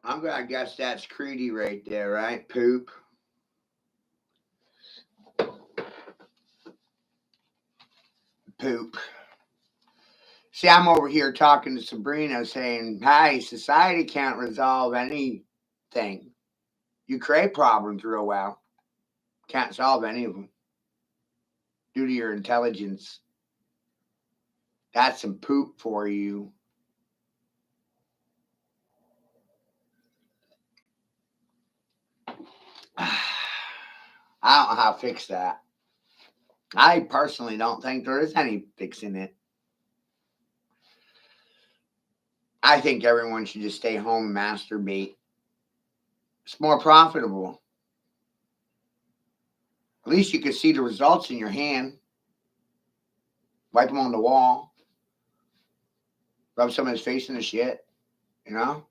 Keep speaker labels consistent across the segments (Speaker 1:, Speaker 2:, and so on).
Speaker 1: I'm gonna guess that's Creedy right there, right? Poop. Poop. See, I'm over here talking to Sabrina saying, hey, society can't resolve anything. You create problems real well. Can't solve any of them due to your intelligence. That's some poop for you. I don't know how to fix that. I personally don't think there is any fixing it. I think everyone should just stay home and masturbate. It's more profitable. At least you can see the results in your hand. Wipe them on the wall. Rub someone's face in the shit. You know?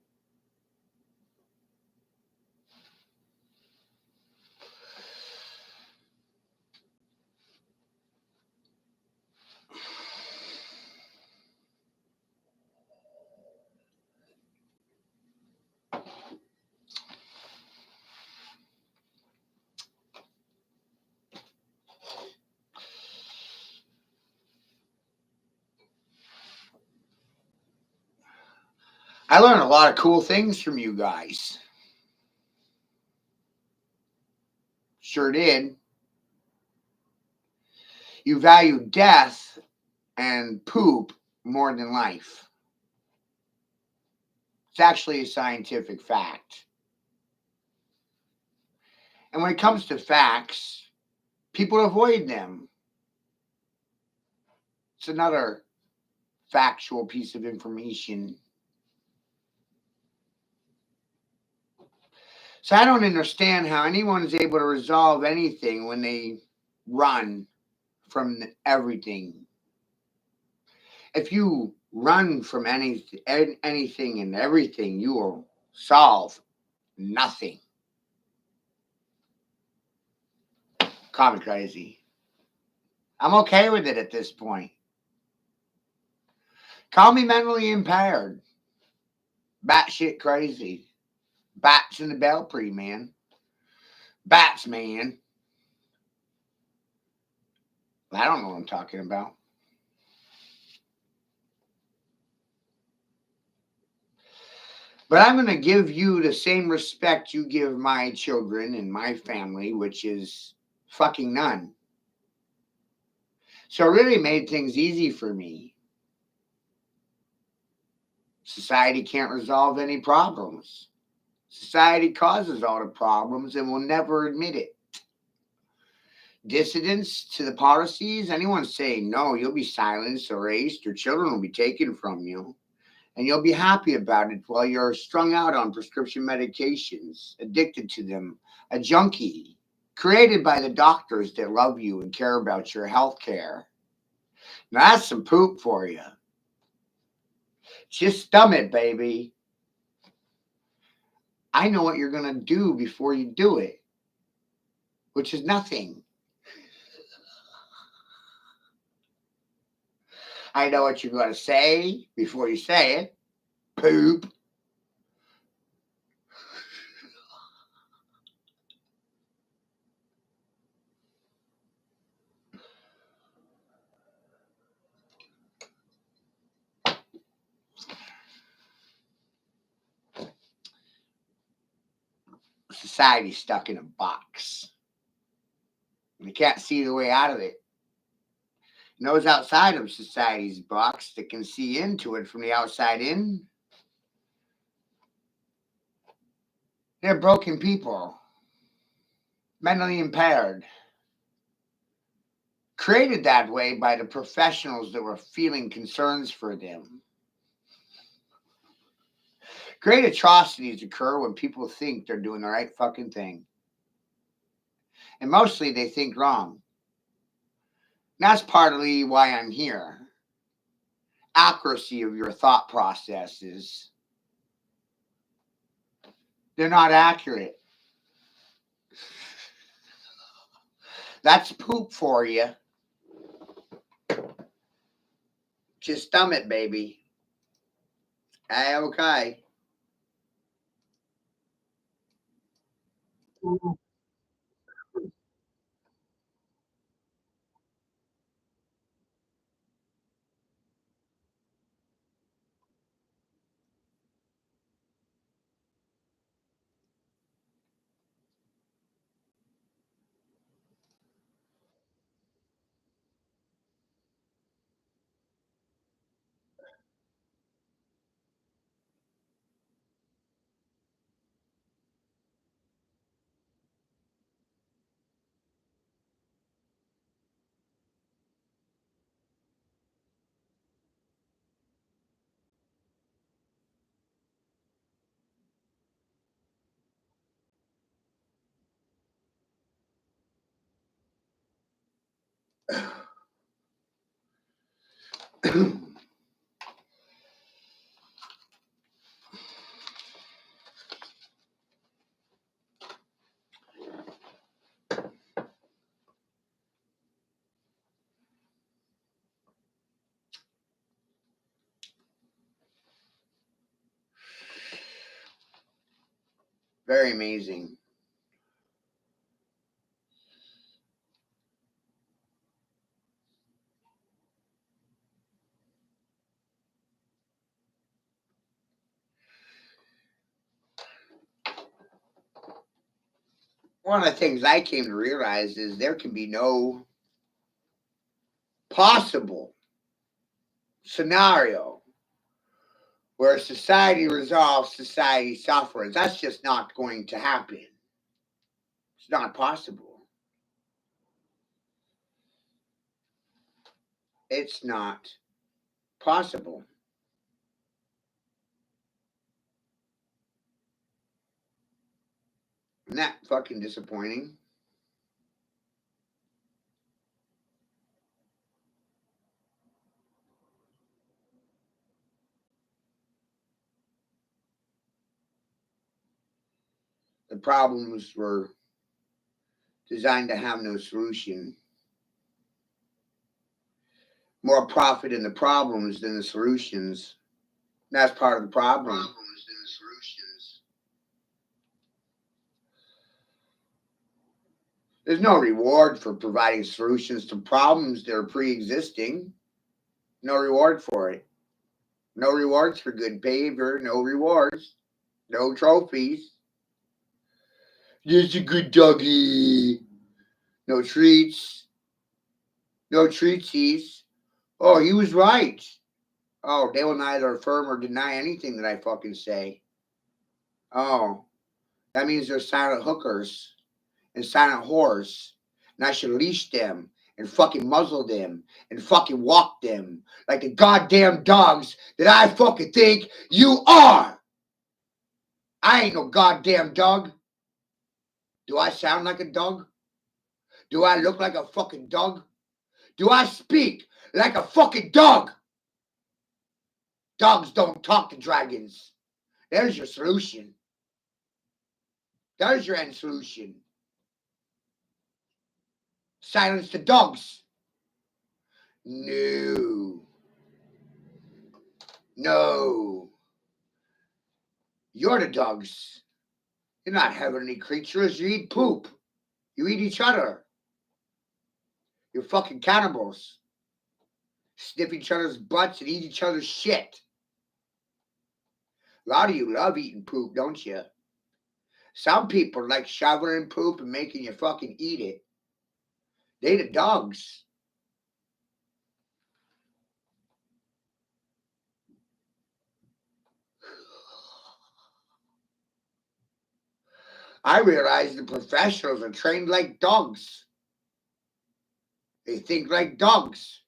Speaker 1: I learned a lot of cool things from you guys. Sure did. You value death and poop more than life. It's actually a scientific fact. And when it comes to facts, people avoid them. It's another factual piece of information. So I don't understand how anyone is able to resolve anything when they run from everything. If you run from anything and everything, you will solve nothing. Call me crazy. I'm okay with it at this point. Call me mentally impaired. Batshit crazy. Bats in the Belpre, man. Bats, man. I don't know what I'm talking about. But I'm going to give you the same respect you give my children and my family, which is fucking none. So it really made things easy for me. Society can't resolve any problems. Society causes all the problems and will never admit it. Dissidents to the policies, anyone saying no, you'll be silenced, erased, your children will be taken from you. And you'll be happy about it while you're strung out on prescription medications, addicted to them, a junkie, created by the doctors that love you and care about your health care. Now that's some poop for you. Just stomach, baby. I know what you're going to do before you do it, which is nothing. I know what you're going to say before you say it. Poop. Society's stuck in a box. You can't see the way out of it. And those outside of society's box that can see into it from the outside in, they're broken people, mentally impaired, created that way by the professionals that were feeling concerns for them. Great atrocities occur when people think they're doing the right fucking thing. And mostly they think wrong. And that's partly why I'm here. Accuracy of your thought processes. They're not accurate. That's poop for you. Just stomach, baby. Okay. Very amazing. One of the things I came to realize is there can be no possible scenario where society resolves society sufferance. That's just not going to happen. It's not possible. It's not possible. Isn't that fucking disappointing? The problems were designed to have no solution. More profit in the problems than the solutions. That's part of the problem. There's no reward for providing solutions to problems that are pre existing. No reward for it. No rewards for good behavior. No rewards. No trophies. Just a good doggy. No treats. No treatsies. Oh, he was right. Oh, they will neither affirm or deny anything that I fucking say. Oh, that means they're silent hookers and silent whores. And I should leash them and fucking muzzle them and fucking walk them like the goddamn dogs that I fucking think you are. I ain't no goddamn dog. Do I sound like a dog? Do I look like a fucking dog? Do I speak like a fucking dog? Dogs don't talk to dragons. There's your solution. There's your end solution. Silence the dogs. No. No. You're the dogs. You're not heavenly creatures. You eat poop. You eat each other. You're fucking cannibals. Sniff each other's butts and eat each other's shit. A lot of you love eating poop, don't you? Some people like shoveling poop and making you fucking eat it. They the dogs. I realize the professionals are trained like dogs. They think like dogs,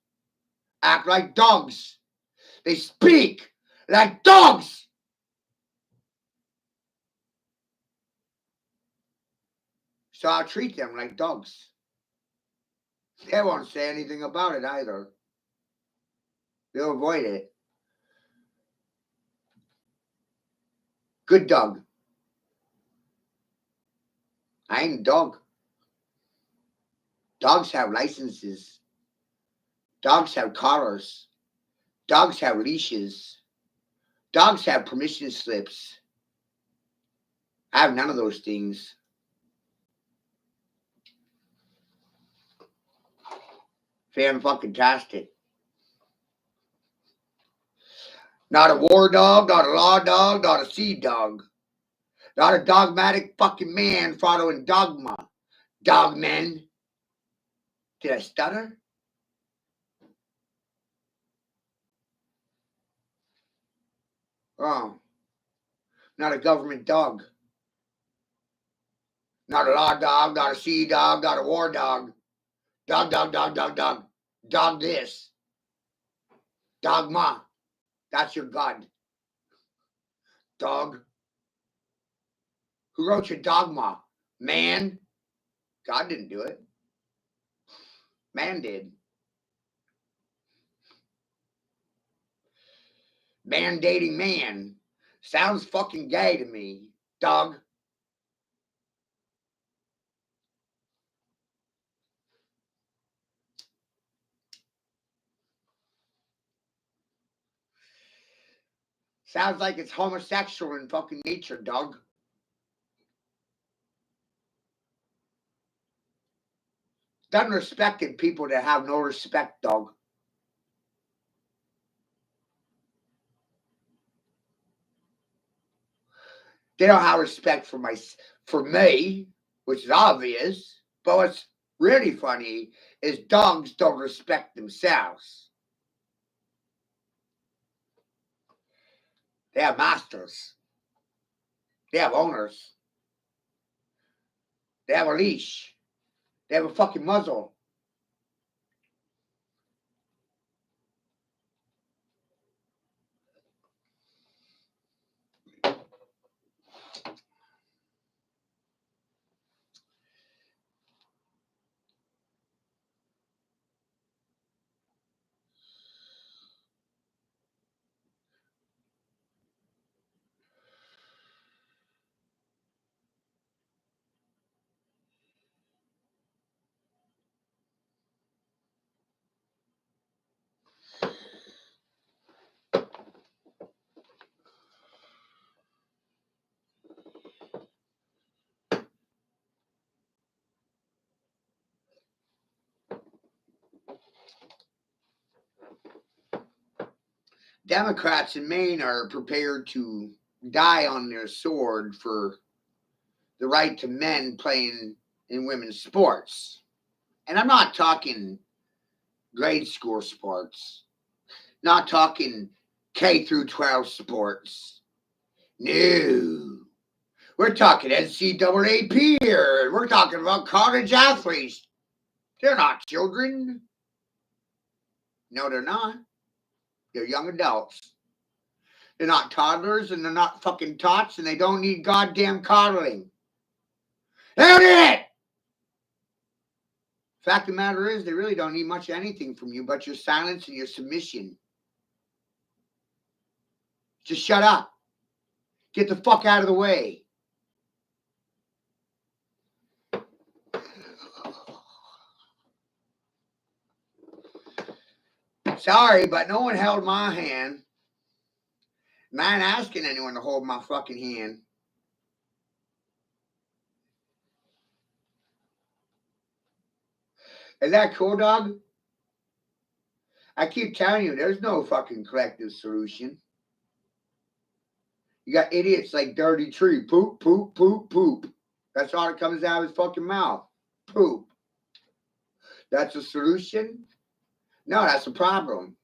Speaker 1: act like dogs. They speak like dogs. So I'll treat them like dogs. They won't say anything about it either. They'll avoid it. Good dog. I ain't a dog. Dogs have licenses. Dogs have collars. Dogs have leashes. Dogs have permission slips. I have none of those things. Fan-fucking-tastic. Not a war dog, not a law dog, not a sea dog. Not a dogmatic fucking man following dogma. Dogmen. Did I stutter? Oh. Not a government dog. Not a law dog, not a sea dog, not a war dog. Dog, dog, dog, dog, dog. Dog this. Dogma. That's your God. Dog. Who wrote your dogma? Man. God didn't do it. Man did. Man dating man. Sounds fucking gay to me. Dog. Sounds like it's homosexual in fucking nature, dog. Done respecting people that have no respect, dog. They don't have respect for me, which is obvious. But what's really funny is dogs don't respect themselves. They have masters. They have owners. They have a leash. They have a fucking muzzle. Democrats in Maine are prepared to die on their sword for the right to men playing in women's sports. And I'm not talking grade school sports, not talking K through 12 sports. No. We're talking NCAA here. We're talking about college athletes. They're not children. No, they're not. They're young adults. They're not toddlers and they're not fucking tots and they don't need goddamn coddling. They don't need it! Fact of the matter is, they really don't need much of anything from you but your silence and your submission. Just shut up. Get the fuck out of the way. Sorry, but no one held my hand. And I ain't asking anyone to hold my fucking hand. Is that cool, dog? I keep telling you, there's no fucking collective solution. You got idiots like Dirty Tree. Poop, poop, poop, poop. That's all that comes out of his fucking mouth. Poop. That's a solution? No, that's a problem.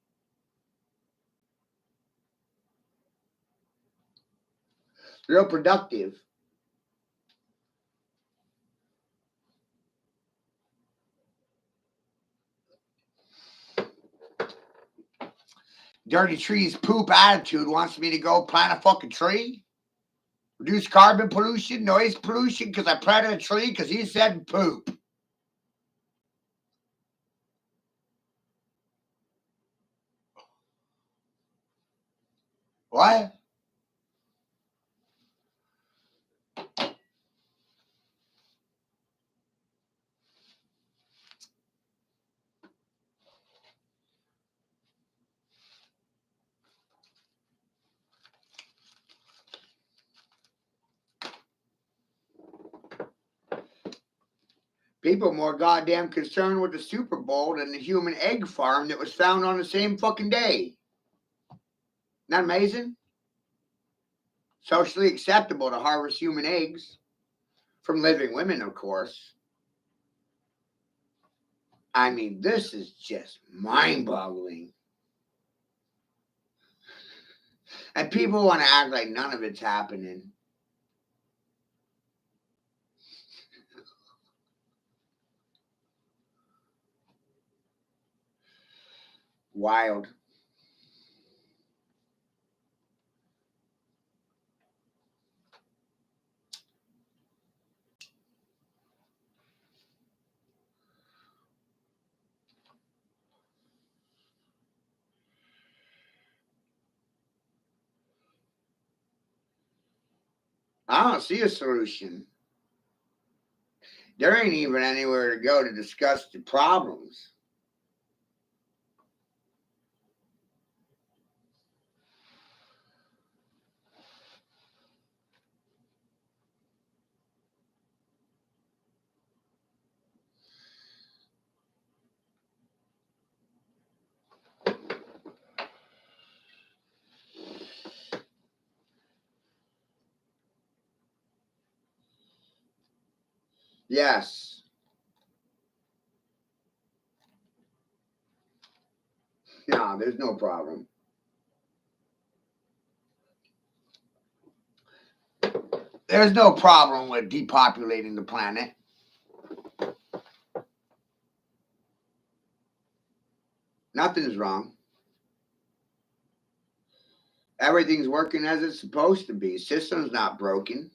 Speaker 1: Real productive. Dirty Tree's poop attitude wants me to go plant a fucking tree? Reduce carbon pollution, noise pollution, because I planted a tree because he said poop. What? People more goddamn concerned with the Super Bowl than the human egg farm that was found on the same fucking day. Not amazing? Socially acceptable to harvest human eggs from living women, of course. I mean, this is just mind boggling. And people want to act like none of it's happening. Wild. I don't see a solution. There ain't even anywhere to go to discuss the problems. Yes. No, there's no problem. There's no problem with depopulating the planet. Nothing's wrong. Everything's working as it's supposed to be. System's not broken.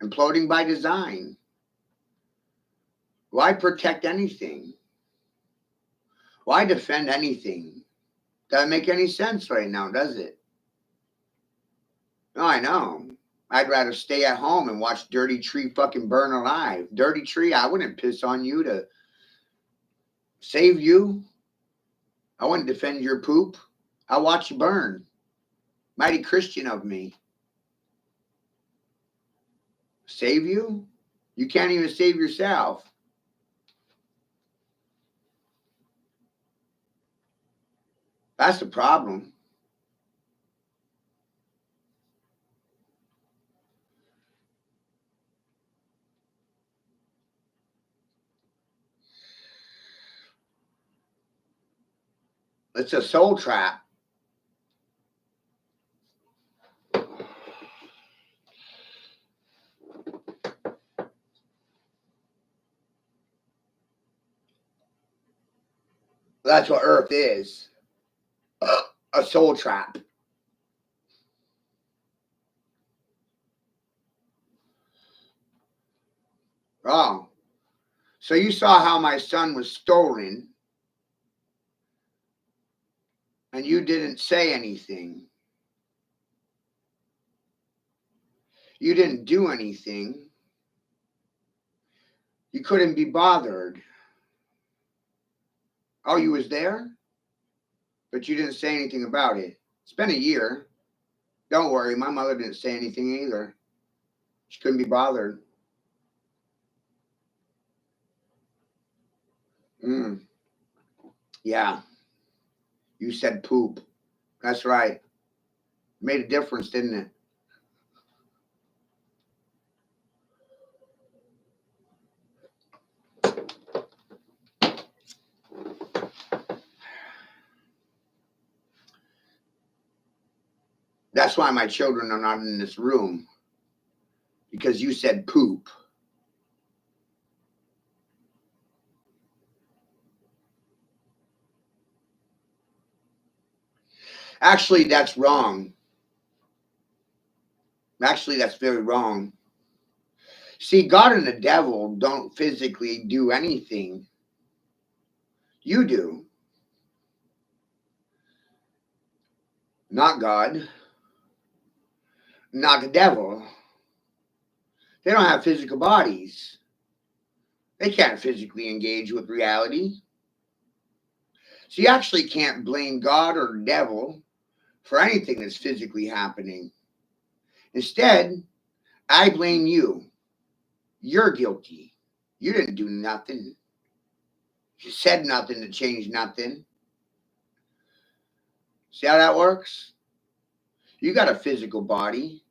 Speaker 1: Imploding by design. Why protect anything? Why defend anything? Doesn't make any sense right now, does it? No, I know. I'd rather stay at home and watch Dirty Tree fucking burn alive. Dirty Tree, I wouldn't piss on you to save you. I wouldn't defend your poop. I'll watch you burn. Mighty Christian of me. Save you? You can't even save yourself. That's the problem. It's a soul trap. That's what Earth is. A soul trap. Oh. So you saw how my son was stolen and you didn't say anything. You didn't do anything. You couldn't be bothered. Oh, you was there? But you didn't say anything about it. It's been a year. Don't worry, my mother didn't say anything either. She couldn't be bothered. Mm. Yeah. You said poop. That's right. Made a difference, didn't it? That's why my children are not in this room. Because you said poop. Actually, that's wrong. Actually, that's very wrong. See, God and the devil don't physically do anything. You do. Not God. Not the devil. They don't have physical bodies. They can't physically engage with reality. So you actually can't blame God or the devil for anything that's physically happening. Instead, I blame you. You're guilty. You didn't do nothing. You said nothing to change nothing. See how that works? You got a physical body.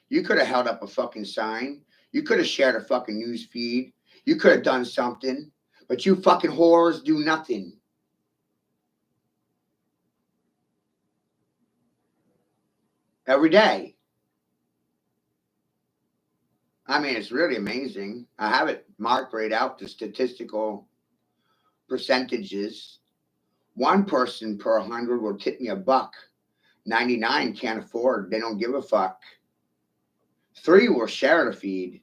Speaker 1: You could have held up a fucking sign. You could have shared a fucking news feed. You could have done something. But you fucking whores do nothing. Every day. I mean, it's really amazing. I have it marked right out, the statistical percentages. One person per 100 will tip me a buck. 99 can't afford. They don't give a fuck. 3 will share the feed.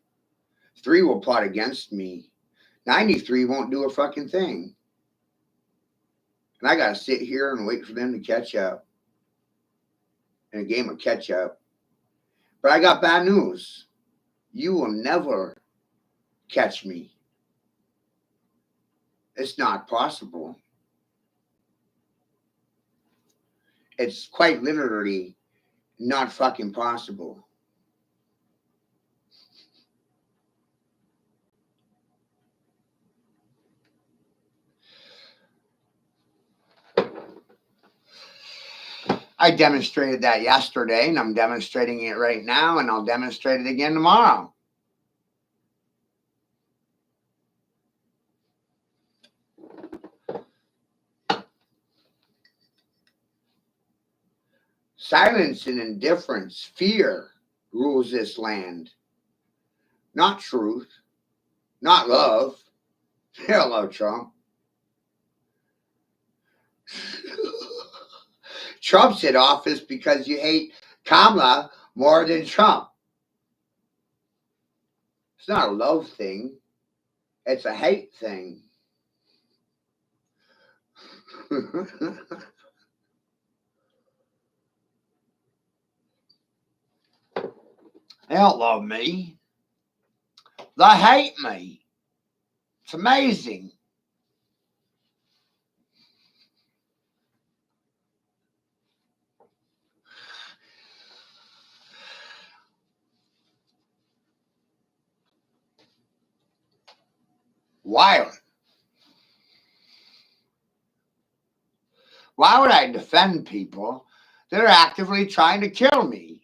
Speaker 1: 3 will plot against me. 93 won't do a fucking thing. And I got to sit here and wait for them to catch up in a game of catch up. But I got bad news. You will never catch me. It's not possible. It's quite literally not fucking possible. I demonstrated that yesterday, and I'm demonstrating it right now, and I'll demonstrate it again tomorrow. Silence and indifference, fear rules this land. Not truth, not love. Hello, Trump. Trump's in office because you hate Kamala more than Trump. It's not a love thing. It's a hate thing. They don't love me. They hate me. It's amazing. Wild. Why would I defend people that are actively trying to kill me?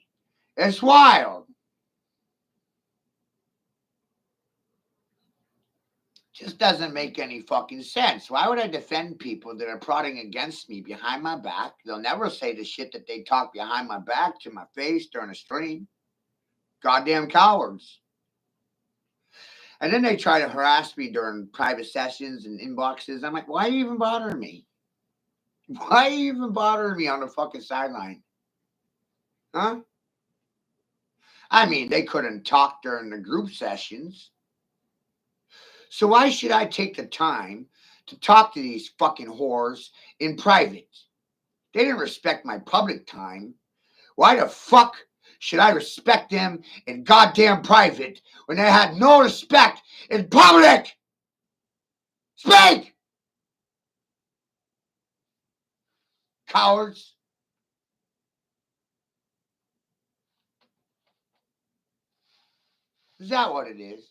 Speaker 1: It's wild. Just doesn't make any fucking sense. Why would I defend people that are plotting against me behind my back? They'll never say the shit that they talk behind my back to my face during a stream. Goddamn cowards. And then they try to harass me during private sessions and inboxes. I'm like, why are you even bothering me? Why are you even bothering me on the fucking sideline? Huh? I mean, they couldn't talk during the group sessions. So why should I take the time to talk to these fucking whores in private? They didn't respect my public time. Why the fuck should I respect them in goddamn private when they had no respect in public? Speak! Cowards. Is that what it is?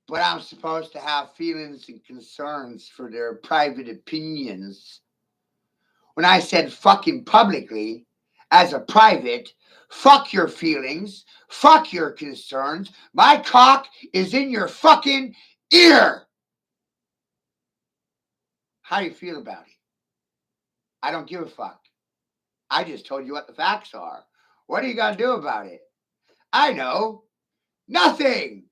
Speaker 1: But I'm supposed to have feelings and concerns for their private opinions. When I said fucking publicly, as a private, fuck your feelings, fuck your concerns. My cock is in your fucking ear. How do you feel about it? I don't give a fuck. I just told you what the facts are. What are you going to do about it? I know. Nothing.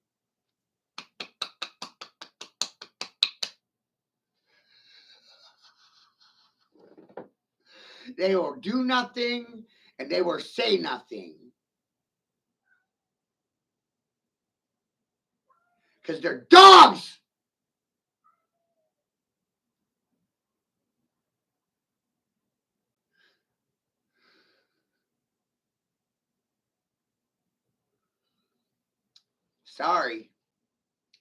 Speaker 1: They will do nothing and they will say nothing. Because they're dogs. Sorry.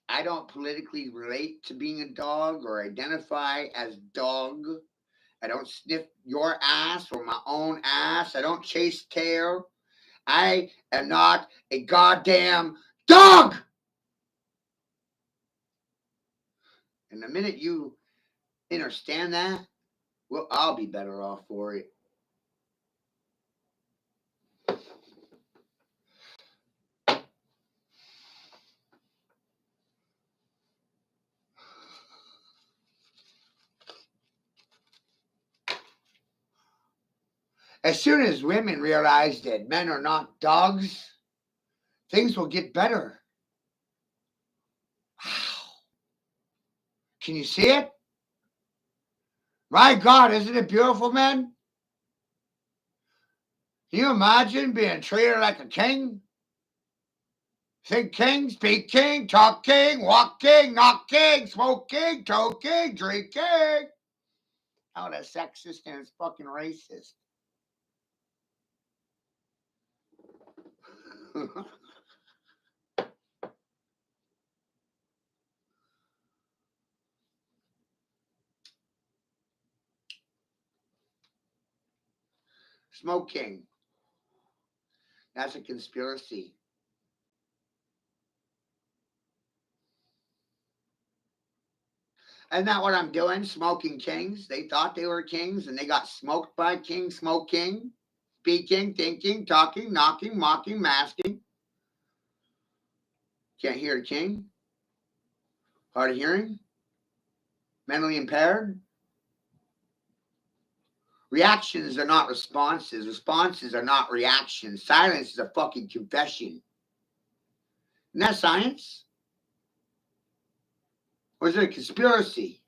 Speaker 1: I don't politically relate to being a dog or identify as dog. I don't sniff your ass or my own ass. I don't chase tail. I am not a goddamn dog. And the minute you understand that, well, I'll be better off for it. As soon as women realize that men are not dogs, things will get better. Wow. Can you see it? My God, isn't it beautiful, man? Can you imagine being treated like a king? Think king, speak king, talk king, walk king, knock king, smoke king, toke king, drink king. Oh, that's sexist and it's fucking racist. Smoke king. That's a conspiracy. Isn't that what I'm doing? Smoking kings. They thought they were kings and they got smoked by king, smoke king, speaking, thinking, talking, knocking, mocking, masking. Can't hear a king. Hard of hearing. Mentally impaired. Reactions are not responses. Responses are not reactions. Silence is a fucking confession. Isn't that science? Or is it a conspiracy?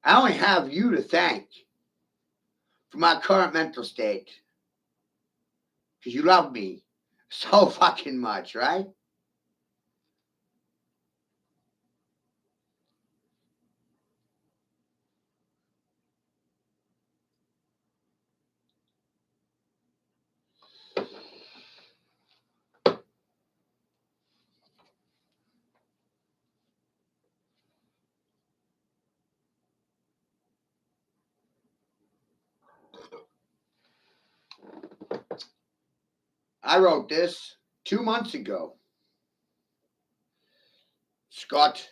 Speaker 1: I only have you to thank for my current mental state. Because you love me so fucking much, right? I wrote this 2 months ago. Scott,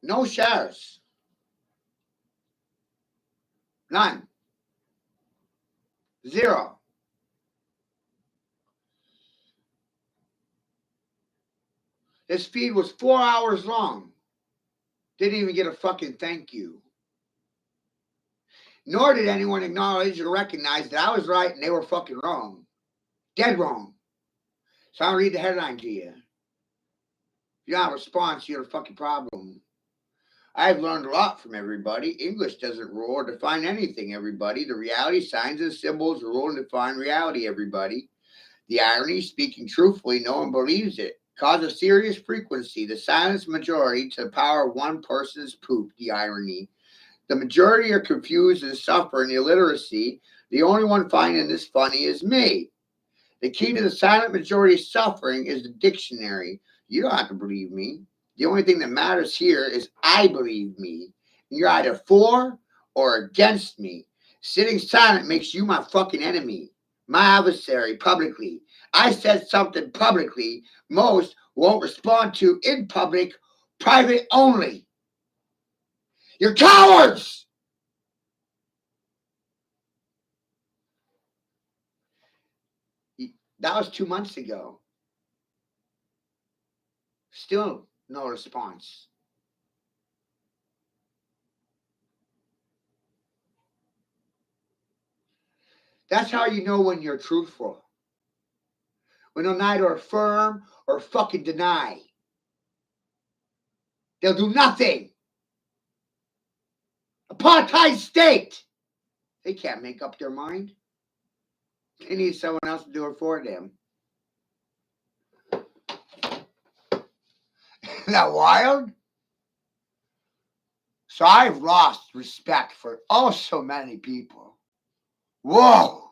Speaker 1: no shares. None. Zero. This feed was 4 hours long. Didn't even get a fucking thank you. Nor did anyone acknowledge or recognize that I was right and they were fucking wrong. Dead wrong. So I'll read the headline to you. If you don't have a response, you're a fucking problem. I've learned a lot from everybody. English doesn't rule or define anything, everybody. The reality, signs, and symbols rule and define reality, everybody. The irony, speaking truthfully, no one believes it. Cause a serious frequency, the silent majority to the power of one person's poop, the irony. The majority are confused and suffer in illiteracy. The only one finding this funny is me. The key to the silent majority suffering is the dictionary. You don't have to believe me. The only thing that matters here is I believe me. And you're either for or against me. Sitting silent makes you my fucking enemy, my adversary publicly. I said something publicly most won't respond to in public, private only. You're cowards! That was 2 months ago. Still no response. That's how you know when you're truthful. When they'll neither affirm or fucking deny. They'll do nothing. Apartheid state. They can't make up their mind. They need someone else to do it for them. Isn't that wild? So I've lost respect for oh so many people. Whoa.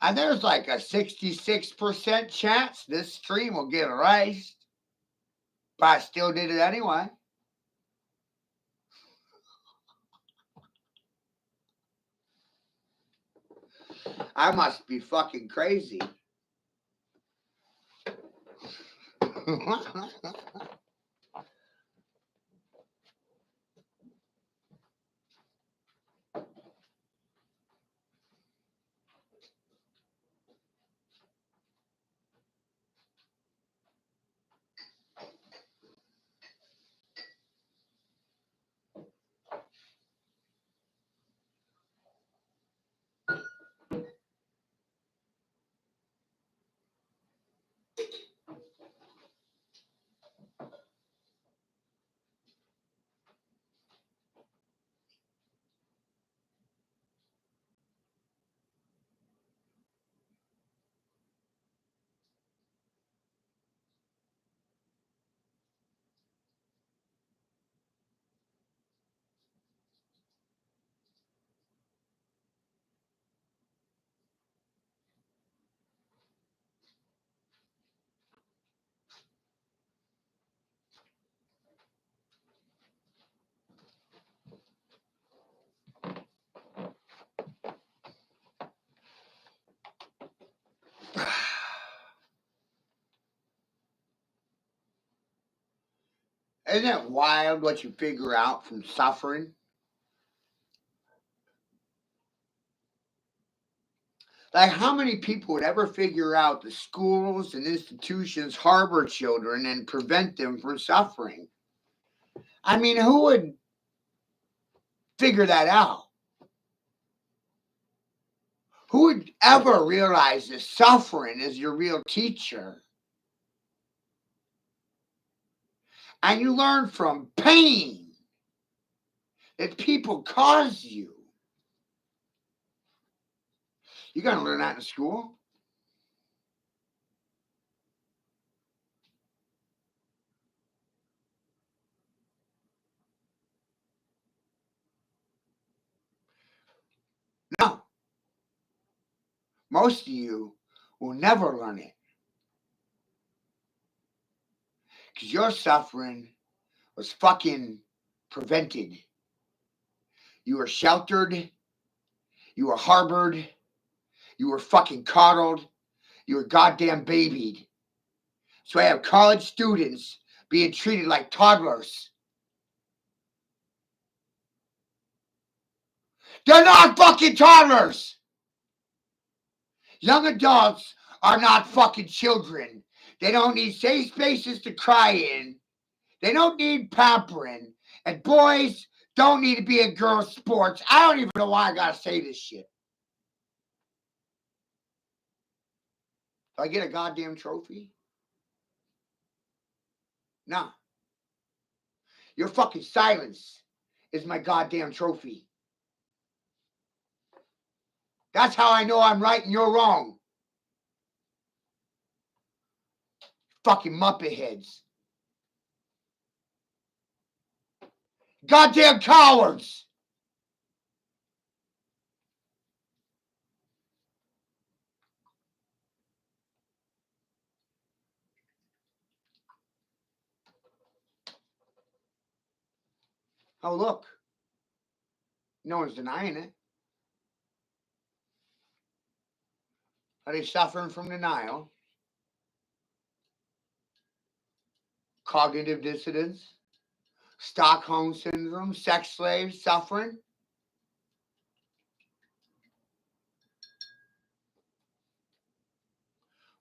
Speaker 1: And there's like a 66% chance this stream will get erased. But I still did it anyway. I must be fucking crazy. Isn't it wild what you figure out from suffering? Like, how many people would ever figure out the schools and institutions harbor children and prevent them from suffering? I mean, who would figure that out? Who would ever realize that suffering is your real teacher? And you learn from pain that people cause you. You're going to learn that in school? No. Most of you will never learn it. Because your suffering was fucking prevented. You were sheltered. You were harbored. You were fucking coddled. You were goddamn babied. So I have college students being treated like toddlers. They're not fucking toddlers. Young adults are not fucking children. They don't need safe spaces to cry in. They don't need pampering. And boys don't need to be in girls' sports. I don't even know why I gotta say this shit. Do I get a goddamn trophy? No. Your fucking silence is my goddamn trophy. That's how I know I'm right and you're wrong. Fucking Muppet heads. Goddamn cowards. Oh, look. No one's denying it. Are they suffering from denial? Cognitive dissonance? Stockholm syndrome? Sex slaves suffering?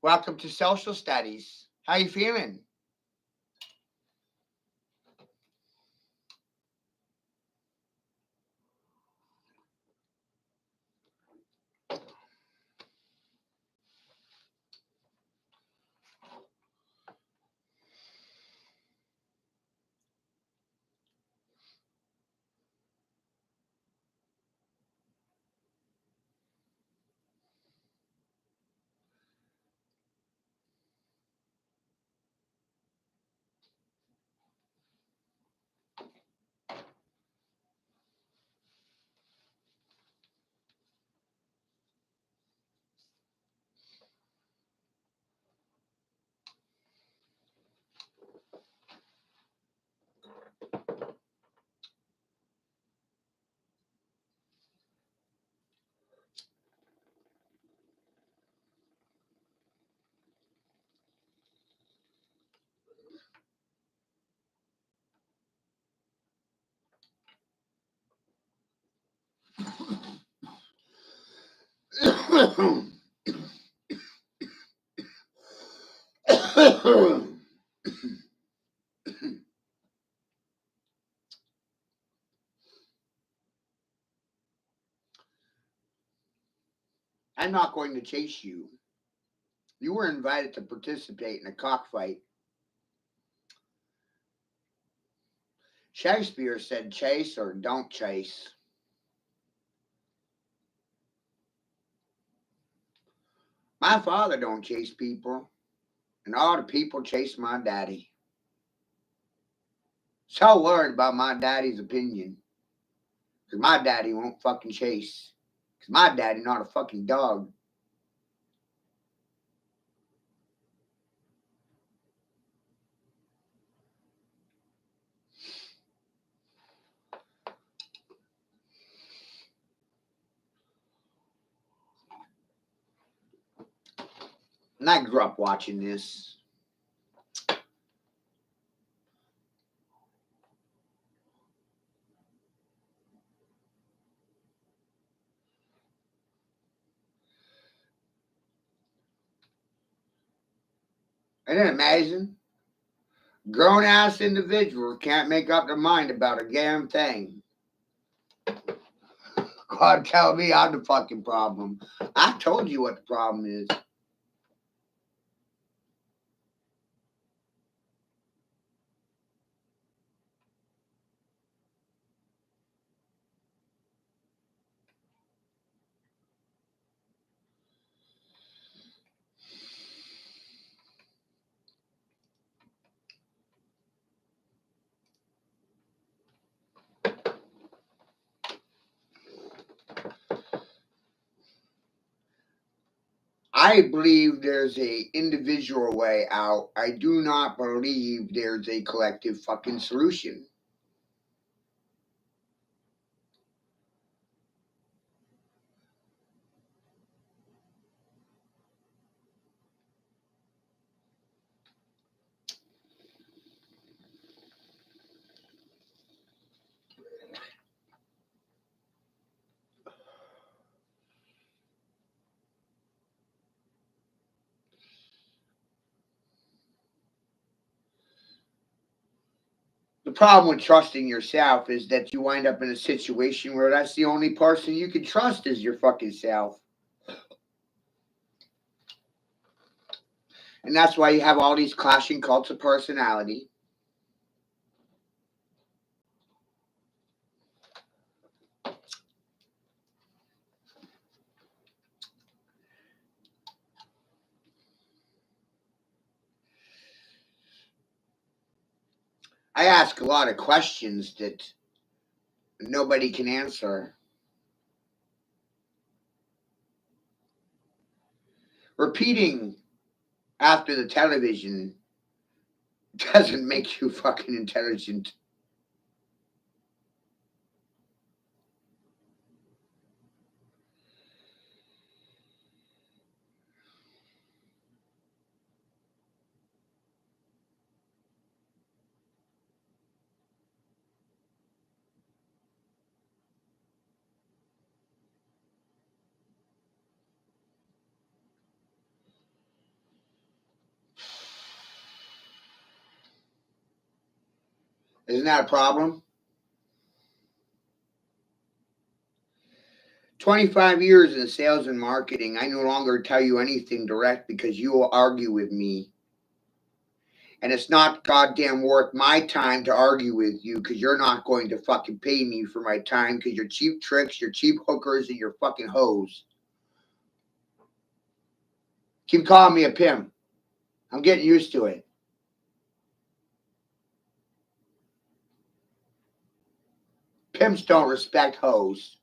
Speaker 1: Welcome to social studies. How you feeling? I'm not going to chase you. You were invited to participate in a cockfight. Shakespeare said chase or don't chase. My father don't chase people, and all the people chase my daddy. So worried about my daddy's opinion, because my daddy won't fucking chase. Because my daddy not a fucking dog. And I grew up watching this. Isn't it amazing? Grown ass individuals can't make up their mind about a damn thing. God tell me I'm the fucking problem. I told you what the problem is. I believe there's a individual way out. I do not believe there's a collective fucking solution. The problem with trusting yourself is that you wind up in a situation where that's the only person you can trust is your fucking self. And that's why you have all these clashing cults of personality. I ask a lot of questions that nobody can answer. Repeating after the television doesn't make you fucking intelligent. Isn't that a problem? 25 years in sales and marketing, I no longer tell you anything direct because you will argue with me. And it's not goddamn worth my time to argue with you because you're not going to fucking pay me for my time because you're cheap tricks, you're cheap hookers, and you're fucking hoes. Keep calling me a pimp. I'm getting used to it. Pimps don't respect hoes.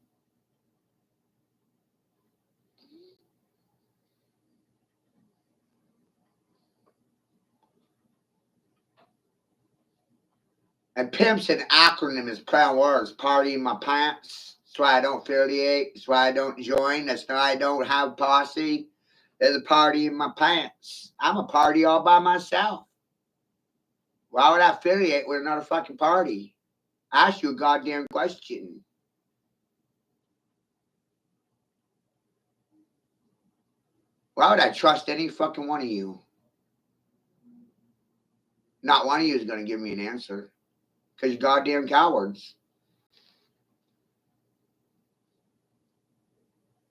Speaker 1: And pimp's an acronym, is play on words. Party in my pants. That's why I don't affiliate. That's why I don't join. That's why I don't have posse. There's a party in my pants. I'm a party all by myself. Why would I affiliate with another fucking party? Ask you a goddamn question. Why would I trust any fucking one of you? Not one of you is going to give me an answer. Because you're goddamn cowards.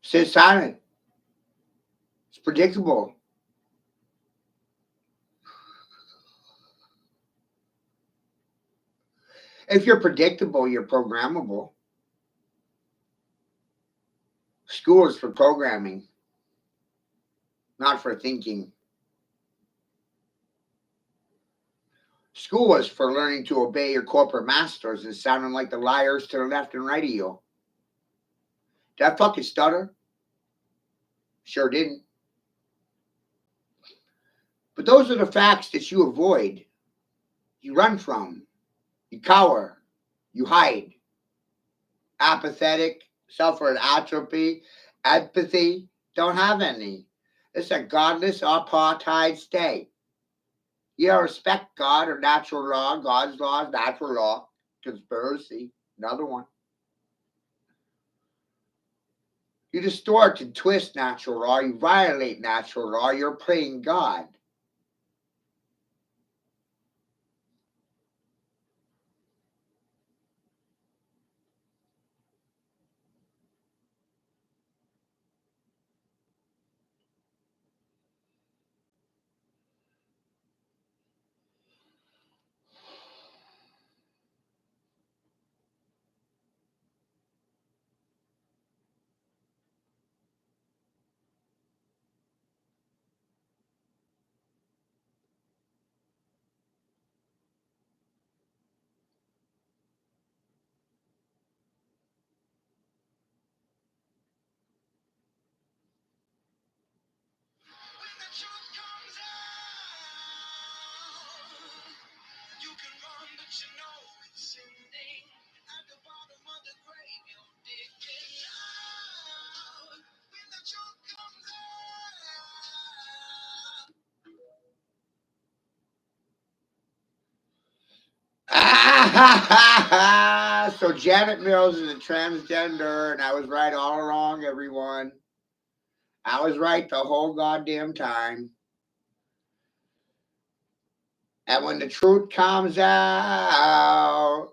Speaker 1: Sit silent. It's predictable. If you're predictable, you're programmable. School is for programming, not for thinking. School is for learning to obey your corporate masters and sounding like the liars to the left and right of you. Did I fucking stutter? Sure didn't. But those are the facts that you avoid, you run from, you cower, you hide. Apathetic, suffer atrophy, empathy, don't have any. It's a godless apartheid state. You don't respect God or natural law. God's law is natural law. Conspiracy, another one. You distort and twist natural law. You violate natural law. You're playing God. So Janet Mills is a transgender, and I was right all along, everyone. I was right the whole goddamn time. And when the truth comes out,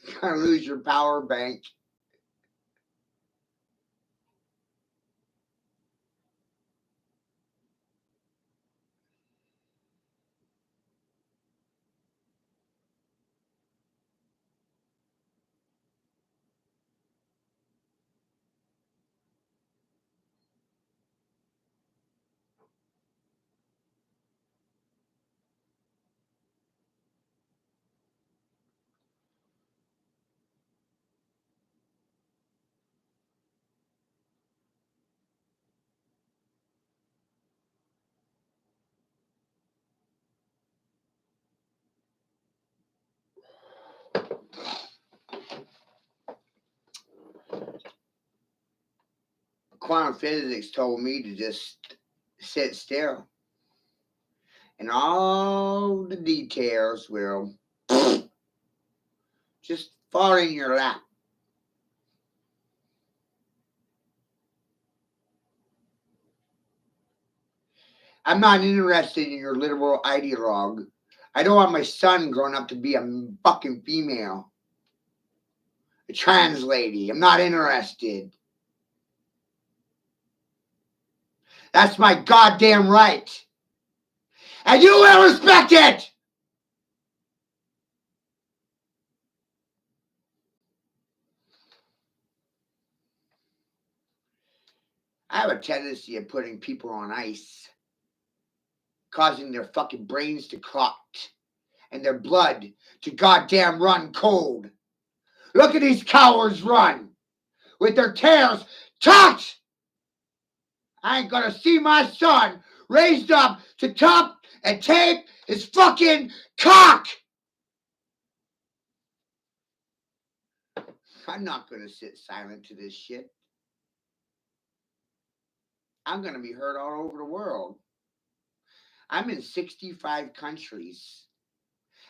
Speaker 1: you're gonna lose your power bank. Quantum physics told me to just sit still, and all the details will just fall in your lap. I'm not interested in your literal ideologue. I don't want my son growing up to be a fucking female, a trans lady. I'm not interested. That's my goddamn right. And you will respect it! I have a tendency of putting people on ice, causing their fucking brains to clot and their blood to goddamn run cold. Look at these cowards run with their tails tucked. I ain't gonna see my son raised up to top and tape his fucking cock. I'm not gonna sit silent to this shit. I'm gonna be heard all over the world. I'm in 65 countries.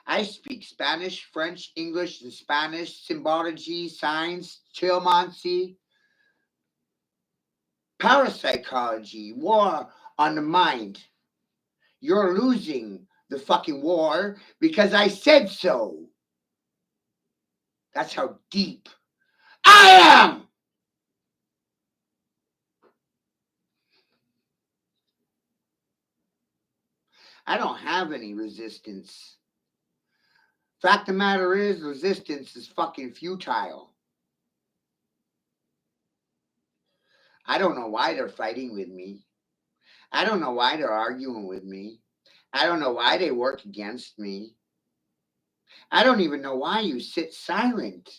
Speaker 1: I speak Spanish, French, English, and Spanish, symbology, science, Chilmancy, Parapsychology, war on the mind. You're losing the fucking war because I said so. That's how deep I am. I don't have any resistance. Fact of the matter is, resistance is fucking futile. I don't know why they're fighting with me. I don't know why they're arguing with me. I don't know why they work against me. I don't even know why you sit silent.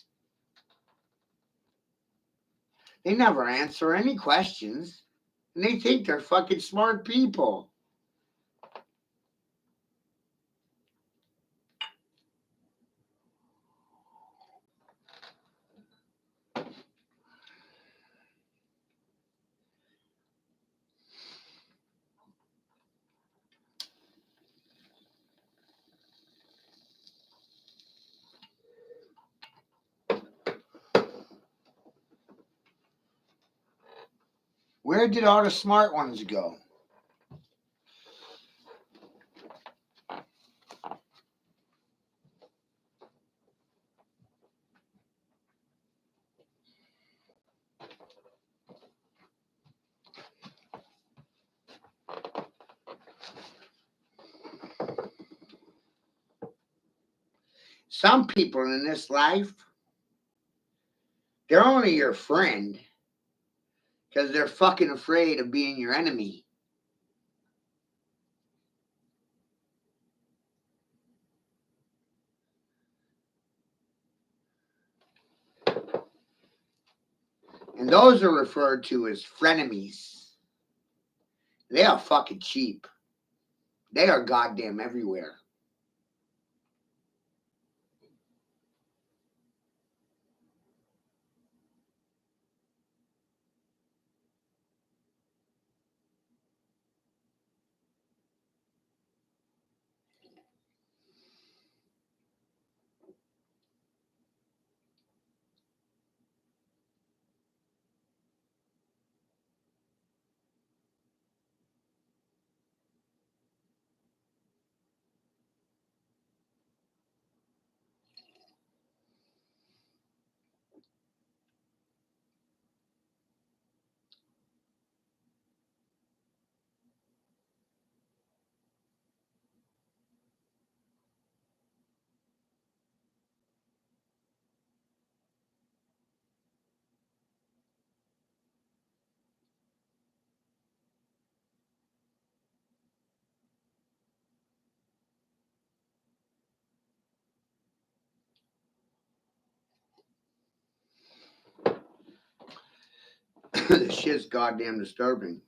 Speaker 1: They never answer any questions. And they think they're fucking smart people. Where did all the smart ones go? Some people in this life, they're only your friend because they're fucking afraid of being your enemy. And those are referred to as frenemies. They are fucking cheap. They are goddamn everywhere. This shit's goddamn disturbing.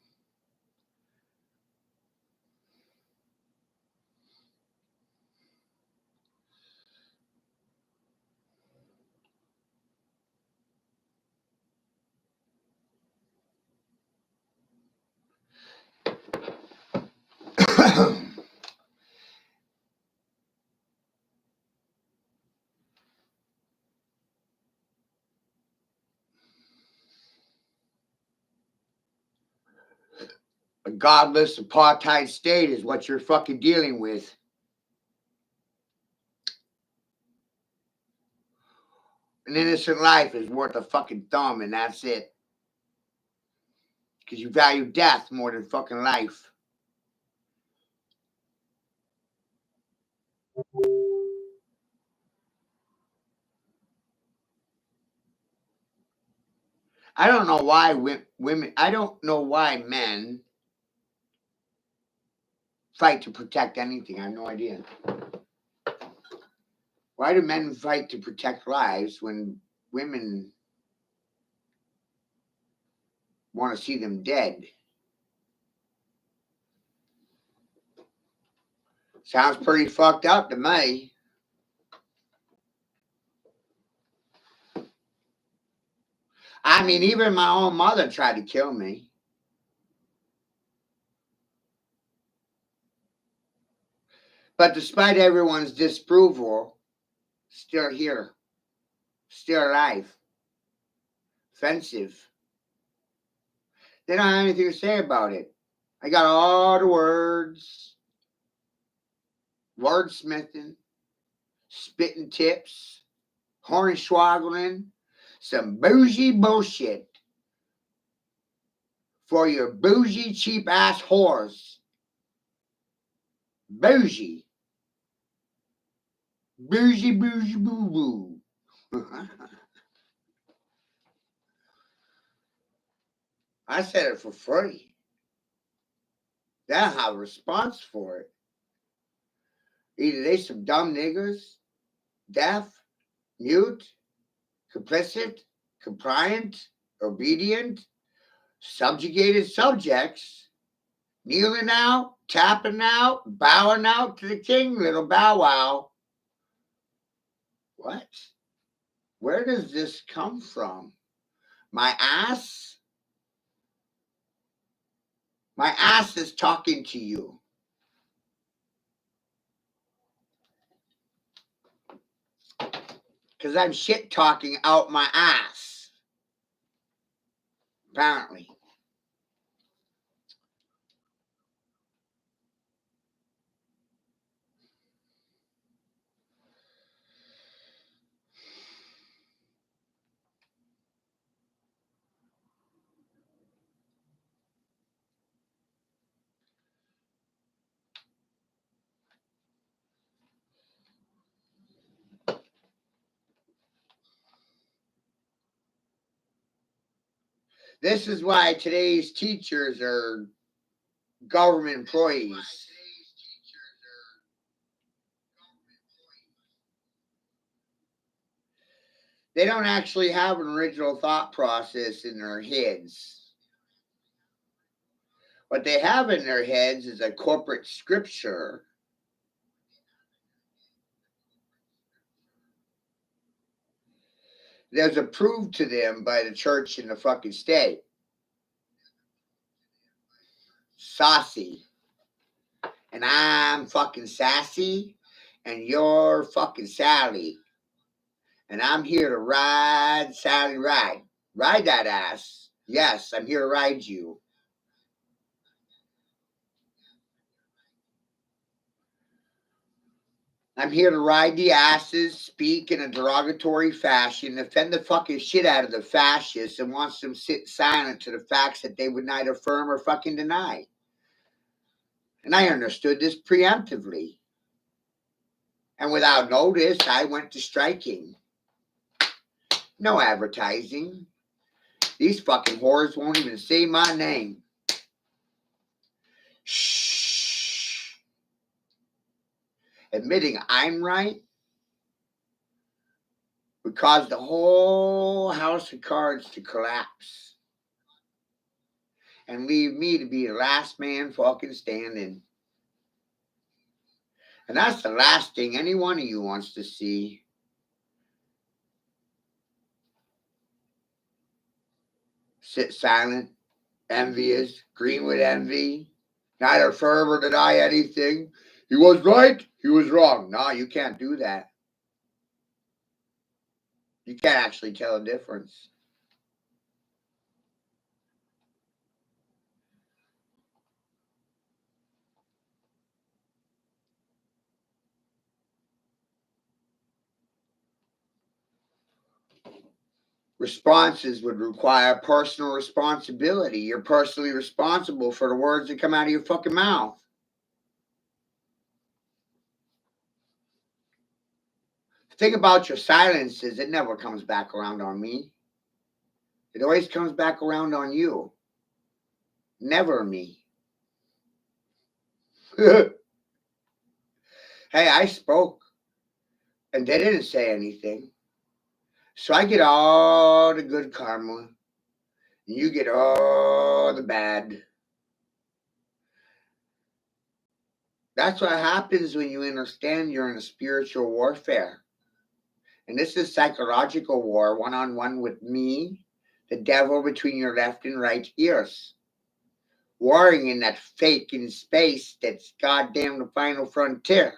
Speaker 1: A godless apartheid state is what you're fucking dealing with. An innocent life is worth a fucking thumb, and that's it. Because you value death more than fucking life. I don't know why women, I don't know why men fight to protect anything. I have no idea. Why do men fight to protect lives when women want to see them dead? Sounds pretty fucked up to me. I mean, even my own mother tried to kill me. But despite everyone's disapproval, still here, still alive, offensive. They don't have anything to say about it. I got all the words, wordsmithing, spitting tips, hornswoggling, some bougie bullshit for your bougie, cheap ass whores. Bougie. Bougie, bougie, boo boo. I said it for free. They don't have a response for it. Either they some dumb niggers, deaf, mute, complicit, compliant, obedient, subjugated subjects, kneeling out, tapping out, bowing out to the king, little bow wow. What? Where does this come from? My ass? My ass is talking to you. Because I'm shit talking out my ass. Apparently. This is why today's teachers are government employees. They don't actually have an original thought process in their heads. What they have in their heads is a corporate scripture that's approved to them by the church in the fucking state. Saucy. And I'm fucking sassy, and you're fucking Sally. And I'm here to ride, Sally, ride. Ride that ass. Yes, I'm here to ride you. I'm here to ride the asses, speak in a derogatory fashion, offend the fucking shit out of the fascists, and wants them to sit silent to the facts that they would neither affirm or fucking deny. And I understood this preemptively. And without notice, I went to striking. No advertising. These fucking whores won't even say my name. Shh. Admitting I'm right would cause the whole house of cards to collapse and leave me to be the last man fucking standing. And that's the last thing any one of you wants to see. Sit silent, envious, green with envy, neither affirm or deny anything. He was right, he was wrong. No, you can't do that. You can't actually tell a difference. Responses would require personal responsibility. You're personally responsible for the words that come out of your fucking mouth. The thing about your silence is it never comes back around on me. It always comes back around on you. Never me. Hey, I spoke and they didn't say anything. So I get all the good karma and you get all the bad. That's what happens when you understand you're in a spiritual warfare. And this is psychological war, one-on-one with me, the devil between your left and right ears. Warring in that fake in space that's goddamn the final frontier.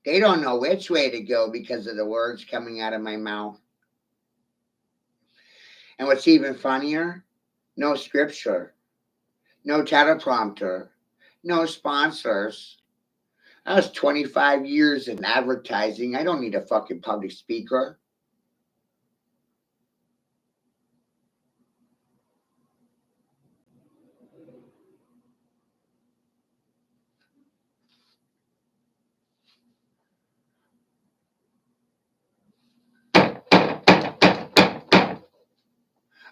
Speaker 1: They don't know which way to go because of the words coming out of my mouth. And what's even funnier No scripture, no teleprompter, no sponsors. I was 25 years in advertising. I don't need a fucking public speaker.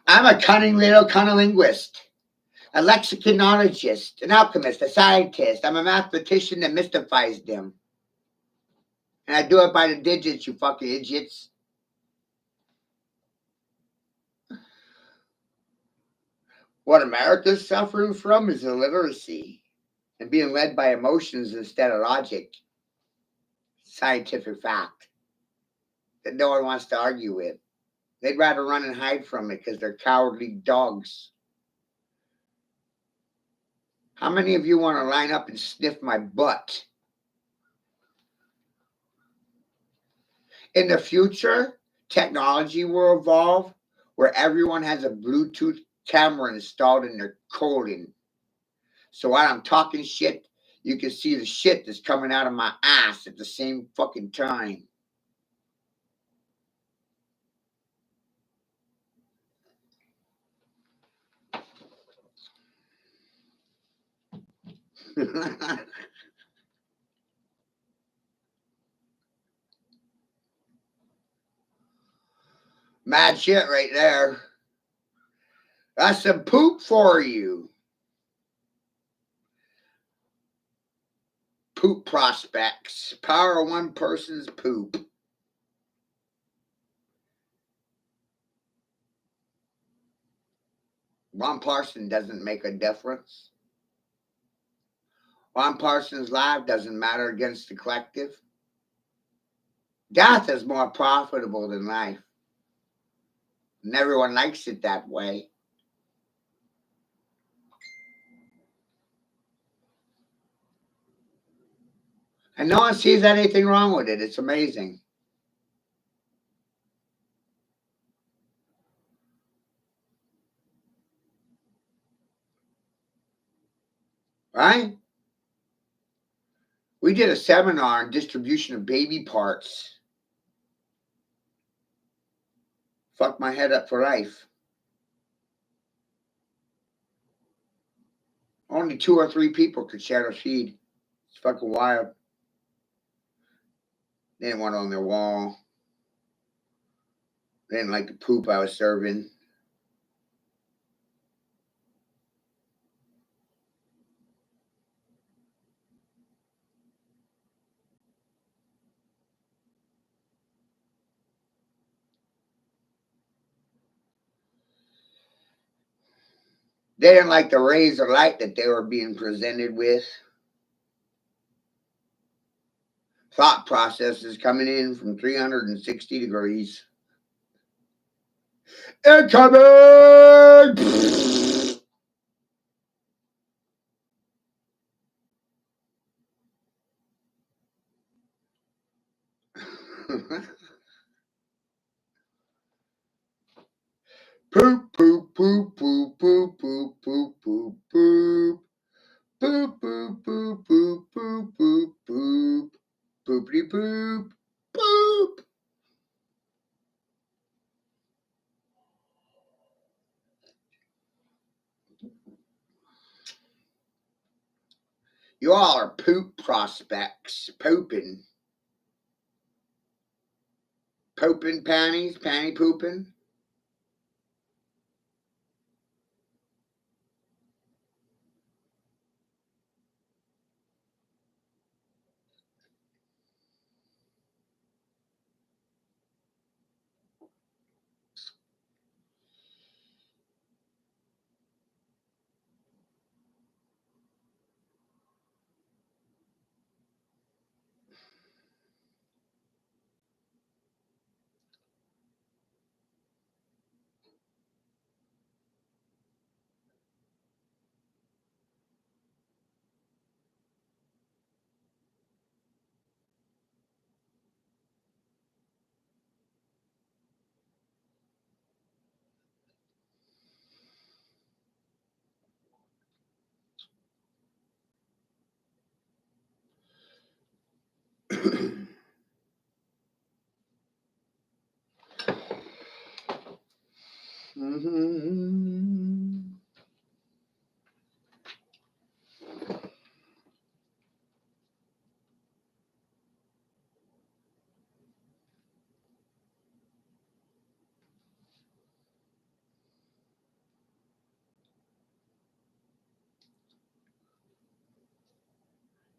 Speaker 1: I'm a cunning little cunnilinguist, a lexiconologist, an alchemist, a scientist. I'm a mathematician that mystifies them. And I do it by the digits, you fucking idiots. What America's suffering from is illiteracy and being led by emotions instead of logic. Scientific fact that no one wants to argue with. They'd rather run and hide from it because they're cowardly dogs. How many of you want to line up and sniff my butt? In the future, technology will evolve where everyone has a Bluetooth camera installed in their colon. So while I'm talking shit, you can see the shit that's coming out of my ass at the same fucking time. Mad shit right there. That's some poop for you. Poop prospects. Power of one person's poop. One person doesn't make a difference. One person's life doesn't matter against the collective. Death is more profitable than life. And everyone likes it that way. And no one sees anything wrong with it. It's amazing. Right? We did a seminar on distribution of baby parts. Fucked my head up for life. Only 2 or 3 people could share a feed. It's fucking wild. They didn't want it on their wall. They didn't like the poop I was serving. They didn't like the rays of light that they were being presented with. Thought processes coming in from 360 degrees. Incoming! Poop, poop, poop, poop, poop, poop, poop, poop, poop. Poop, poop, poop, poop, poop, poop, poop. Poopity poop. Poop. You all are poop prospects. Pooping. Pooping panties. Panty pooping.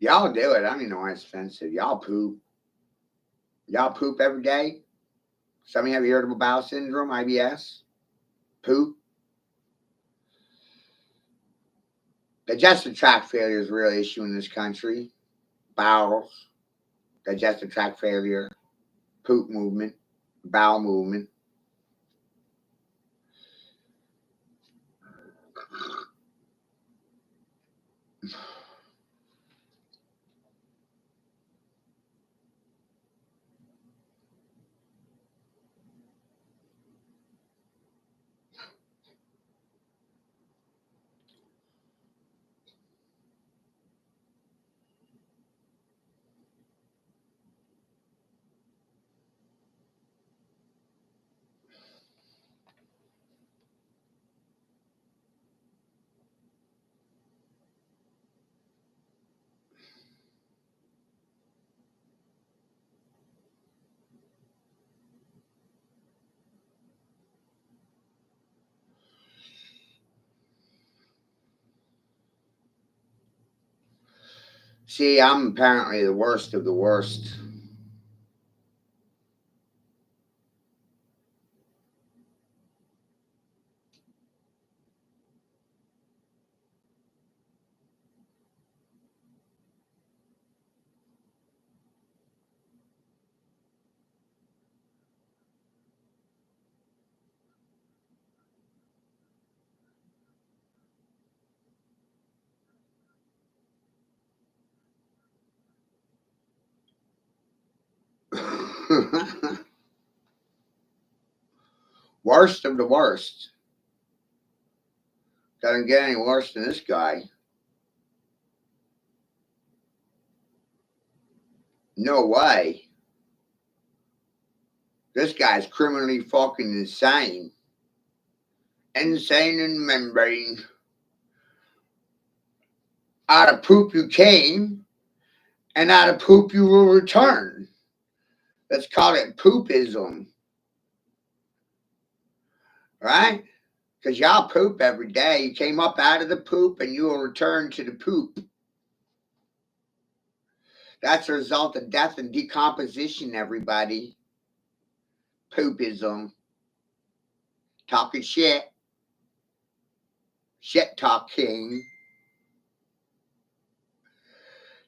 Speaker 1: Y'all do it. I don't even know why it's offensive. Y'all poop. Y'all poop every day. Some of you have irritable bowel syndrome, IBS. Poop. Digestive tract failure is a real issue in this country. Bowels, digestive tract failure, poop movement, bowel movement. See, I'm apparently the worst of the worst. Worst of the worst. Doesn't get any worse than this guy. No way. This guy's criminally fucking insane. Insane in membrane. Out of poop you came, and out of poop you will return. Let's call it poopism. Right? Because y'all poop every day. You came up out of the poop and you will return to the poop. That's a result of death and decomposition, everybody. Poopism. Talking shit. Shit talking.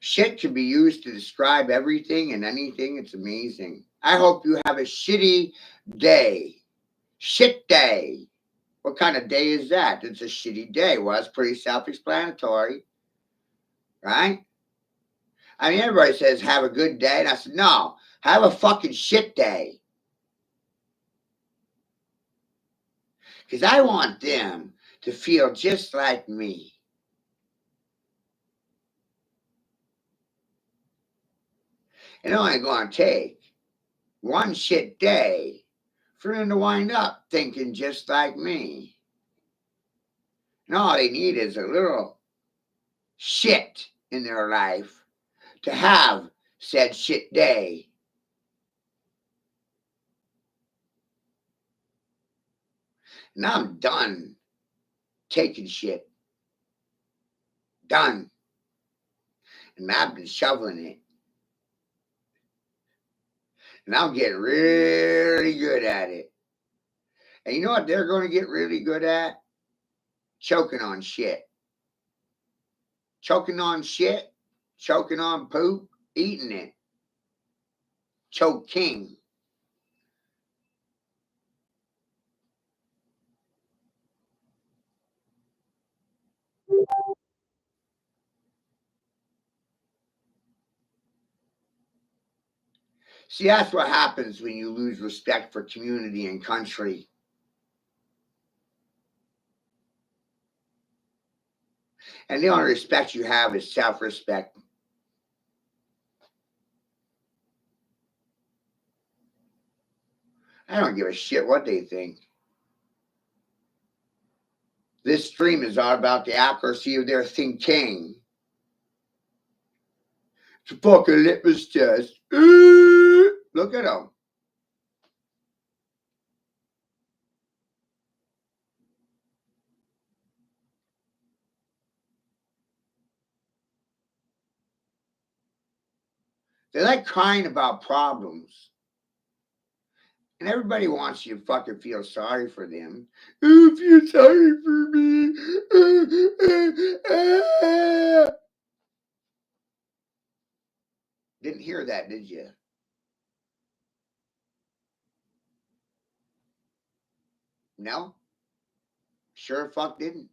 Speaker 1: Shit can be used to describe everything and anything. It's amazing. I hope you have a shitty day. Shit day. What kind of day is that? It's a shitty day. Well, it's pretty self explanatory. Right? I mean, everybody says, have a good day. And I said, no, have a fucking shit day. Because I want them to feel just like me. It's only going to take one shit day for them to wind up thinking just like me. And all they need is a little shit in their life to have said shit day. And I'm done taking shit. Done. And I've been shoveling it. And I'm getting really good at it. And you know what they're going to get really good at? Choking on shit. Choking on shit. Choking on poop. Eating it. Choking. See, that's what happens when you lose respect for community and country. And the only respect you have is self respect. I don't give a shit what they think. This stream is all about the accuracy of their thinking. It's a fucking litmus test. Look at them. They like crying about problems. And everybody wants you to fucking feel sorry for them. Oh, feel sorry for me. Didn't hear that, did you? No? Sure fuck didn't.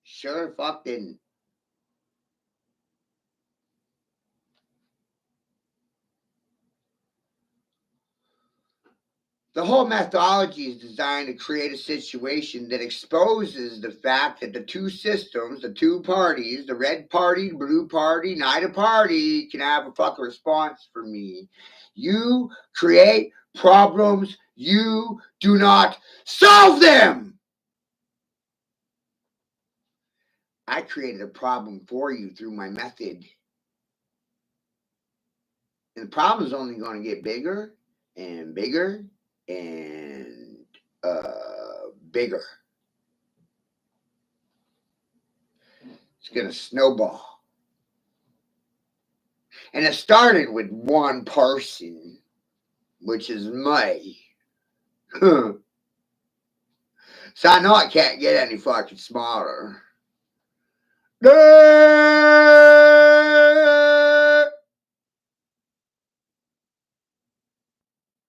Speaker 1: Sure fuck didn't. The whole methodology is designed to create a situation that exposes the fact that the two systems, the two parties, the red party, the blue party, neither party can have a fucking response for me. You create problems, you do not solve them. I created a problem for you through my method. And the problem is only going to get bigger and bigger and bigger. It's going to snowball. And it started with one person, which is me. So I know I can't get any fucking smaller.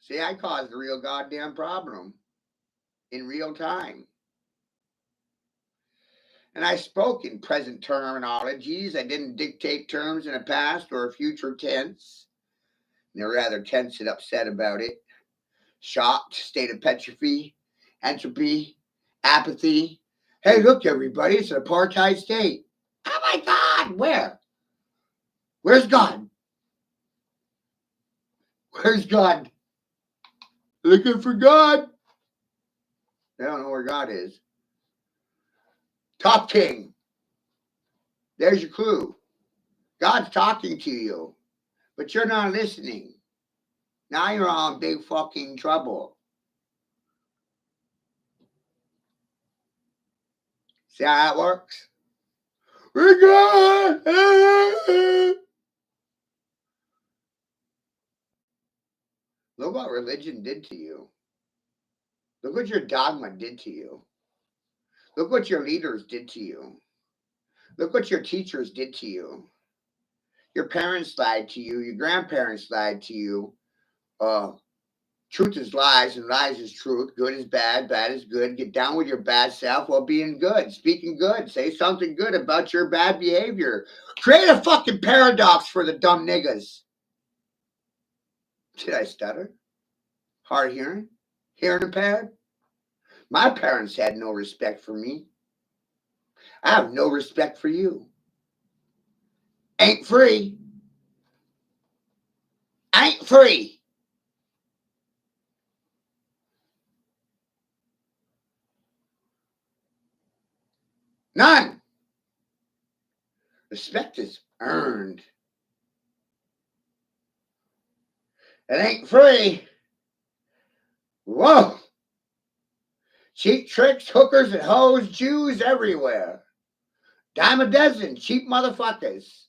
Speaker 1: See, I caused the real goddamn problem in real time. And I spoke in present terminologies. I didn't dictate terms in a past or a future tense. They're rather tense and upset about it. Shocked, state of petrify, entropy, apathy. Hey, look, everybody, it's an apartheid state. Oh my God, where? Where's God? Where's God? Looking for God. They don't know where God is. Top King. There's your clue. God's talking to you, but you're not listening. Now you're all in big fucking trouble. See how that works? We're God. Look what religion did to you. Look what your dogma did to you. Look what your leaders did to you. Look what your teachers did to you. Your parents lied to you. Your grandparents lied to you. Truth is lies and lies is truth. Good is bad. Bad is good. Get down with your bad self while being good. Speaking good. Say something good about your bad behavior. Create a fucking paradox for the dumb niggas. Did I stutter? Hard hearing? Hearing impaired? My parents had no respect for me. I have no respect for you. Ain't free. Ain't free. None. Respect is earned. It ain't free. Whoa. Cheap tricks, hookers, and hoes, Jews everywhere. Dime a dozen, cheap motherfuckers.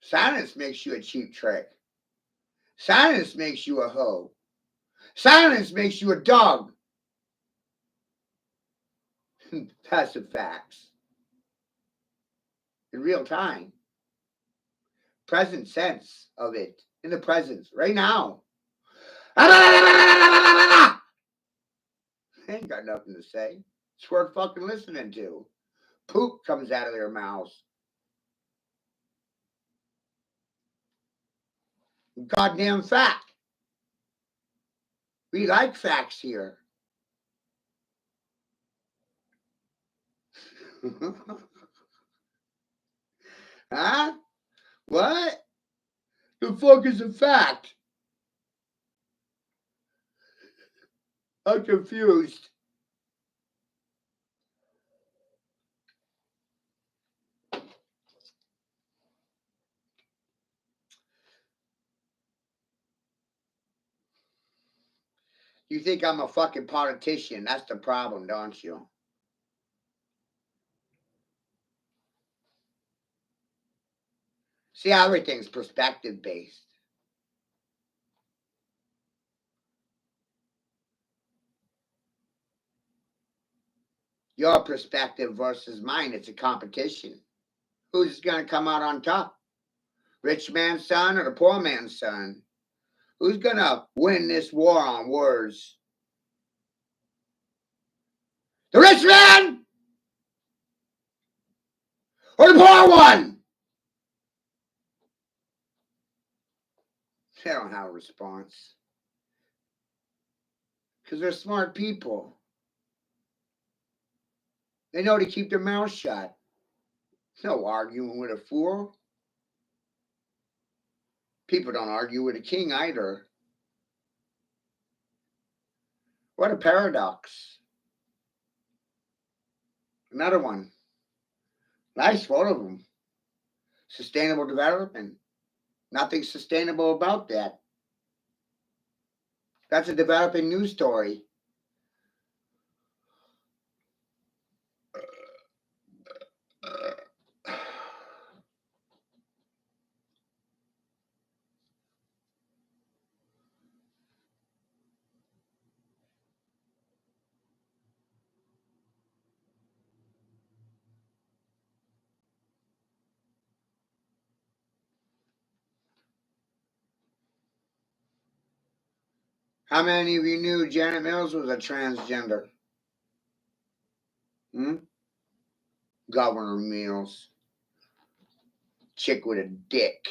Speaker 1: Silence makes you a cheap trick. Silence makes you a hoe. Silence makes you a dog. That's the facts. In real time. Present sense of it. In the presence. Right now. I ain't got nothing to say. It's worth fucking listening to. Poop comes out of their mouths. Goddamn fact. We like facts here. Huh? What? The fuck is a fact? I'm confused. You think I'm a fucking politician. That's the problem, don't you? See, everything's perspective based. Your perspective versus mine, it's a competition. Who's going to come out on top? Rich man's son or the poor man's son? Who's going to win this war on words? The rich man or the poor one? They don't have a response. Because they're smart people. They know to keep their mouth shut. No arguing with a fool. People don't argue with a king either. What a paradox. Another one. Life's full of them. Sustainable development. Nothing sustainable about that. That's a developing news story. How many of you knew Janet Mills was a transgender? Governor Mills. Chick with a dick.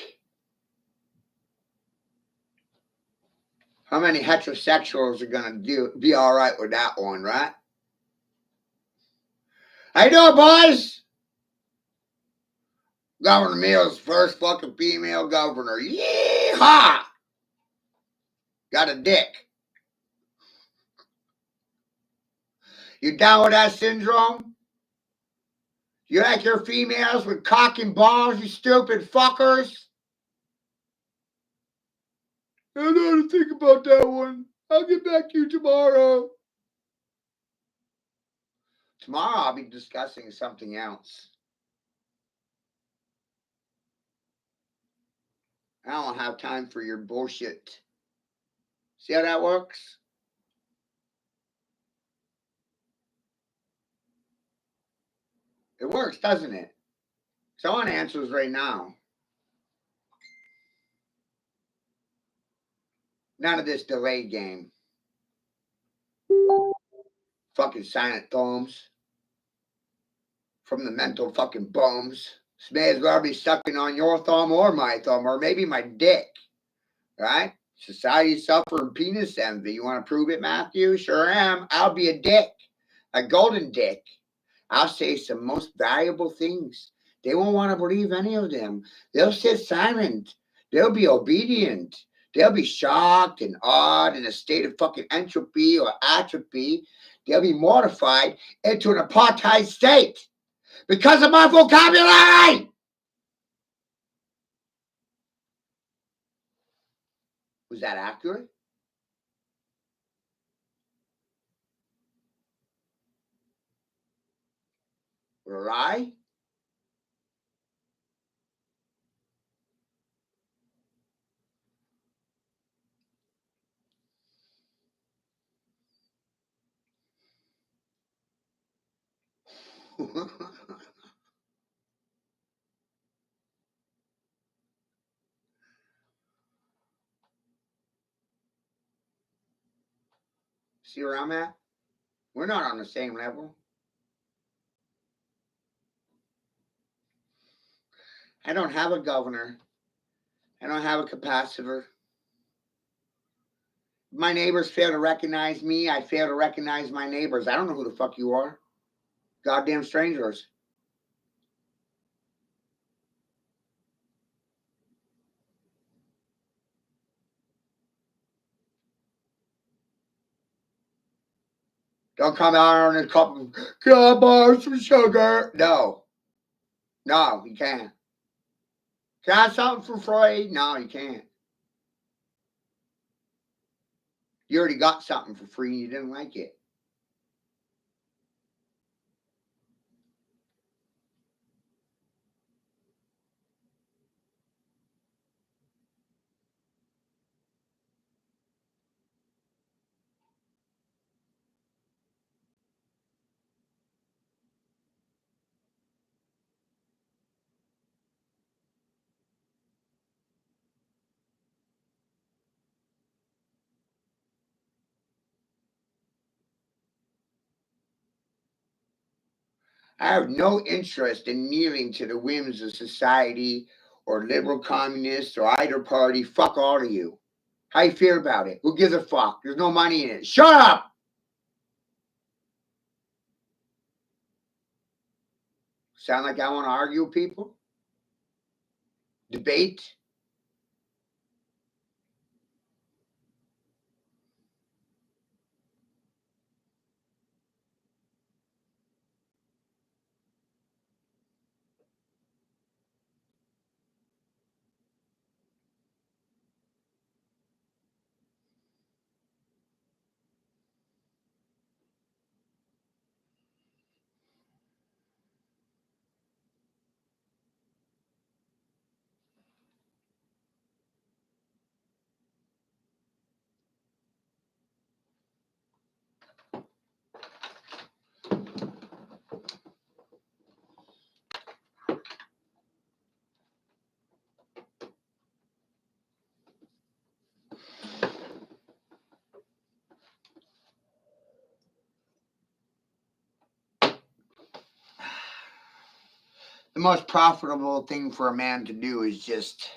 Speaker 1: How many heterosexuals are gonna be all right with that one, right? How you doing, boys? Governor Mills, first fucking female governor. Yeehaw! Got a dick. You down with that syndrome? You like your females with cock and balls, you stupid fuckers? I don't know how to think about that one. I'll get back to you tomorrow. Tomorrow I'll be discussing something else. I don't have time for your bullshit. See how that works? It works, doesn't it? So I want answers right now. None of this delay game. Fucking silent thumbs. From the mental fucking bums. This may as well be sucking on your thumb or my thumb, or maybe my dick. Right? Society suffering penis envy. You want to prove it, Matthew? Sure am. I'll be a dick. A golden dick. I'll say some most valuable things. They won't want to believe any of them. They'll sit silent. They'll be obedient. They'll be shocked and awed in a state of fucking entropy or atrophy. They'll be mortified into an apartheid state because of my vocabulary. Was that accurate? Right? See where I'm at? We're not on the same level. I don't have a governor. I don't have a capacitor. My neighbors fail to recognize me. I fail to recognize my neighbors. I don't know who the fuck you are. Goddamn strangers. Don't come out and cup of, can I borrow some sugar? No. No, you can't. Can I have something for free? No, you can't. You already got something for free and you didn't like it. I have no interest in kneeling to the whims of society or liberal communists or either party. Fuck all of you. How you feel about it? Who gives a fuck? There's no money in it. Shut up! Sound like I want to argue with people? Debate? The most profitable thing for a man to do is just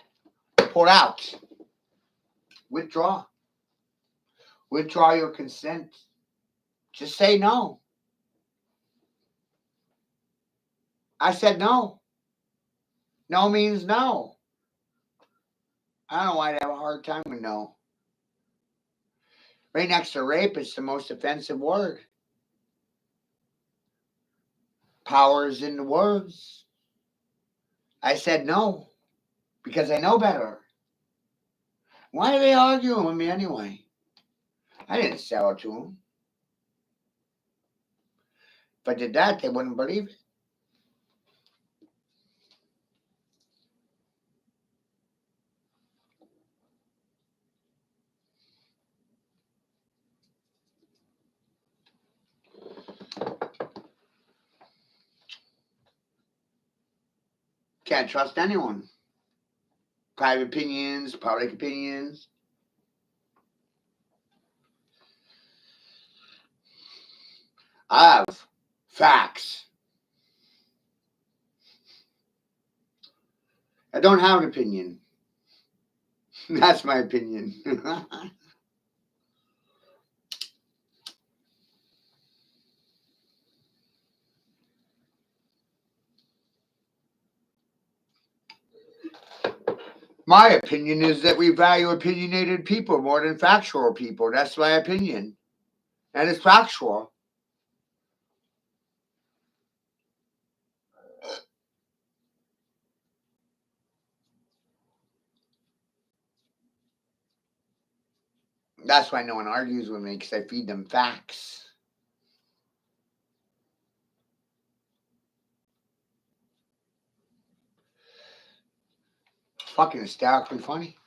Speaker 1: pull out. Withdraw. Withdraw your consent. Just say no. I said no. No means no. I don't know why I have a hard time with no. Right next to rape is the most offensive word. Power is in the words. I said no because I know better. Why are they arguing with me anyway? I didn't sell it to them. If I did that, they wouldn't believe it. Can't trust anyone. Private opinions, public opinions. I have facts. I don't have an opinion. That's my opinion. My opinion is that we value opinionated people more than factual people. That's my opinion. And it's factual. That's why no one argues with me because I feed them facts. Fucking hysterically funny.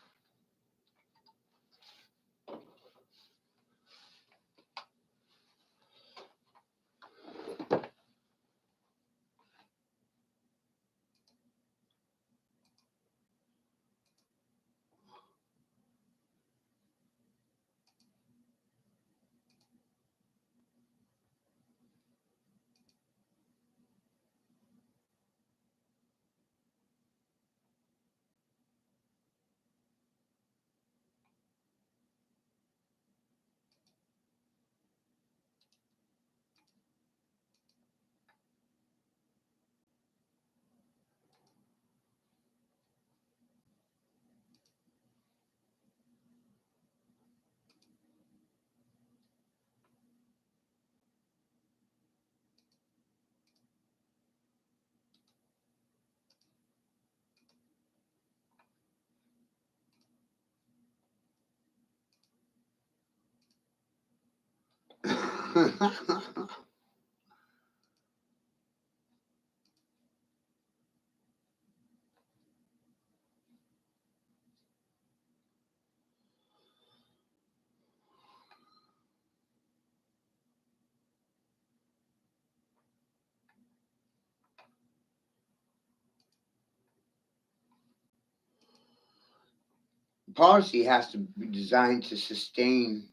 Speaker 1: Policy has to be designed to sustain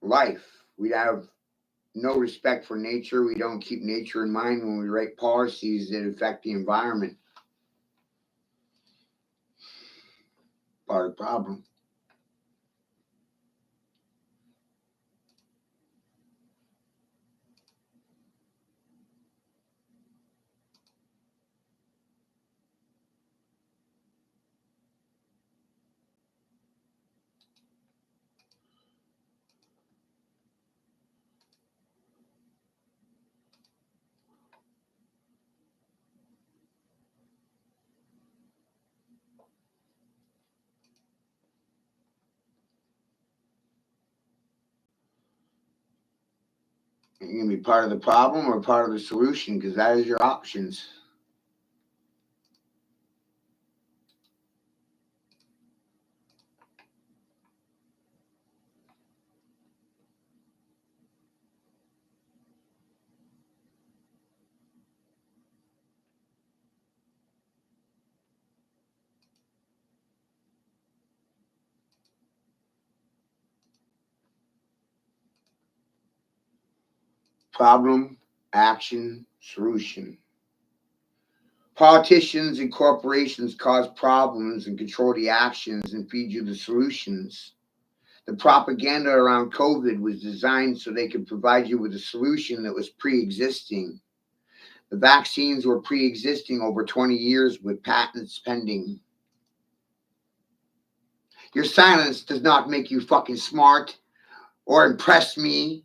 Speaker 1: life. We have No respect for nature. We don't keep nature in mind when we write policies that affect the environment. Part of the problem. You can be part of the problem or part of the solution because that is your options. Problem, action, solution. Politicians and corporations cause problems and control the actions and feed you the solutions. The propaganda around COVID was designed so they could provide you with a solution that was pre existing. The vaccines were pre existing over 20 years with patents pending. Your silence does not make you fucking smart or impress me.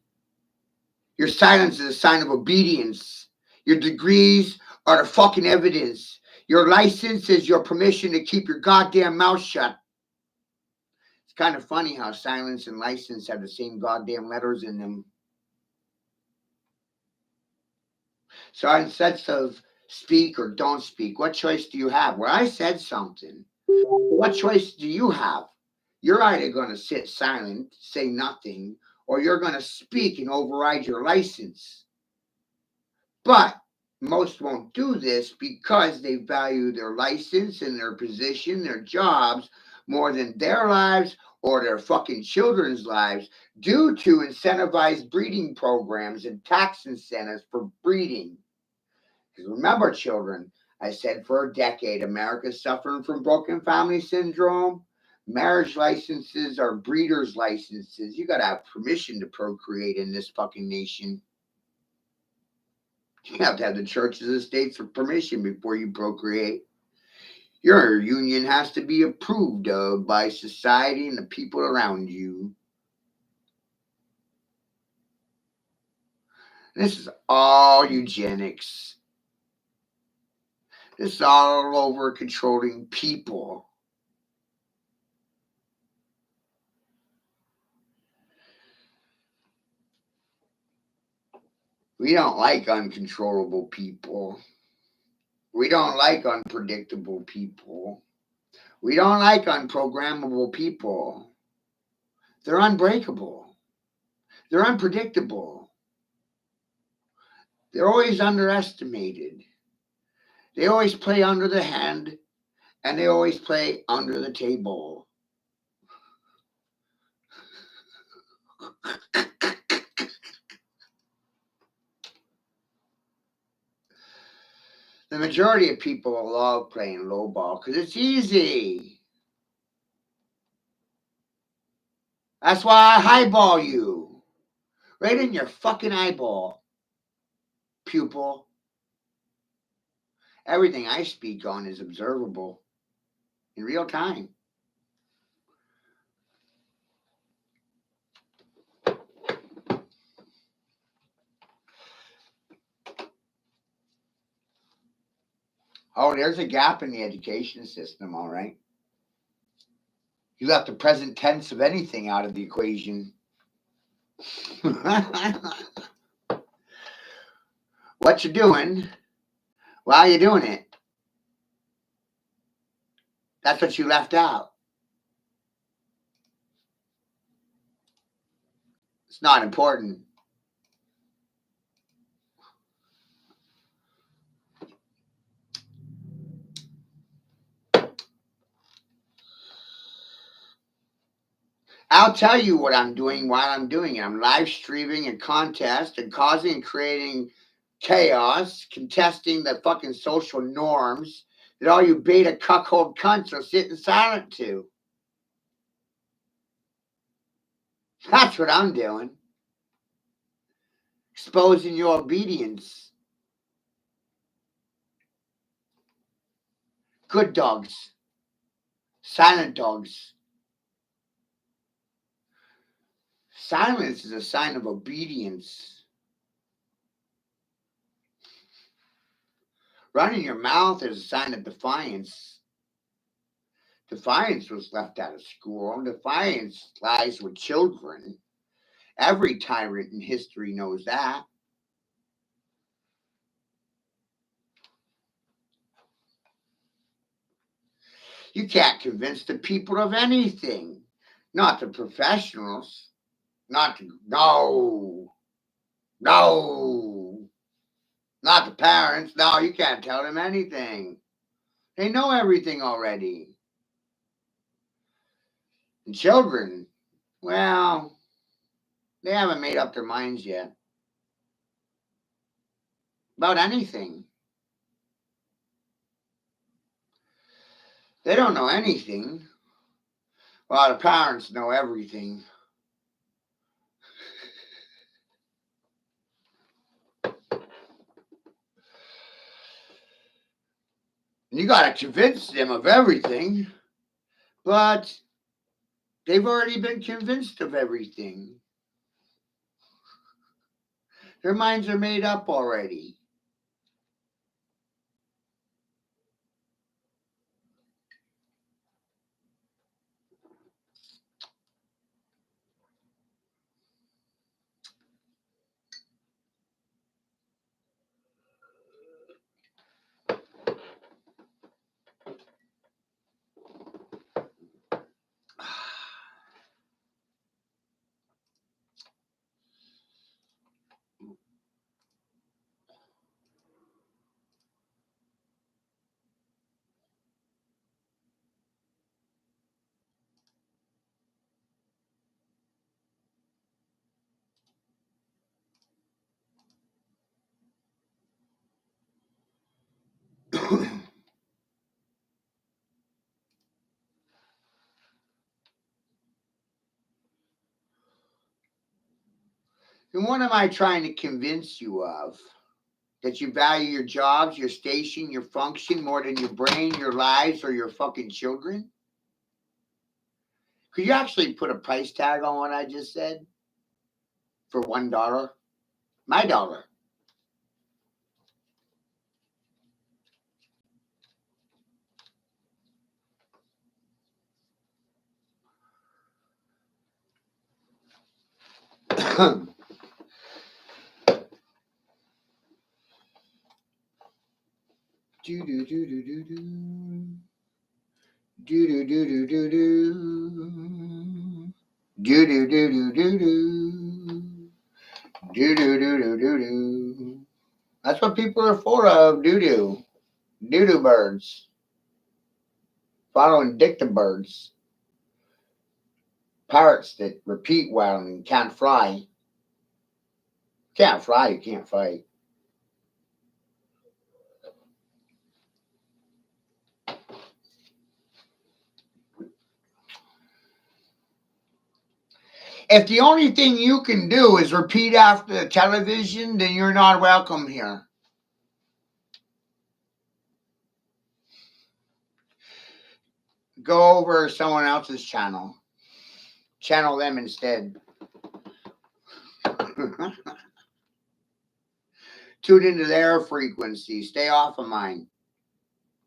Speaker 1: Your silence is a sign of obedience. Your degrees are the fucking evidence. Your license is your permission to keep your goddamn mouth shut. It's kind of funny how silence and license have the same goddamn letters in them. So instead of speak or don't speak, what choice do you have? Well, I said something. What choice do you have? You're either going to sit silent, say nothing, or you're going to speak and override your license. But most won't do this because they value their license and their position, their jobs, more than their lives or their fucking children's lives due to incentivized breeding programs and tax incentives for breeding. Because remember, children, I said for a decade, America's suffering from broken family syndrome. Marriage licenses are breeders' licenses. You got to have permission to procreate in this fucking nation. You have to have the churches and states for permission before you procreate. Your union has to be approved of by society and the people around you. This is all eugenics. This is all over controlling people. We don't like uncontrollable people. We don't like unpredictable people. We don't like unprogrammable people. They're unbreakable. They're unpredictable. They're always underestimated. They always play under the hand and they always play under the table. The majority of people love playing lowball because it's easy. That's why I highball you. Right in your fucking eyeball, pupil. Everything I speak on is observable in real time. Oh, there's a gap in the education system, all right. You left the present tense of anything out of the equation. What you doing while you're doing it? That's what you left out. It's not important. I'll tell you what I'm doing while I'm doing it. I'm live streaming a contest and causing and creating chaos, contesting the fucking social norms that all you beta cuckold cunts are sitting silent to. That's what I'm doing. Exposing your obedience. Good dogs. Silent dogs. Silence is a sign of obedience. Running your mouth is a sign of defiance. Defiance was left out of school. Defiance lies with children. Every tyrant in history knows that. You can't convince the people of anything. Not the professionals. Not the, no. No. Not the parents. No, you can't tell them anything. They know everything already. And children, well, they haven't made up their minds yet about anything. They don't know anything. Well, the parents know everything. And you got to convince them of everything, but they've already been convinced of everything. Their minds are made up already. And what am I trying to convince you of? That you value your jobs, your station, your function more than your brain, your lives, or your fucking children? Could you actually put a price tag on what I just said? For $1? My dollar. Do do do do do do. Do do do do do do. Do do do do do do. Do do do do do do. That's what people are for of doo doo. Doo doo birds. Following dicta birds. Parrots that repeat well and can't fly. Can't fly, you can't fight. If the only thing you can do is repeat after the television, then you're not welcome here. Go over someone else's channel. Channel them instead. Tune into their frequency. Stay off of mine.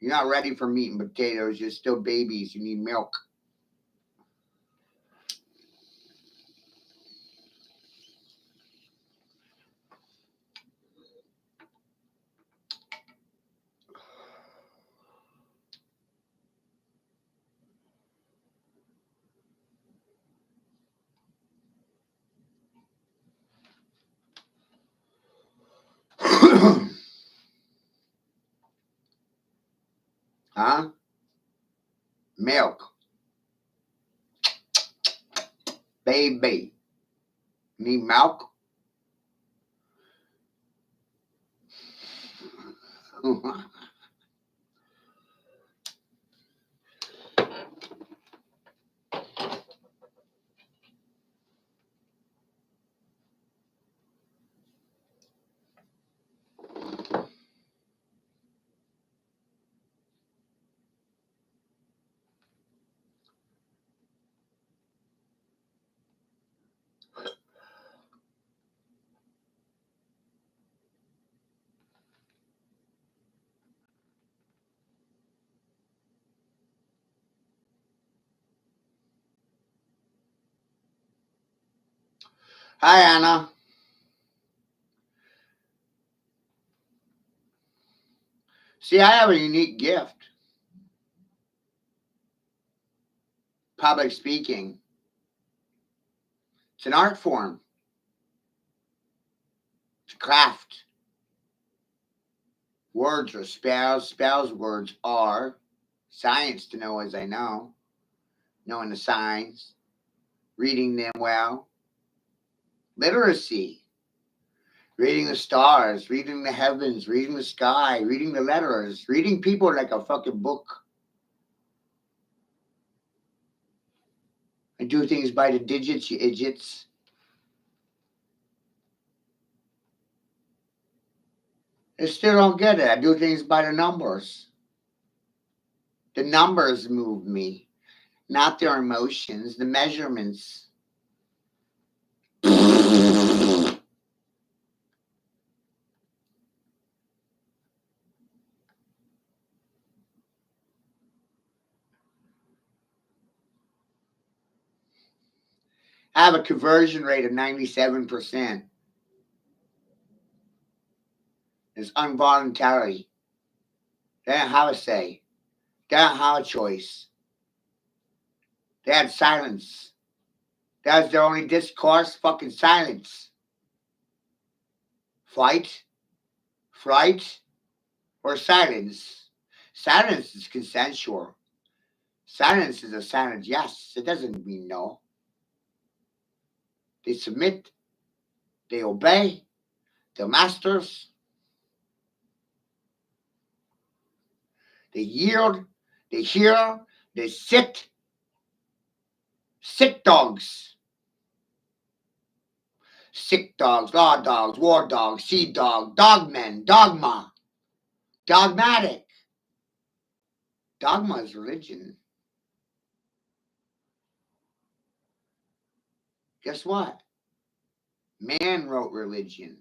Speaker 1: You're not ready for meat and potatoes. You're still babies. You need milk. Huh? Milk. Baby. Need milk? Hi, Anna. See, I have a unique gift. Public speaking. It's an art form. It's a craft. Words are spells. Spells, words are science to know as I know. Knowing the signs. Reading them well. Literacy. Reading the stars. Reading the heavens. Reading the sky. Reading the letters. Reading people like a fucking book. I do things by the digits, you idiots. I still don't get it. I do things by the numbers. The numbers move me, not their emotions, the measurements. I have a conversion rate of 97%. It's involuntary. They don't have a say. They don't have a choice. They had silence. That's their only discourse, fucking silence. Flight, flight, or silence. Silence is consensual. Silence is a silent yes. It doesn't mean no. They submit. They obey. They're masters. They yield. They hear. They sit. Sick dogs. Sick dogs, law dogs, war dogs, sea dog, dogmen, dogma, dogmatic. Dogma is religion. Guess what? Man wrote religion.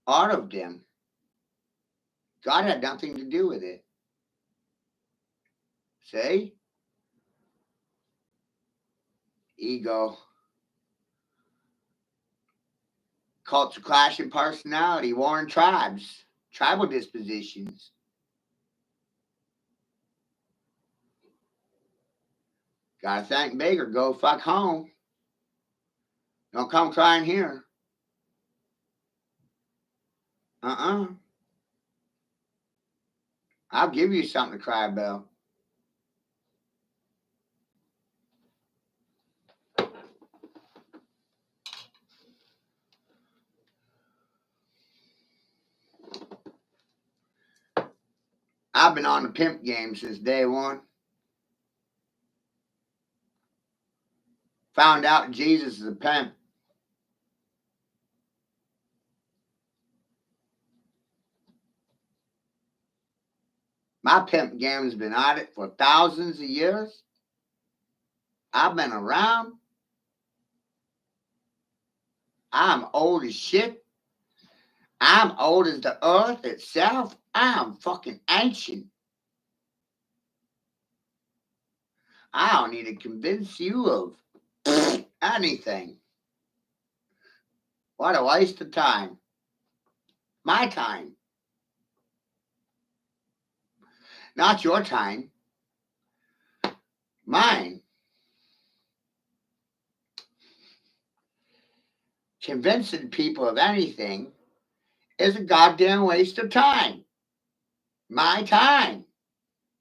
Speaker 1: All of them. God had nothing to do with it. See? Ego. Culture clash in personality, war in tribes, tribal dispositions. Gotta think big or go fuck home. Don't come crying here. Uh-uh. I'll give you something to cry about. I've been on the pimp game since day one. Found out Jesus is a pimp. My pimp game's been at it for thousands of years. I've been around. I'm old as shit. I'm old as the earth itself. I'm fucking ancient. I don't need to convince you of anything. What a waste of time. My time. Not your time. Mine. Convincing people of anything is a goddamn waste of time. My time.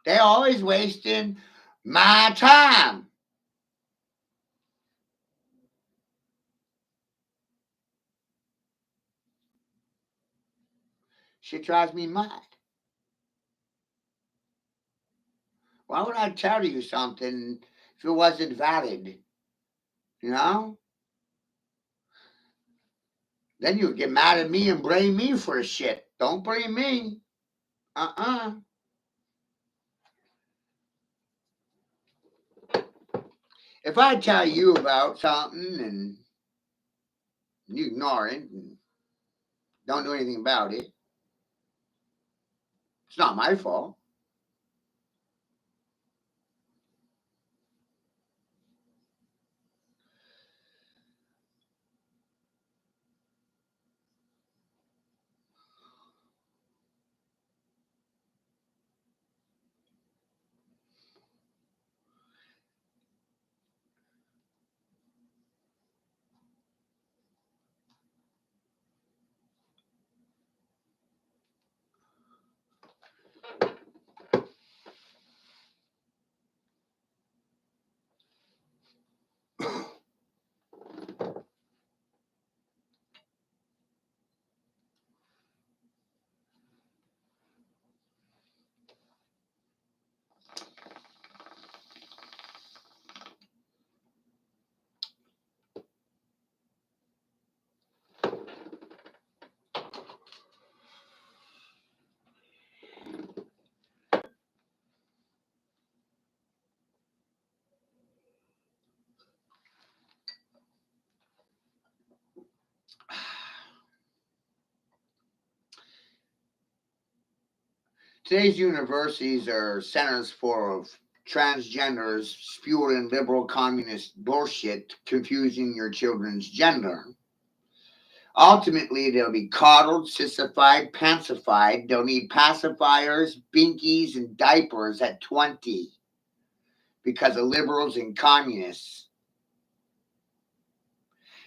Speaker 1: They always wasting my time. Shit drives me mad. Why would I tell you something if it wasn't valid? You know? Then you get mad at me and blame me for shit. Don't blame me. Uh-uh. If I tell you about something and you ignore it and don't do anything about it, it's not my fault. Today's universities are centers for transgenders spewing liberal communist bullshit, confusing your children's gender. Ultimately, they'll be coddled, sissified, pantsified. They'll need pacifiers, binkies, and diapers at 20 because of liberals and communists.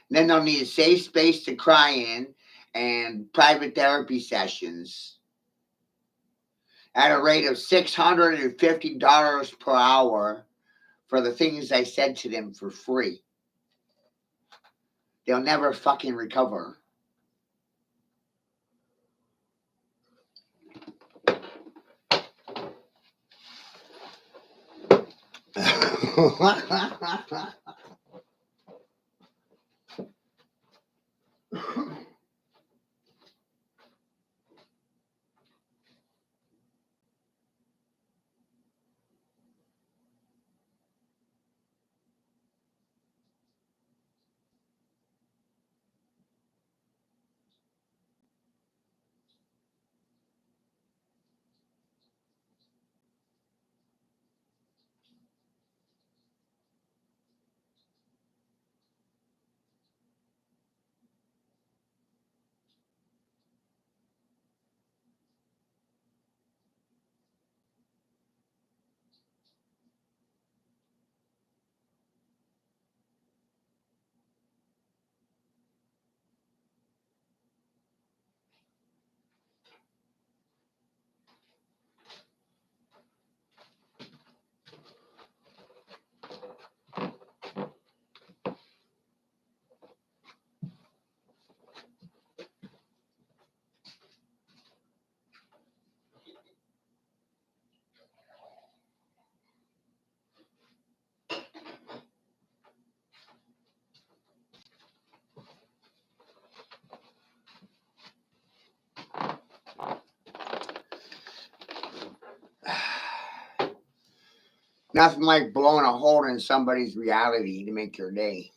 Speaker 1: Then they'll need a safe space to cry in and private therapy sessions at a rate of $650 per hour for the things I said to them for free. They'll never fucking recover. Nothing like blowing a hole in somebody's reality to make your day.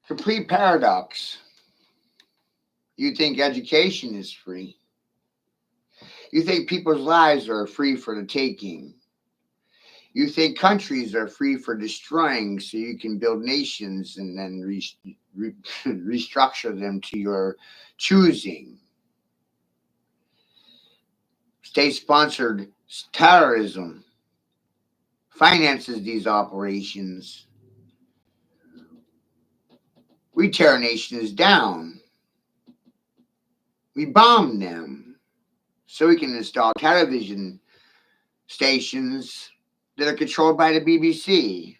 Speaker 1: Complete paradox. You think education is free. You think people's lives are free for the taking. You think countries are free for destroying so you can build nations and then restructure them to your choosing. State sponsored terrorism finances these operations. We tear nations down. We bomb them so we can install television stations that are controlled by the BBC.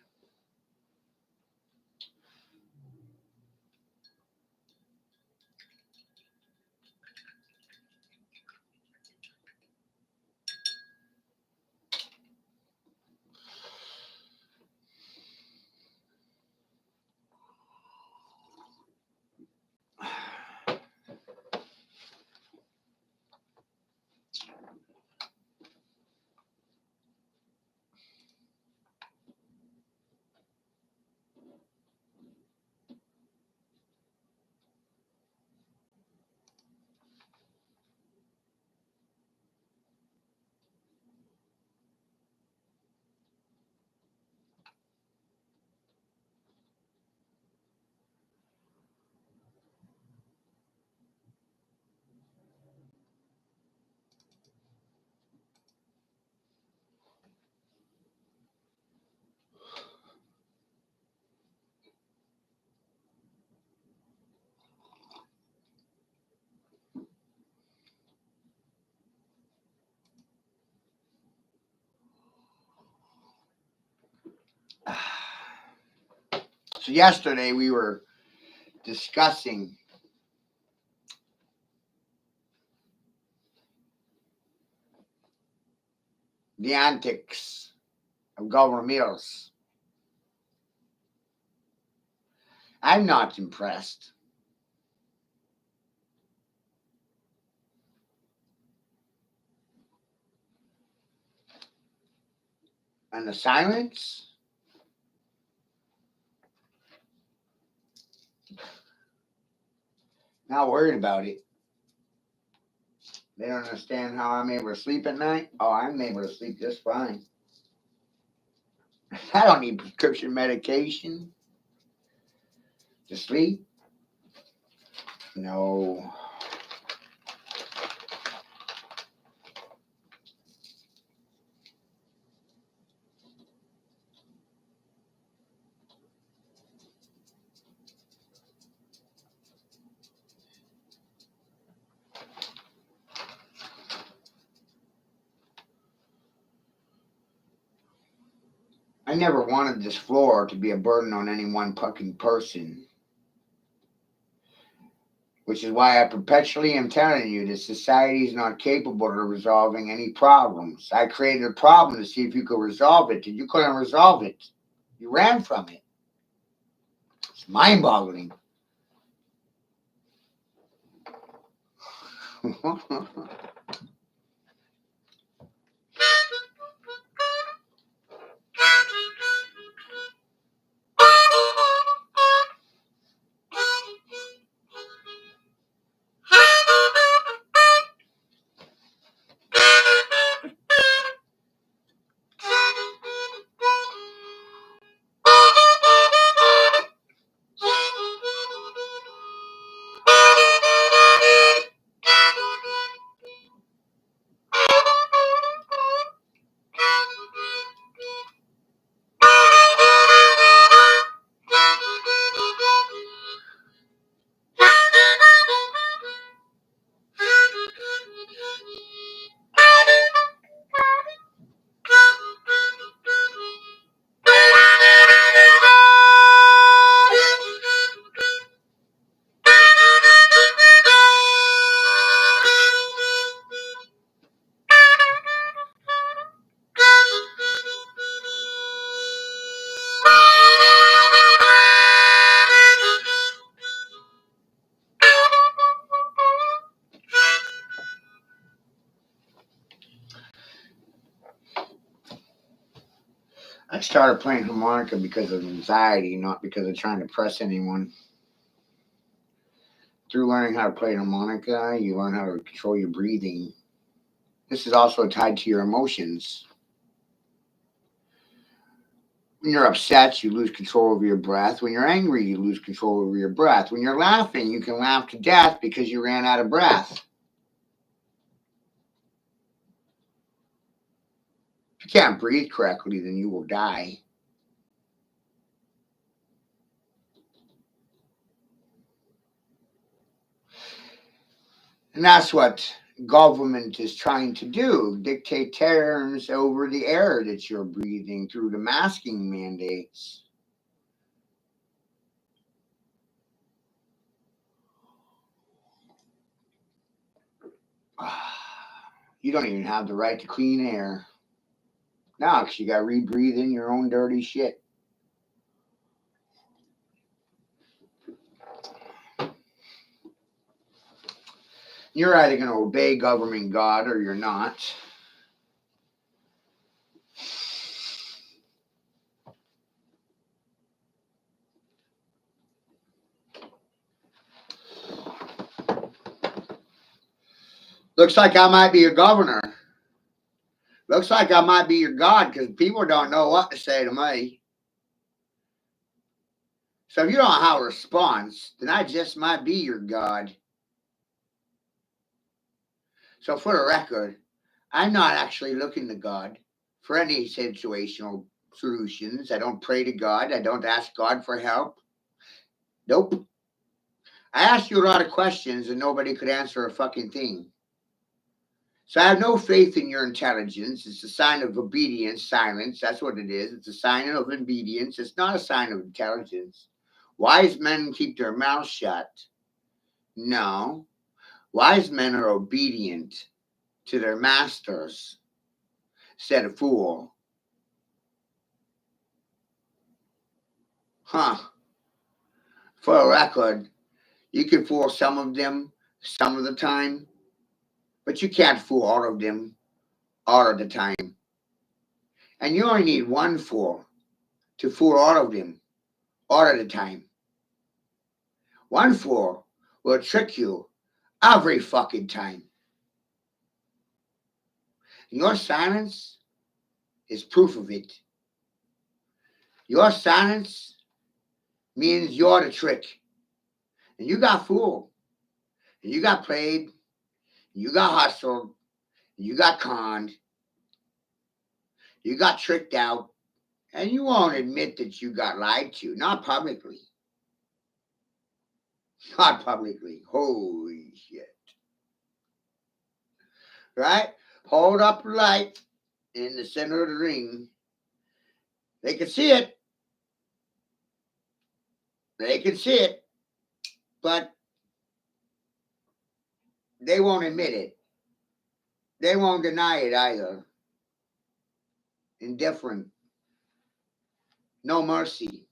Speaker 1: So, yesterday we were discussing the antics of Governor Mills. I'm not impressed. And the silence? Not worried about it. They don't understand how I'm able to sleep at night. Oh, I'm able to sleep just fine. I don't need prescription medication to sleep. No. I never wanted this floor to be a burden on any one fucking person. Which is why I perpetually am telling you that society is not capable of resolving any problems. I created a problem to see if you could resolve it, and you couldn't resolve it. You ran from it. It's mind boggling. I started playing harmonica because of anxiety, not because of trying to impress anyone. Through learning how to play an harmonica, you learn how to control your breathing. This is also tied to your emotions. When you're upset, you lose control over your breath. When you're angry, you lose control over your breath. When you're laughing, you can laugh to death because you ran out of breath. If you can't breathe correctly, then you will die. And that's what government is trying to do, dictate terms over the air that you're breathing through the masking mandates. You don't even have the right to clean air. Now, because you got to rebreathe in your own dirty shit. You're either going to obey government God or you're not. Looks like I might be your governor. Looks like I might be your God because people don't know what to say to me. So if you don't have a response, then I just might be your God. So for the record, I'm not actually looking to God for any situational solutions. I don't pray to God. I don't ask God for help. Nope. I asked you a lot of questions and nobody could answer a fucking thing. So I have no faith in your intelligence. It's a sign of obedience, silence. That's what it is. It's a sign of obedience. It's not a sign of intelligence. Wise men keep their mouths shut. No. Wise men are obedient to their masters. Said a fool. Huh. For a record, you can fool some of them some of the time, but you can't fool all of them all of the time. And you only need one fool to fool all of them all of the time. One fool will trick you every fucking time. Your silence is proof of it. Your silence means you're the trick. And you got fooled. And you got played. And you got hustled. And you got conned. You got tricked out. And you won't admit that you got lied to. Not publicly. Not publicly. Holy shit. Right? Hold up the light in the center of the ring. They can see it. They can see it. But they won't admit it. They won't deny it either. Indifferent. No mercy.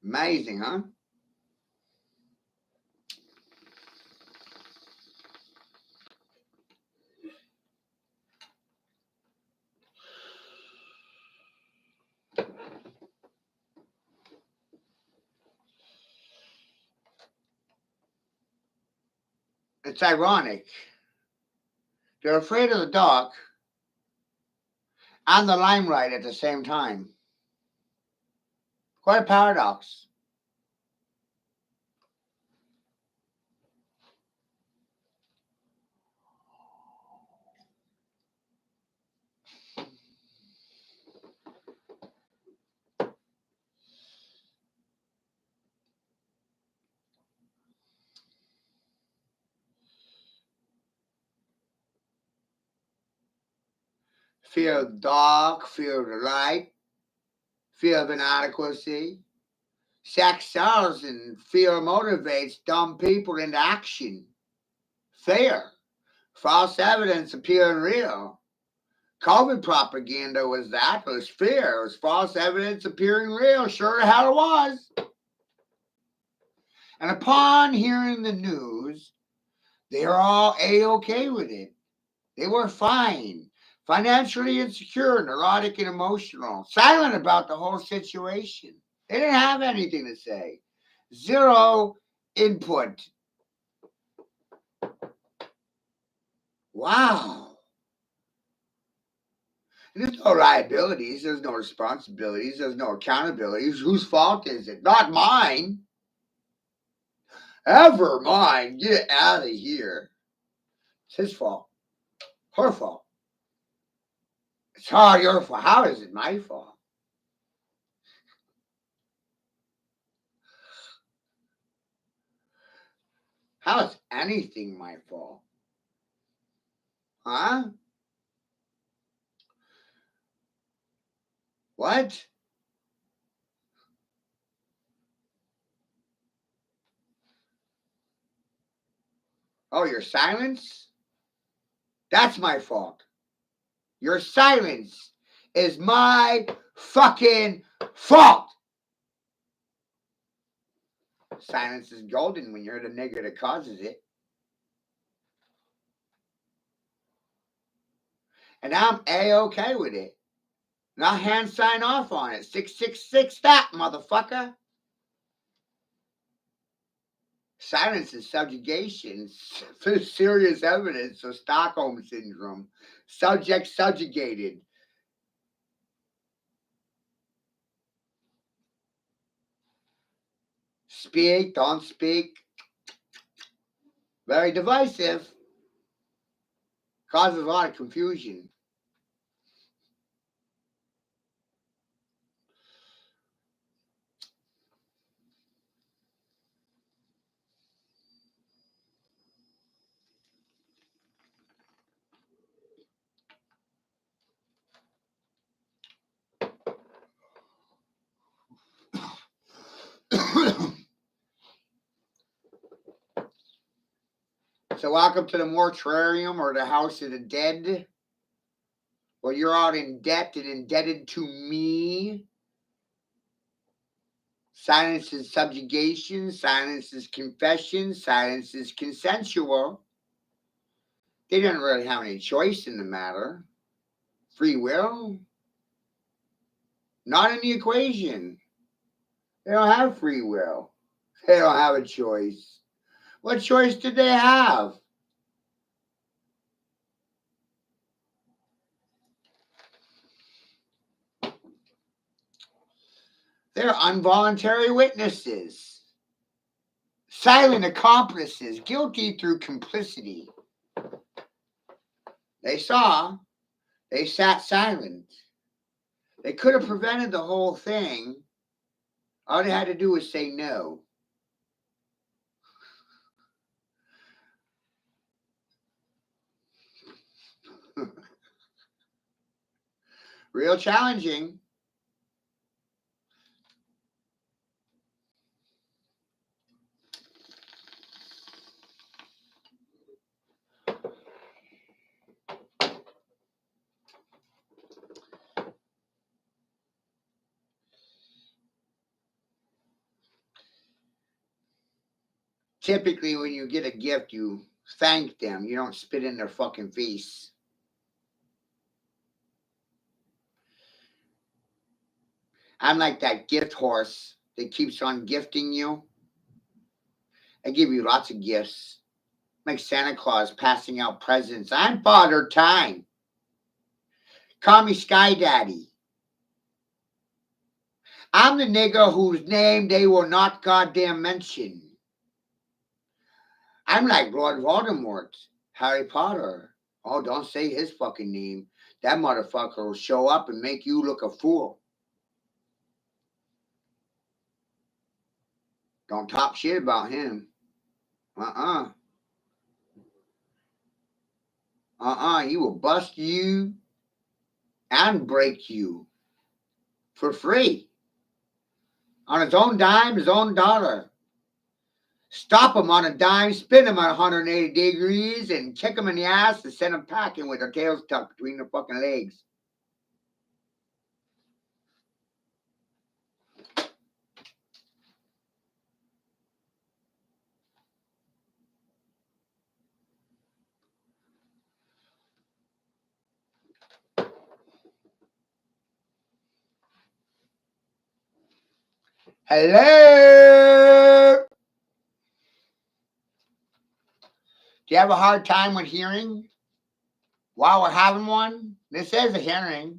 Speaker 1: Amazing, huh? It's ironic. They're afraid of the dark and the limelight at the same time. Quite a paradox. Fear of the dark, fear of the light, fear of inadequacy. Sex sells and fear motivates dumb people into action. Fear. False evidence appearing real. COVID propaganda was that. It was fear. It was false evidence appearing real. Sure the hell it was. And upon hearing the news, they were all A-okay with it. They were fine. Financially insecure, neurotic and emotional. Silent about the whole situation. They didn't have anything to say. Zero input. Wow. There's no liabilities. There's no responsibilities. There's no accountabilities. Whose fault is it? Not mine. Ever mine. Get out of here. It's his fault. Her fault. It's all your fault. How is it my fault? How is anything my fault? Huh? What? Oh, your silence? That's my fault. Your silence is my fucking fault. Silence is golden when you're the nigger that causes it. And I'm A-okay with it. And I'll hand sign off on it. 666 that, motherfucker. Silence is subjugation. Serious evidence of Stockholm Syndrome. Subject subjugated. Speak, don't speak. Very divisive. Causes a lot of confusion. So welcome to the mortuarium or the house of the dead. Well, you're out in debt and indebted to me. Silence is subjugation. Silence is confession. Silence is consensual. They didn't really have any choice in the matter. Free will? Not in the equation. They don't have free will. They don't have a choice. What choice did they have? They're involuntary witnesses, silent accomplices, guilty through complicity. They saw, they sat silent. They could have prevented the whole thing. All they had to do was say no. Real challenging. Typically, when you get a gift, you thank them. You don't spit in their fucking face. I'm like that gift horse that keeps on gifting you. I give you lots of gifts. Like Santa Claus passing out presents. I'm Father Time. Call me Sky Daddy. I'm the nigga whose name they will not goddamn mention. I'm like Lord Voldemort, Harry Potter. Oh, don't say his fucking name. That motherfucker will show up and make you look a fool. Don't talk shit about him. Uh-uh. He will bust you and break you for free. On his own dime, his own dollar. Stop him on a dime, spin him at 180 degrees, and kick him in the ass and send him packing with their tails tucked between their fucking legs. Hello? Do you have a hard time with hearing? While we're having one, this is a hearing.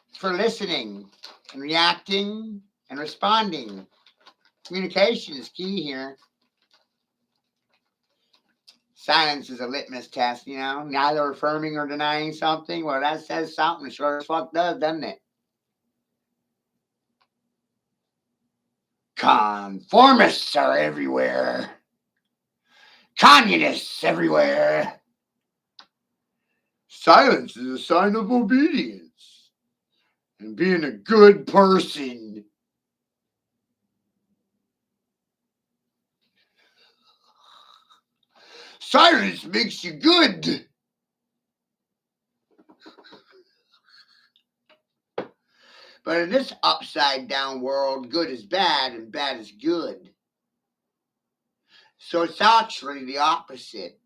Speaker 1: It's for listening and reacting and responding. Communication is key here. Silence is a litmus test, you know, neither affirming or denying something. Well, that says something, sure as fuck does, doesn't it? Conformists are everywhere. Communists everywhere. Silence is a sign of obedience and being a good person. Silence makes you good. But in this upside down world, good is bad and bad is good. So it's actually the opposite.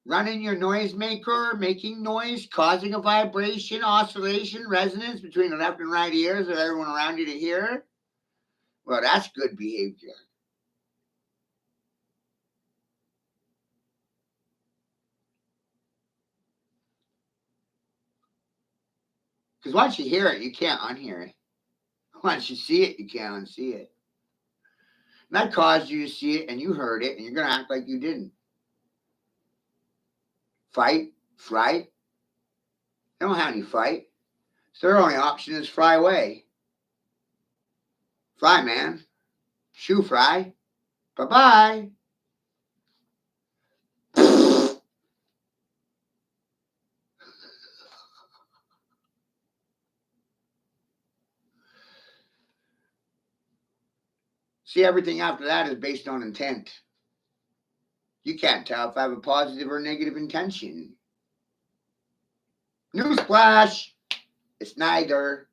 Speaker 1: Running your noisemaker, making noise, causing a vibration, oscillation, resonance between the left and right ears of everyone around you to hear. Well, that's good behavior. Because once you hear it, you can't unhear it. Once you see it, you can't unsee it. And that caused you to see it and you heard it and you're going to act like you didn't. Fight, flight. They don't have any fight. So their only option is fly away. Fly, man. Shoe fry. Bye-bye. See, everything after that is based on intent. You can't tell if I have a positive or negative intention. Newsflash! It's neither.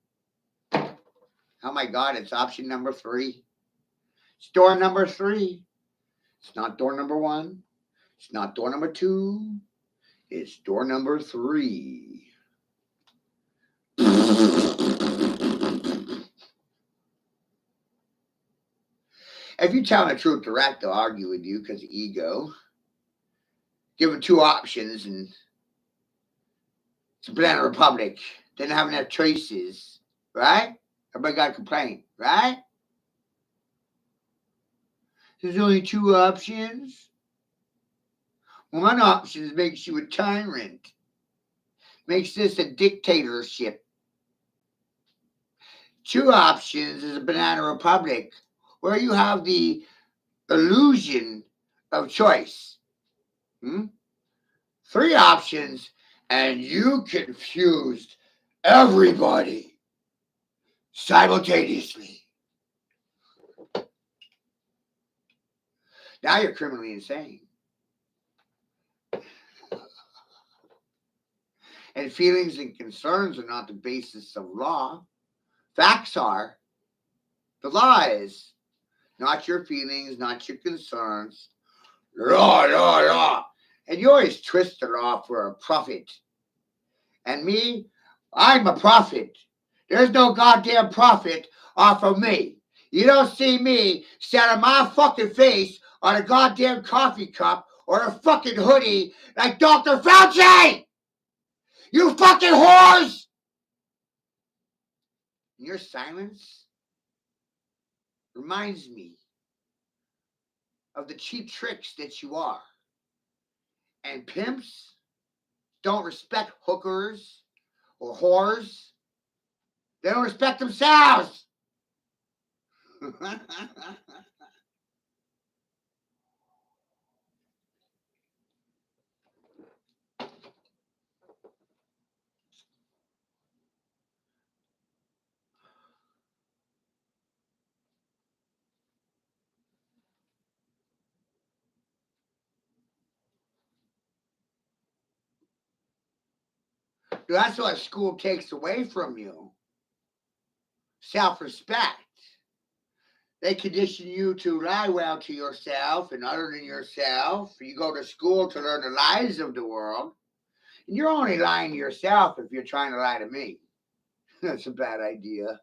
Speaker 1: Oh my God, it's option number 3. It's door number 3. It's not door number 1. It's not door number 2. It's door number 3. If you tell the truth direct, they'll argue with you because of ego. Give them 2 options and it's a banana republic. Didn't have enough choices, right? Everybody got a complaint, right? There's only 2 options. One option makes you a tyrant. Makes this a dictatorship. 2 options is a banana republic where you have the illusion of choice. 3 options and you confused everybody simultaneously. Now you're criminally insane. And feelings and concerns are not the basis of law. Facts are. The law is. Not your feelings, not your concerns. Law. And you always twist the law for a profit. And me, I'm a prophet. There's no goddamn profit off of me. You don't see me standing my fucking face on a goddamn coffee cup or a fucking hoodie like Dr. Fauci! You fucking whores! Your silence reminds me of the cheap tricks that you are. And pimps don't respect hookers or whores. They don't respect themselves. That's what school takes away from you. Self-respect. They condition you to lie well to yourself and other than yourself. You go to school to learn the lies of the world. And you're only lying to yourself if you're trying to lie to me. That's a bad idea.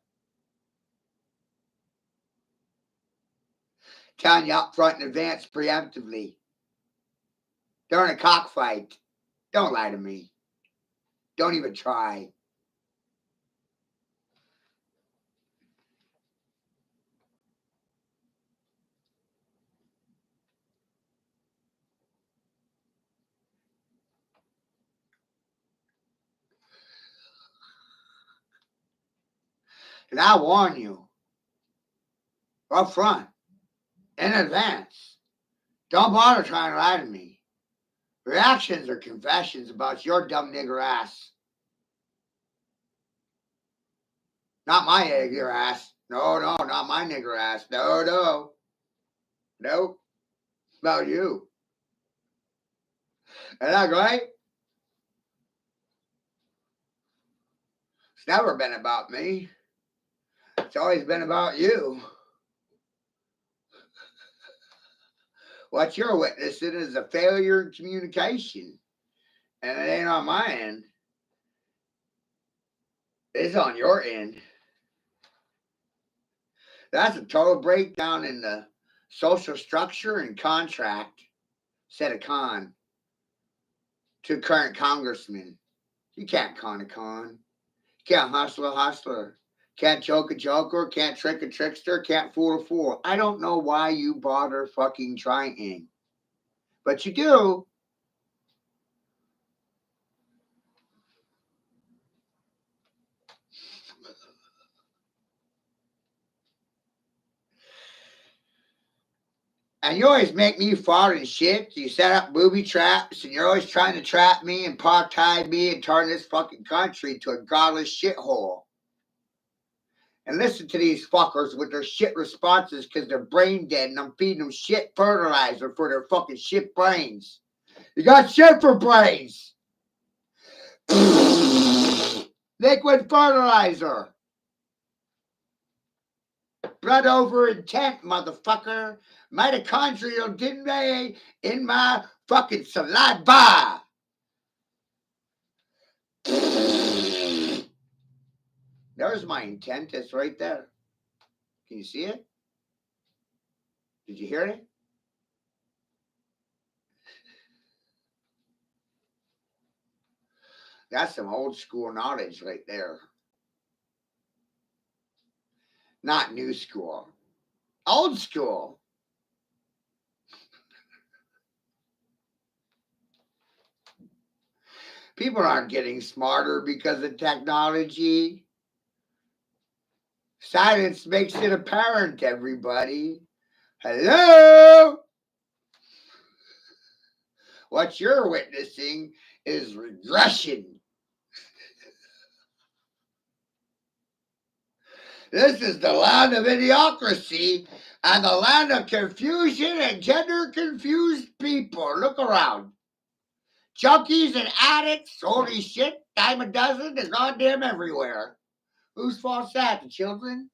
Speaker 1: Telling you up front in advance preemptively. During a cockfight. Don't lie to me. Don't even try. And I warn you up front, in advance. Don't bother trying to lie to me. Reactions are confessions about your dumb nigger ass. Not my nigger ass. No, not my nigger ass. No. Nope. About you. Isn't that right? It's never been about me. It's always been about you. What you're witnessing is a failure in communication. And it ain't on my end. It's on your end. That's a total breakdown in the social structure and contract set a con to current congressmen. You can't con a con. You can't hustle a hustler. Can't joke a joker. Can't trick a trickster. Can't fool a fool. I don't know why you bother fucking trying. But you do. And you always make me fall in shit. You set up booby traps, and you're always trying to trap me and tie me and turn this fucking country to a godless shithole. And listen to these fuckers with their shit responses because they're brain dead and I'm feeding them shit fertilizer for their fucking shit brains. You got shit for brains. Liquid fertilizer. Blood over intent, motherfucker. Mitochondrial DNA in my fucking saliva. There's my intent. It's right there. Can you see it? Did you hear it? That's some old school knowledge right there. Not new school. Old school. People aren't getting smarter because of technology. Science makes it apparent, everybody. Hello? What you're witnessing is regression. This is the land of idiocracy and the land of confusion and gender confused people. Look around. Junkies and addicts, holy shit, dime a dozen, they're goddamn everywhere. Whose fault's that? The children?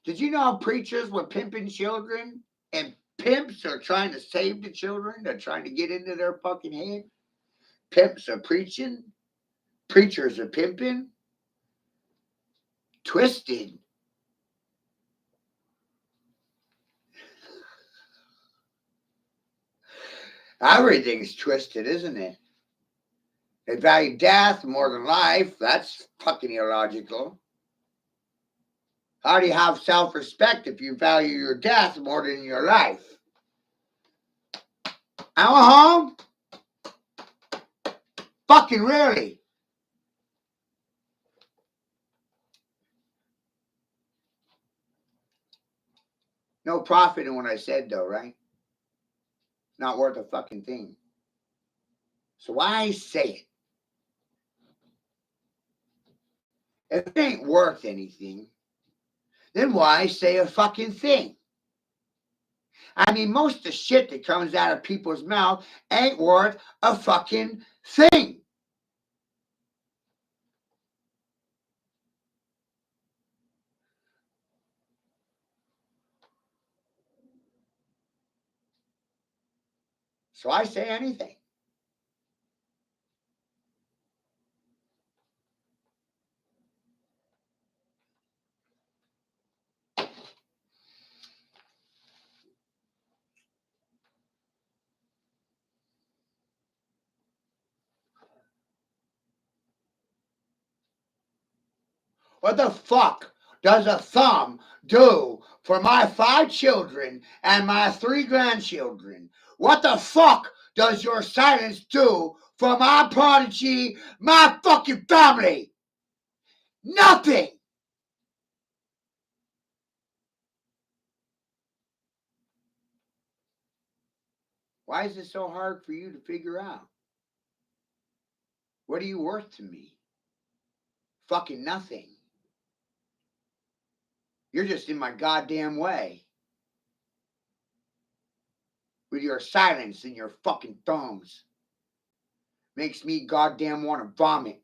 Speaker 1: Did you know preachers were pimping children? And pimps are trying to save the children? They're trying to get into their fucking head? Pimps are preaching? Preachers are pimping? Twisted. Everything's twisted, isn't it? They value death more than life. That's fucking illogical. How do you have self-respect if you value your death more than your life? I'm home? Fucking really. No profit in what I said, though, right? Not worth a fucking thing. So why say it? If it ain't worth anything, then why say a fucking thing? I mean, most of the shit that comes out of people's mouth ain't worth a fucking thing. So I say anything. What the fuck does a thumb do for my 5 children and my 3 grandchildren? What the fuck does your silence do for my prodigy, my fucking family? Nothing. Why is it so hard for you to figure out? What are you worth to me? Fucking nothing. You're just in my goddamn way. With your silence and your fucking thumbs. Makes me goddamn want to vomit.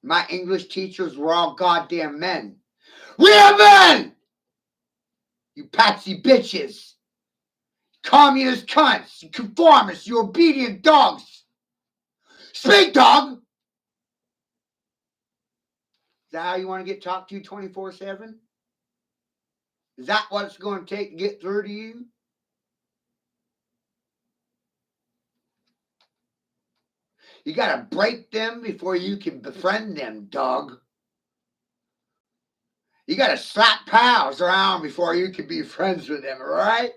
Speaker 1: My English teachers were all goddamn men. We are men! You patsy bitches. Communist cunts. You conformists. You obedient dogs. Speak, dog! Is that how you want to get talked to 24/7? Is that what it's going to take to get through to you? You got to break them before you can befriend them, dog. You got to slap pals around before you can be friends with them, all right?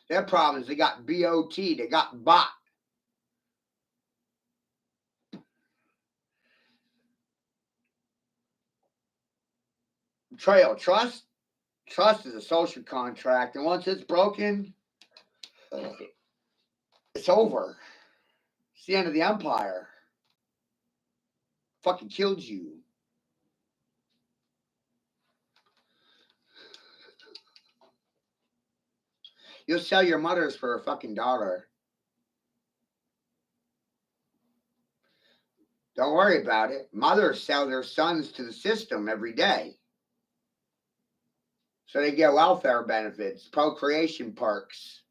Speaker 1: Their problem is they got BOT, they got bot. Betrayal, trust. Trust is a social contract, and once it's broken, it's over. It's the end of the empire. Fucking killed you. You'll sell your mothers for a fucking dollar. Don't worry about it. Mothers sell their sons to the system every day. So they get welfare benefits, procreation perks.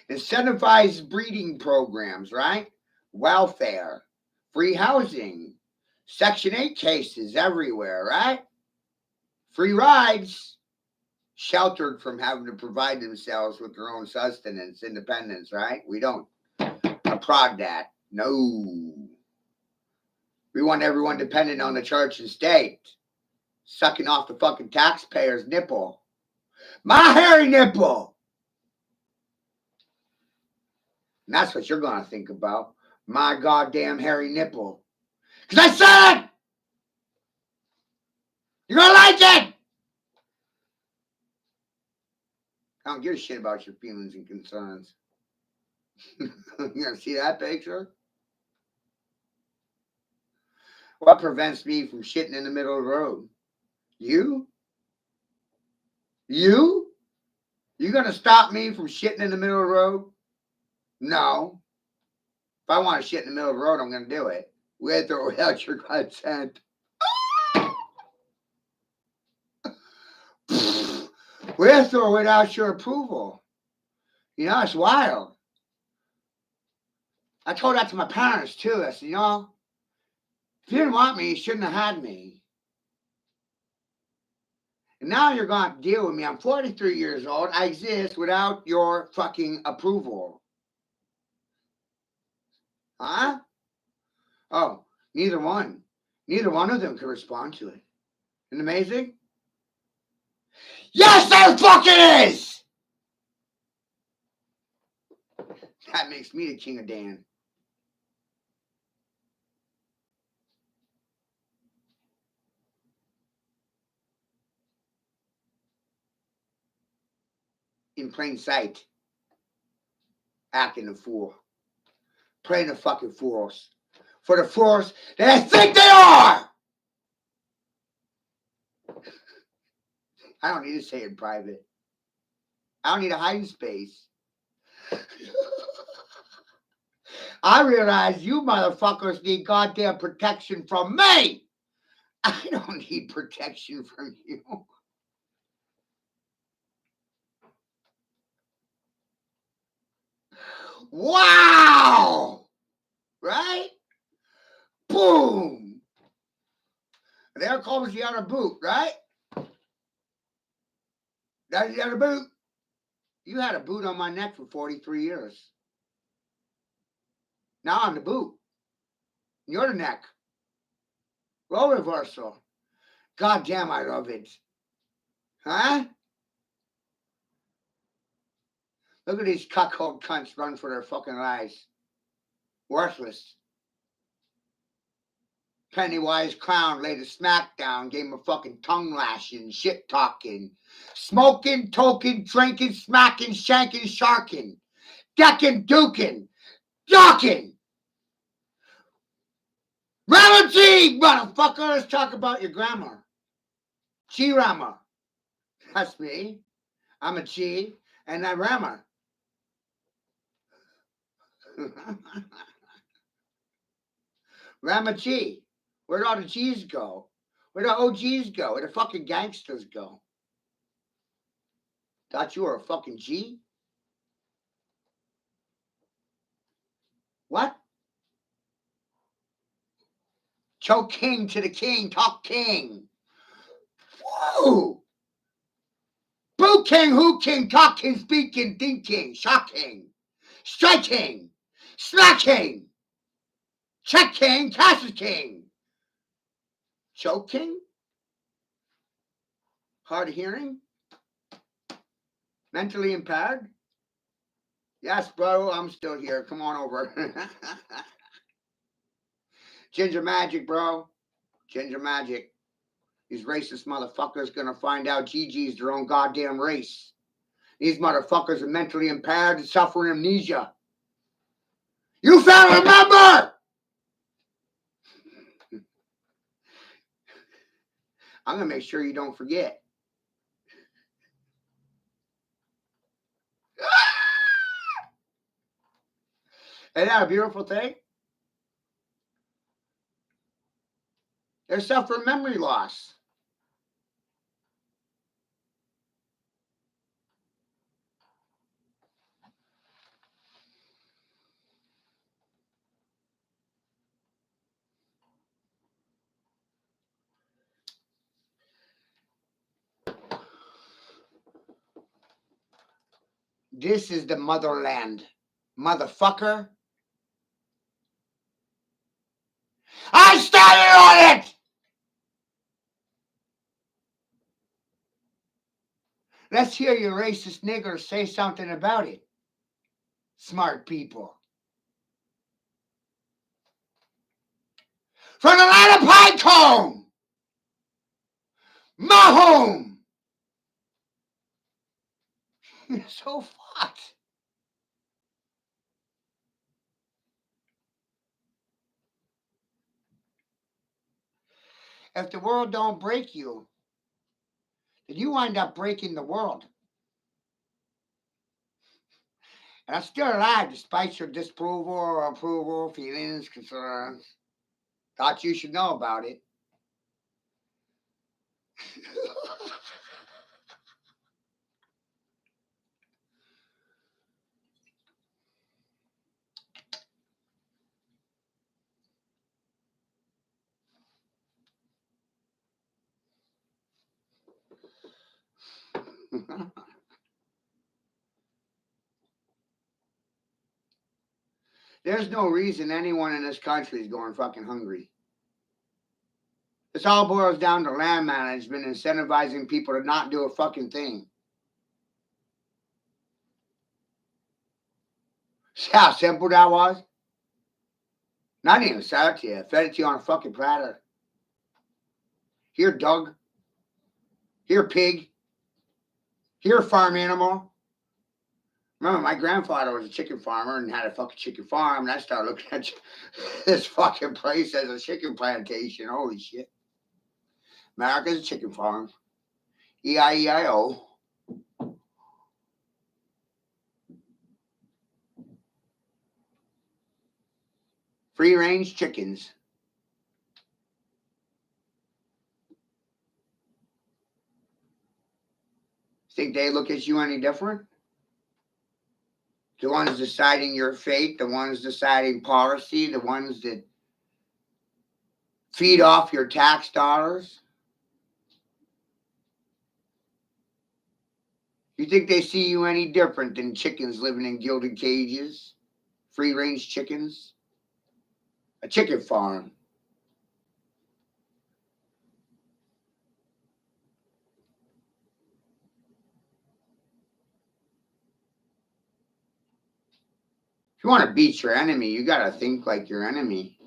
Speaker 1: Incentivized breeding programs, right? Welfare, free housing, Section 8 cases everywhere, right? Free rides, sheltered from having to provide themselves with their own sustenance, independence, right? We don't applaud that. No. We want everyone dependent on the church and state, sucking off the fucking taxpayer's nipple. My hairy nipple! And that's what you're going to think about. My goddamn hairy nipple. Because I said it! You're going to like it! I don't give a shit about your feelings and concerns. You going to see that picture? What prevents me from shitting in the middle of the road? You? You? You going to stop me from shitting in the middle of the road? No. If I want to shit in the middle of the road, I'm going to do it. With or without your consent. With or without your approval. You know, it's wild. I told that to my parents, too. I said, you know, if you didn't want me, you shouldn't have had me. And now you're going to deal with me. I'm 43 years old. I exist without your fucking approval. Huh? Oh, neither one. Neither one of them can respond to it. Isn't it amazing? Yes, there fucking is! That makes me the king of Dan. In plain sight. Acting a fool. Playing the fucking fools. For the fools that I think they are! I don't need to say it in private. I don't need a hiding space. I realize you motherfuckers need goddamn protection from me. I don't need protection from you. Wow! Right? Boom! There comes the other boot, right? That's the other boot. You had a boot on my neck for 43 years. Now I'm the boot. You're the neck. Role reversal. God damn, I love it. Huh? Look at these cuckold cunts run for their fucking lives. Worthless. Pennywise clown laid a smackdown, gave him a fucking tongue lashing, shit talking, smoking, toking, drinking, smacking, shanking, sharking, decking, duking, docking. Grandma G, motherfucker, let's talk about your grandma. G-Rama. That's me. I'm a G, and I'm Rama. Rama G. Where'd all the G's go? Where'd the OGs go? Where'd the fucking gangsters go? Thought you were a fucking G? What? Choke king to the king, talk king. Whoa! Boo king, who king, talk king, speak king, think king, shock king, strike king, smack king, check king, cash king. Choke king? Hard of hearing? Mentally impaired? Yes, bro, I'm still here. Come on over. Ginger magic, bro. Ginger magic. These racist motherfuckers gonna find out GG's their own goddamn race. These motherfuckers are mentally impaired and suffering amnesia. You family member! I'm gonna make sure you don't forget. Isn't that a beautiful thing? They're suffering memory loss. This is the motherland, motherfucker. I started on it! Let's hear you racist niggers say something about it. Smart people. From the land of Pinecone! My home! So fucked. If the world don't break you, then you wind up breaking the world. And I'm still alive despite your disapproval or approval, feelings, concerns. Thought you should know about it. There's no reason anyone in this country is going fucking hungry. This all boils down to land management incentivizing people to not do a fucking thing. See how simple that was? Not even sell it to you. I fed it to you on a fucking platter. Here, Doug. Here, pig. Here, farm animal. Remember, my grandfather was a chicken farmer and had a fucking chicken farm, and I started looking at this fucking place as a chicken plantation. Holy shit. America's a chicken farm. E-I-E-I-O. Free range chickens. Think they look at you any different? The ones deciding your fate, the ones deciding policy, the ones that feed off your tax dollars. You think they see you any different than chickens living in gilded cages? Free range chickens? A chicken farm. If you want to beat your enemy, you got to think like your enemy.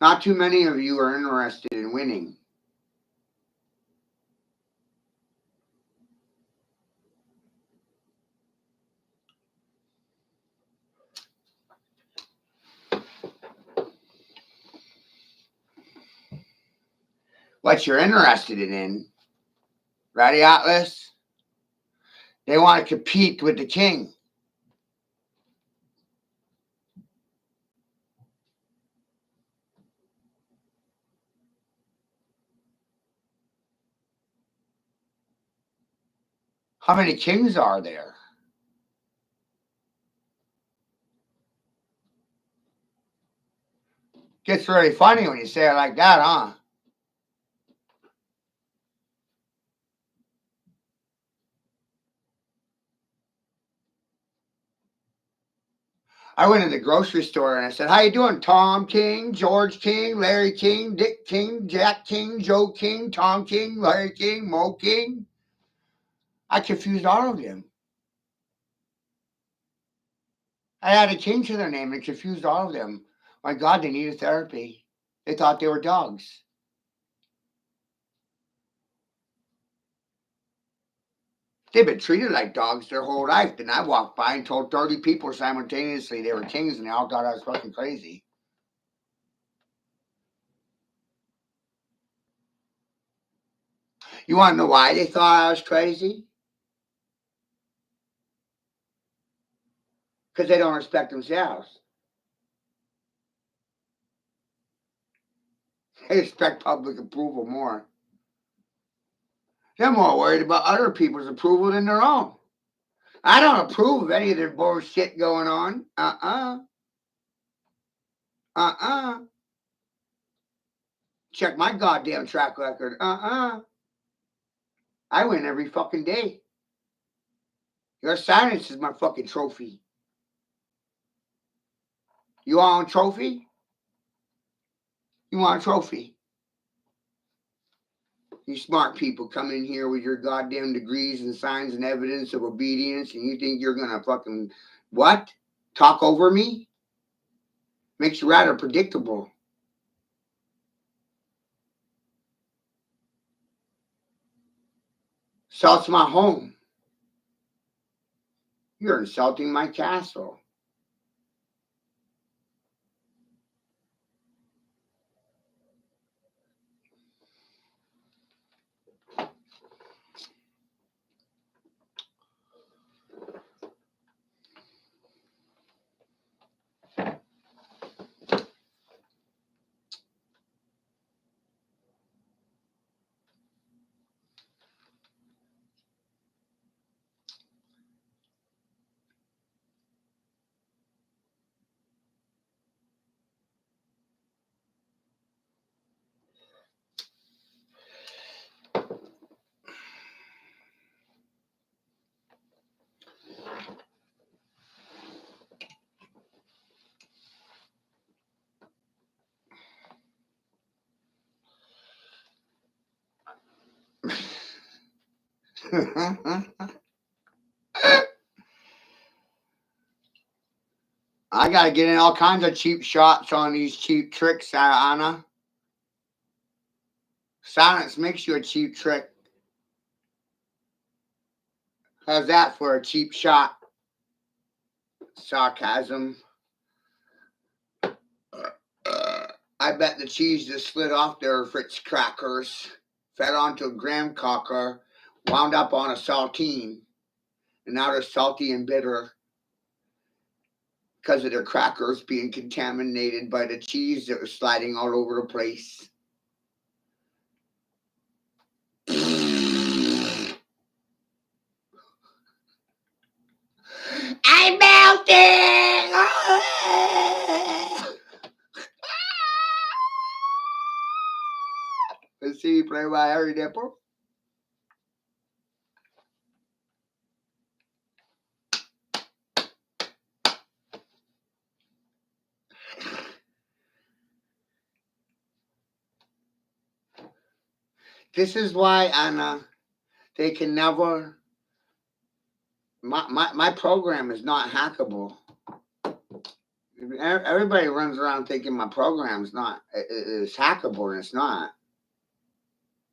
Speaker 1: Not too many of you are interested in winning. What you're interested in, Ready, Atlas? They want to compete with the king. How many kings are there? Gets really funny when you say it like that, huh? I went to the grocery store and I said, "How you doing, Tom King, George King, Larry King, Dick King, Jack King, Joe King, Tom King, Larry King, Mo King?" I confused all of them. I added King to their name and confused all of them. My God, they needed therapy. They thought they were dogs. They've been treated like dogs their whole life. Then I walked by and told 30 people simultaneously they were kings, and they all thought I was fucking crazy. You want to know why they thought I was crazy? Because they don't respect themselves. They expect public approval more. They're more worried about other people's approval than their own. I don't approve of any of their bullshit going on. Uh-uh. Check my goddamn track record. I win every fucking day. Your silence is my fucking trophy. You want a trophy? You want a trophy? You smart people come in here with your goddamn degrees and signs and evidence of obedience, and you think you're gonna fucking what? Talk over me? Makes you rather predictable. Insults my home. You're insulting my castle. I gotta get in all kinds of cheap shots on these cheap tricks, Anna. Silence makes you a cheap trick. How's that for a cheap shot? Sarcasm. I bet the cheese just slid off their Fritz crackers, fed onto a graham cracker, wound up on a saltine, and now they're salty and bitter because of their crackers being contaminated by the cheese that was sliding all over the place. something. Let's see you play my Harry Nipple. This is why, Anna, they can never. My program is not hackable. Everybody runs around thinking my program is hackable, and it's not.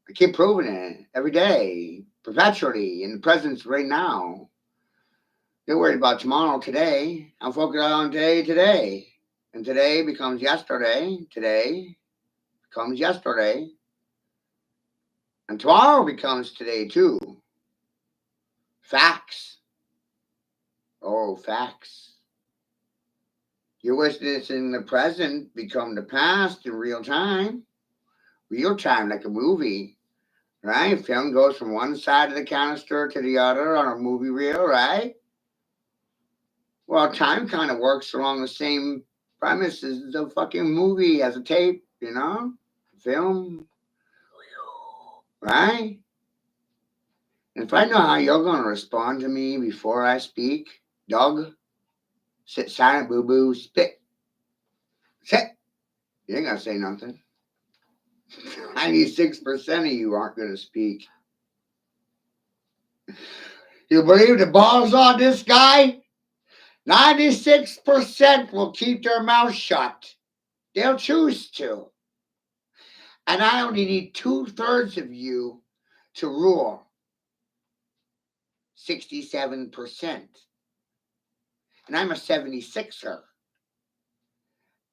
Speaker 1: I keep proving it every day, perpetually, in the presence right now. They're worried about tomorrow, today. I'm focused on today. And today becomes yesterday. Today becomes yesterday. And tomorrow becomes today, too. Facts. Oh, facts. You're witnessing the present become the past in real time. Real time, like a movie. Right? Film goes from one side of the canister to the other on a movie reel, right? Well, time kind of works along the same premise as the fucking movie as a tape, film, right? And if I know how you're going to respond to me before I speak, Doug, sit silent, boo boo, spit, sit. You ain't going to say nothing. 96% of you aren't going to speak. You believe the balls on this guy? 96% will keep their mouth shut. They'll choose to. And I only need 2/3 of you to rule. 67%. And I'm a 76er.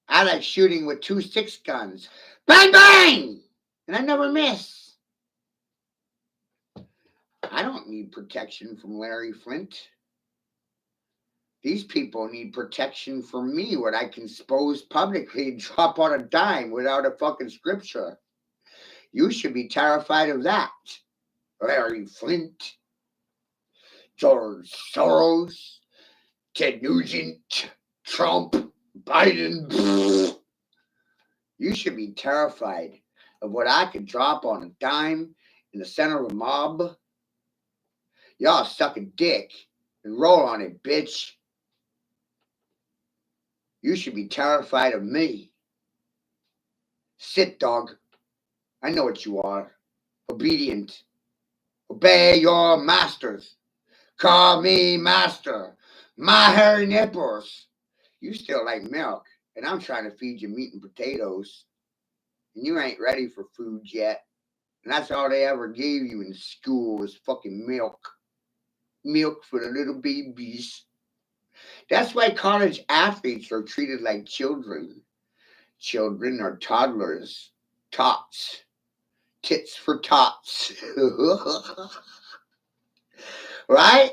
Speaker 1: I like shooting with 2 6 guns. Bang, bang! And I never miss. I don't need protection from Larry Flint. These people need protection from me, what I can expose publicly and drop on a dime without a fucking scripture. You should be terrified of that. Larry Flint, George Soros, Ted Nugent, Trump, Biden. You should be terrified of what I could drop on a dime in the center of a mob. Y'all suck a dick and roll on it, bitch. You should be terrified of me. Sit, dog. I know what you are. Obedient. Obey your masters. Call me master. My hairy nipples. You still like milk, and I'm trying to feed you meat and potatoes. And you ain't ready for food yet. And that's all they ever gave you in school was fucking milk. Milk for the little babies. That's why college athletes are treated like children. Children are toddlers. Tots. Tits for tots. Right?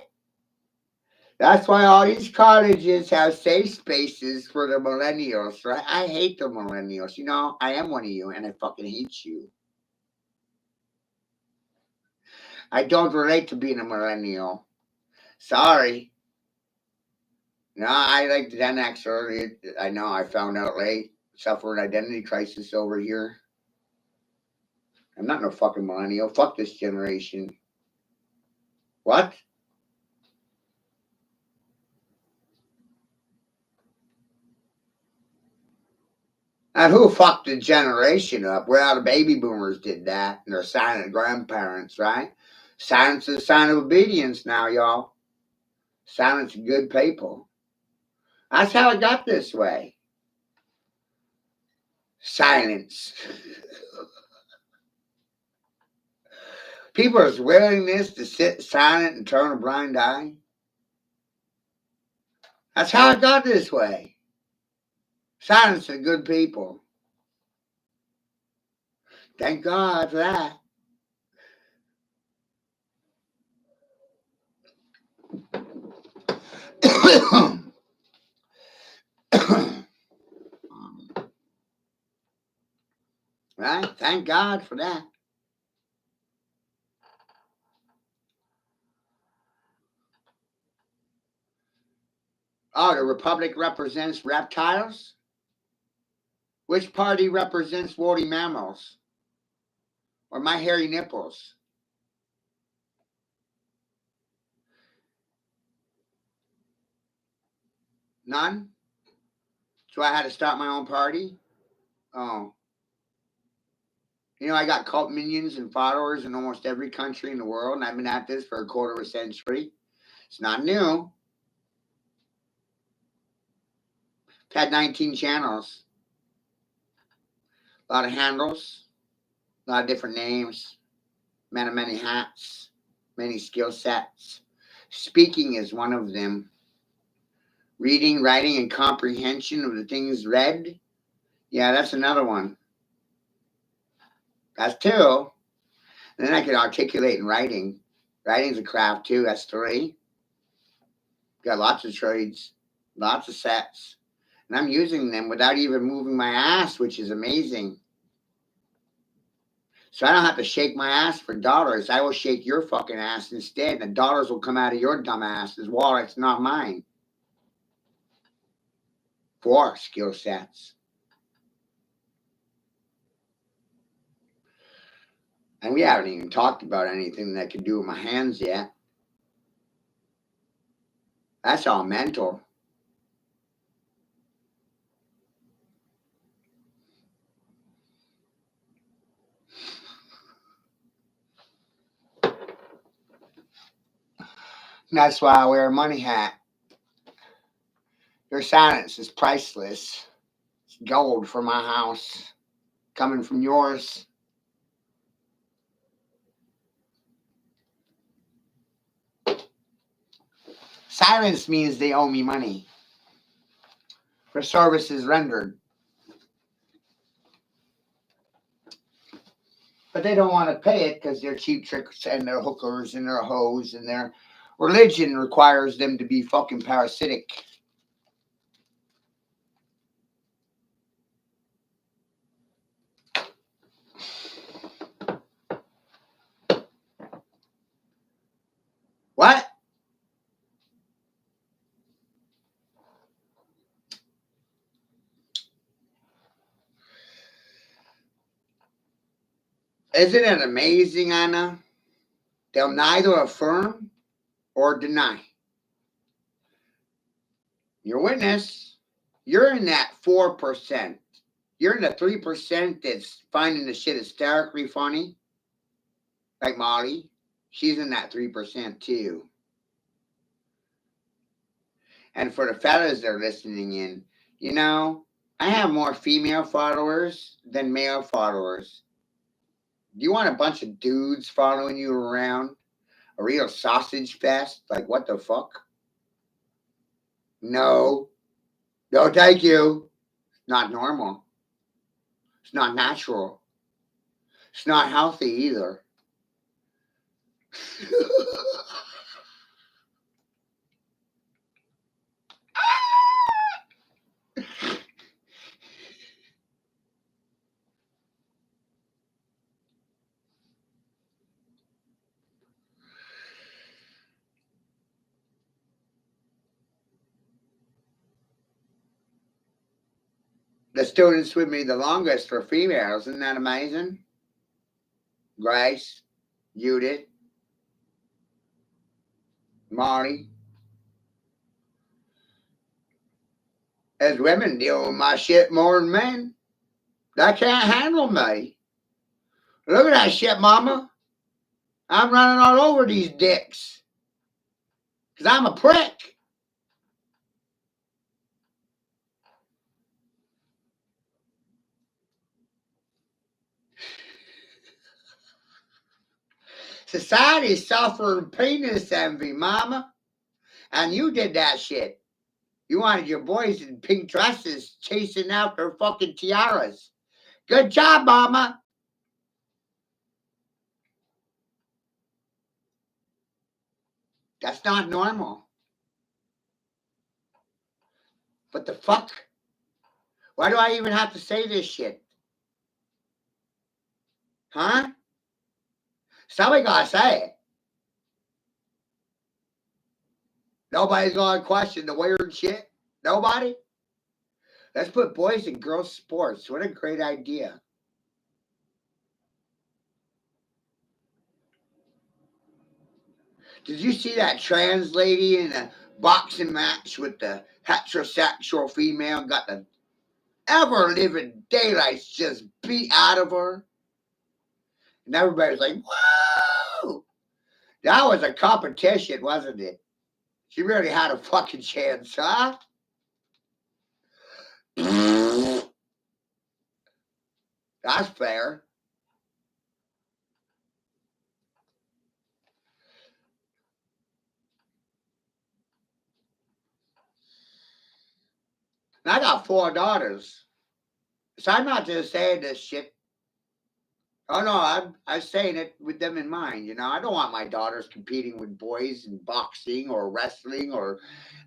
Speaker 1: That's why all these colleges have safe spaces for the millennials, right? I hate the millennials. I am one of you, and I fucking hate you. I don't relate to being a millennial. Sorry. No, I like the Gen Xer. I know, I found out late. Suffer an identity crisis over here. I'm not no fucking millennial. Fuck this generation. What? And who fucked the generation up? Well, the baby boomers did that, and their silent grandparents, right? Silence is a sign of obedience now, y'all. Silence of good people. That's how it got this way. Silence. People's willingness to sit silent and turn a blind eye. That's how it got this way. Silence of good people. Thank God for that. Right? Thank God for that. Oh, the Republic represents reptiles? Which party represents woolly mammals? Or my hairy nipples? None? So I had to start my own party? Oh. You know, I got cult minions and followers in almost every country in the world, and I've been at this for a quarter of a century. It's not new. I've had 19 channels, a lot of handles, a lot of different names, many hats, many skill sets. Speaking is one of them. Reading, writing, and comprehension of the things read. Yeah, that's another one. That's two. And then I can articulate in writing. Writing's a craft too. That's three. Got lots of trades, lots of sets. And I'm using them without even moving my ass, which is amazing. So I don't have to shake my ass for dollars. I will shake your fucking ass instead. The dollars will come out of your dumb ass's wallet, not mine. Four skill sets. And we haven't even talked about anything that I can do with my hands yet. That's all mental. And that's why I wear a money hat. Your silence is priceless. It's gold for my house, coming from yours. Silence means they owe me money for services rendered. But they don't want to pay it because they're cheap tricks and they're hookers and they're hoes and their religion requires them to be fucking parasitic. What? Isn't it amazing, Anna? They'll neither affirm or deny. Your witness, you're in that 4%. You're in the 3% that's finding the shit hysterically funny, like Molly. She's in that 3% too. And for the fellas that are listening in, you know, I have more female followers than male followers. Do you want a bunch of dudes following you around? A real sausage fest? Like, what the fuck? No. No, thank you. Not normal. It's not natural. It's not healthy either. The students with me the longest for females. Isn't that amazing? Grace, Judith, Molly. As women deal with my shit more than men. They can't handle me. Look at that shit, mama. I'm running all over these dicks. Because I'm a prick. Society's suffering penis envy, mama. And you did that shit. You wanted your boys in pink dresses chasing after fucking tiaras. Good job, mama. That's not normal. What the fuck? Why do I even have to say this shit? Huh? Somebody gotta say it. Nobody's going to question the weird shit. Nobody? Let's put boys and girls sports. What a great idea. Did you see that trans lady in a boxing match with the heterosexual female? Got the ever living daylights just beat out of her. And everybody's like, whoa! That was a competition, wasn't it? She really had a fucking chance, huh? That's fair. And I got 4 daughters. So I'm not just saying this shit. Oh no, I'm saying it with them in mind. You know, I don't want my daughters competing with boys in boxing or wrestling or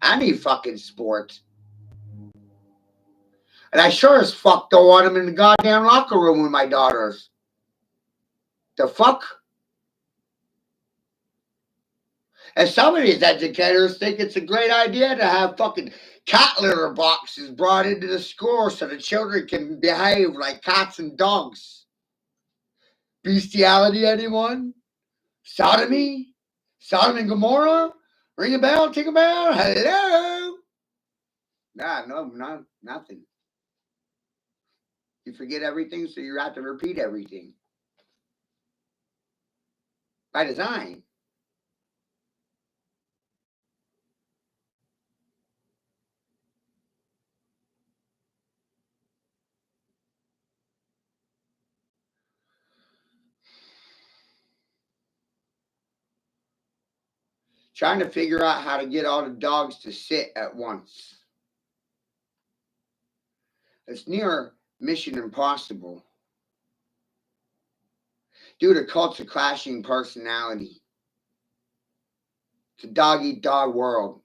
Speaker 1: any fucking sport. And I sure as fuck don't want them in the goddamn locker room with my daughters. The fuck? And some of these educators think it's a great idea to have fucking cat litter boxes brought into the school so the children can behave like cats and dogs. Bestiality, anyone? Sodomy? Sodom and Gomorrah? Ring a bell, tick a bell, hello? Nah, no, nothing. You forget everything, so you have to repeat everything. By design. Trying to figure out how to get all the dogs to sit at once. It's near mission impossible due to cults of clashing personality. It's a dog eat dog world.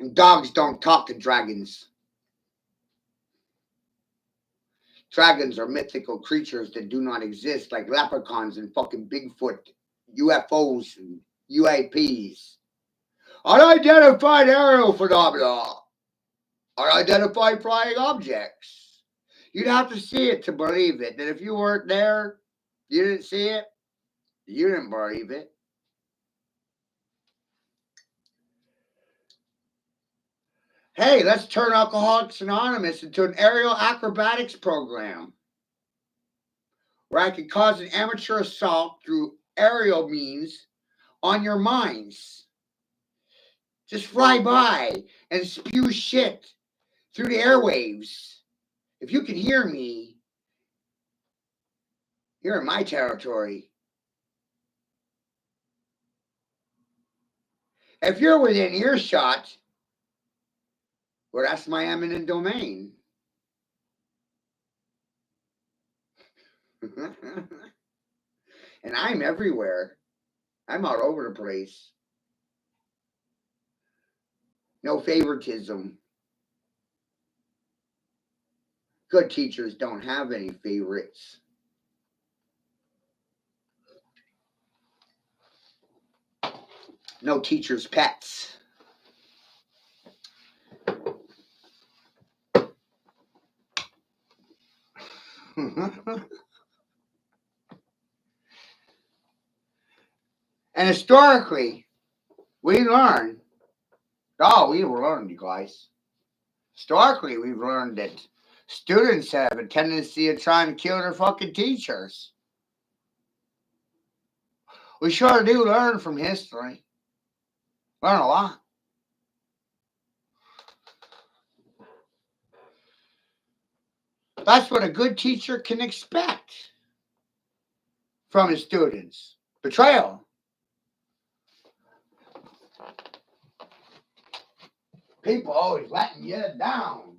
Speaker 1: And dogs don't talk to dragons. Dragons are mythical creatures that do not exist, like leprechauns and fucking Bigfoot, UFOs and UAPs. Unidentified aerial phenomena. Unidentified flying objects. You'd have to see it to believe it. And if you weren't there, you didn't see it, you didn't believe it. Hey, let's turn Alcoholics Anonymous into an aerial acrobatics program where I could cause an amateur assault through aerial means on your minds. Just fly by and spew shit through the airwaves. If you can hear me, you're in my territory. If you're within earshot, well, that's my eminent domain. And I'm everywhere. I'm all over the place. No favoritism. Good teachers don't have any favorites. No teachers' pets. And historically, we learned, we've learned, you guys. Historically, we've learned that students have a tendency of trying to kill their fucking teachers. We sure do learn from history. Learn a lot. That's what a good teacher can expect from his students. Betrayal. People always letting you down.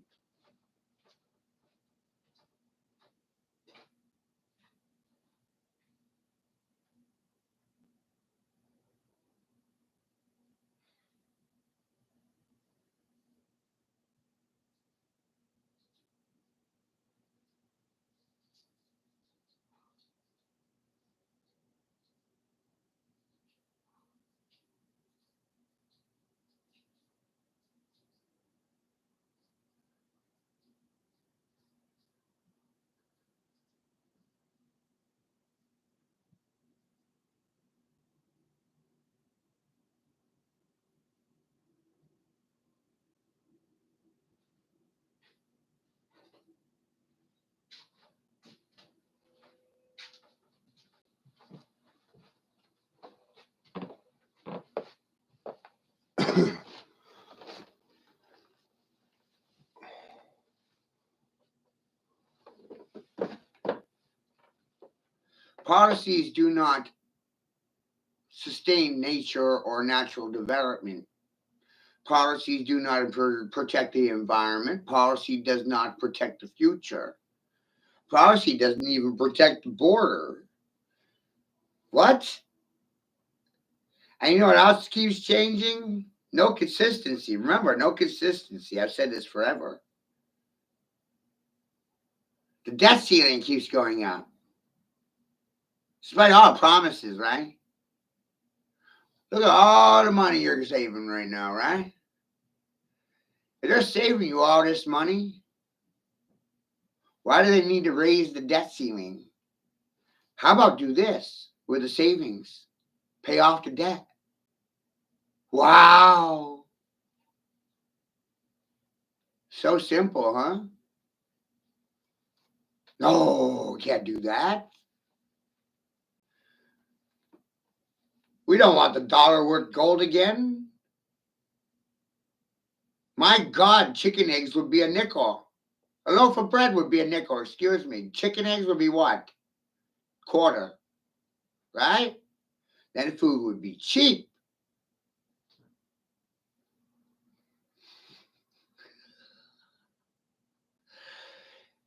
Speaker 1: Policies do not sustain nature or natural development. Policies do not protect the environment. Policy does not protect the future. Policy doesn't even protect the border. What? And you know what else keeps changing? No consistency. Remember, no consistency. I've said this forever. The debt ceiling keeps going up. Despite all promises, right? Look at all the money you're saving right now, right? If they're saving you all this money, why do they need to raise the debt ceiling? How about do this with the savings? Pay off the debt. Wow. So simple, huh? No, can't do that. We don't want the dollar worth gold again. My God, chicken eggs would be a nickel. A loaf of bread would be a nickel, excuse me. Chicken eggs would be what? Quarter, right? Then food would be cheap.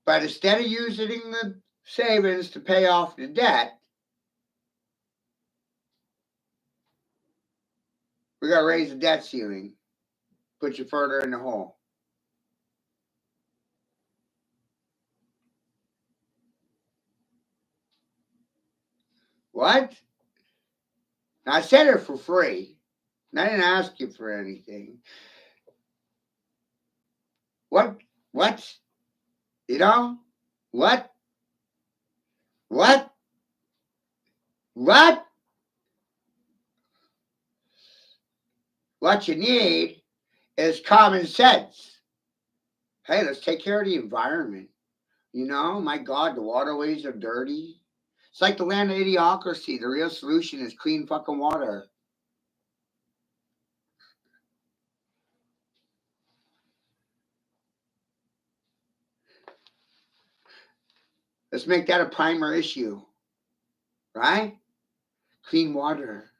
Speaker 1: But instead of using the savings to pay off the debt, we got to raise the debt ceiling, put you further in the hole. What? Now, I said it for free. I didn't ask you for anything. What? What? You know? What? What? What? What you need is common sense. Hey, let's take care of the environment. You know, my God, the waterways are dirty. It's like the land of idiocracy. The real solution is clean fucking water. Let's make that a primary issue, right? Clean water.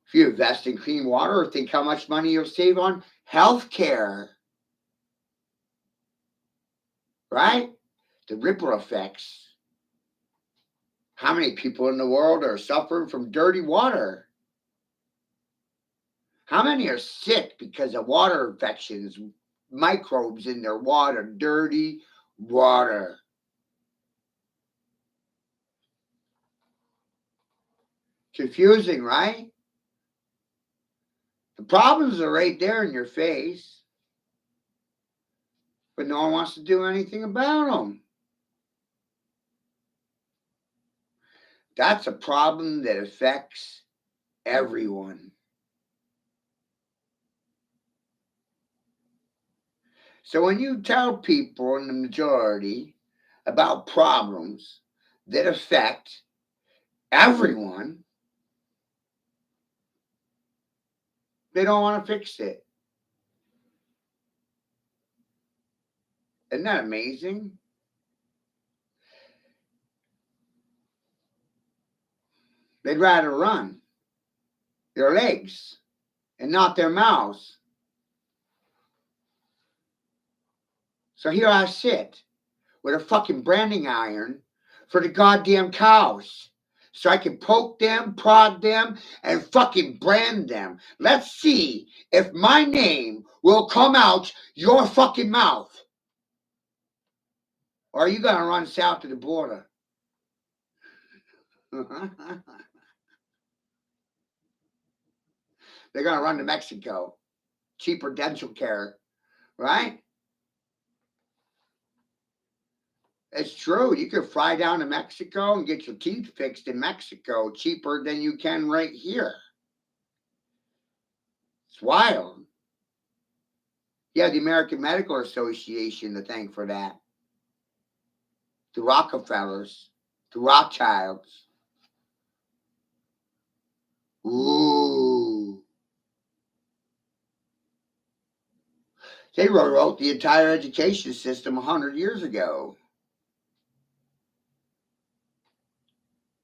Speaker 1: If you invest in clean water, think how much money you'll save on health care, right? The ripple effects. How many people in the world are suffering from dirty water? How many are sick because of water infections, microbes in their water, dirty water? Confusing, right? The problems are right there in your face, but no one wants to do anything about them. That's a problem that affects everyone. So when you tell people in the majority about problems that affect everyone, they don't want to fix it. Isn't that amazing? They'd rather run their legs and not their mouths. So here I sit with a fucking branding iron for the goddamn cows. So I can poke them, prod them, and fucking brand them. Let's see if my name will come out your fucking mouth. Or are you going to run south to the border? They're going to run to Mexico. Cheaper dental care, right? It's true. You can fly down to Mexico and get your teeth fixed in Mexico cheaper than you can right here. It's wild. You have the American Medical Association to thank for that. The Rockefellers, the Rothschilds. Ooh. They rewrote the entire education system 100 years ago.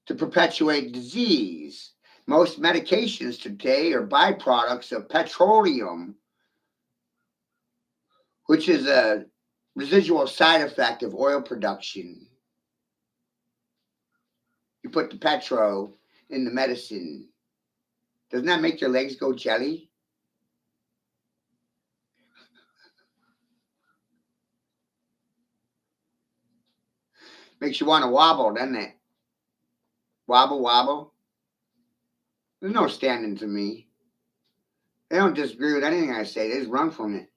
Speaker 1: to perpetuate disease. Most medications today are byproducts of petroleum, which is a residual side effect of oil production. You put the petro in the medicine. Doesn't that make your legs go jelly? Makes you want to wobble, doesn't it? Wobble, wobble. There's no standing to me. They don't disagree with anything I say. They just run from it.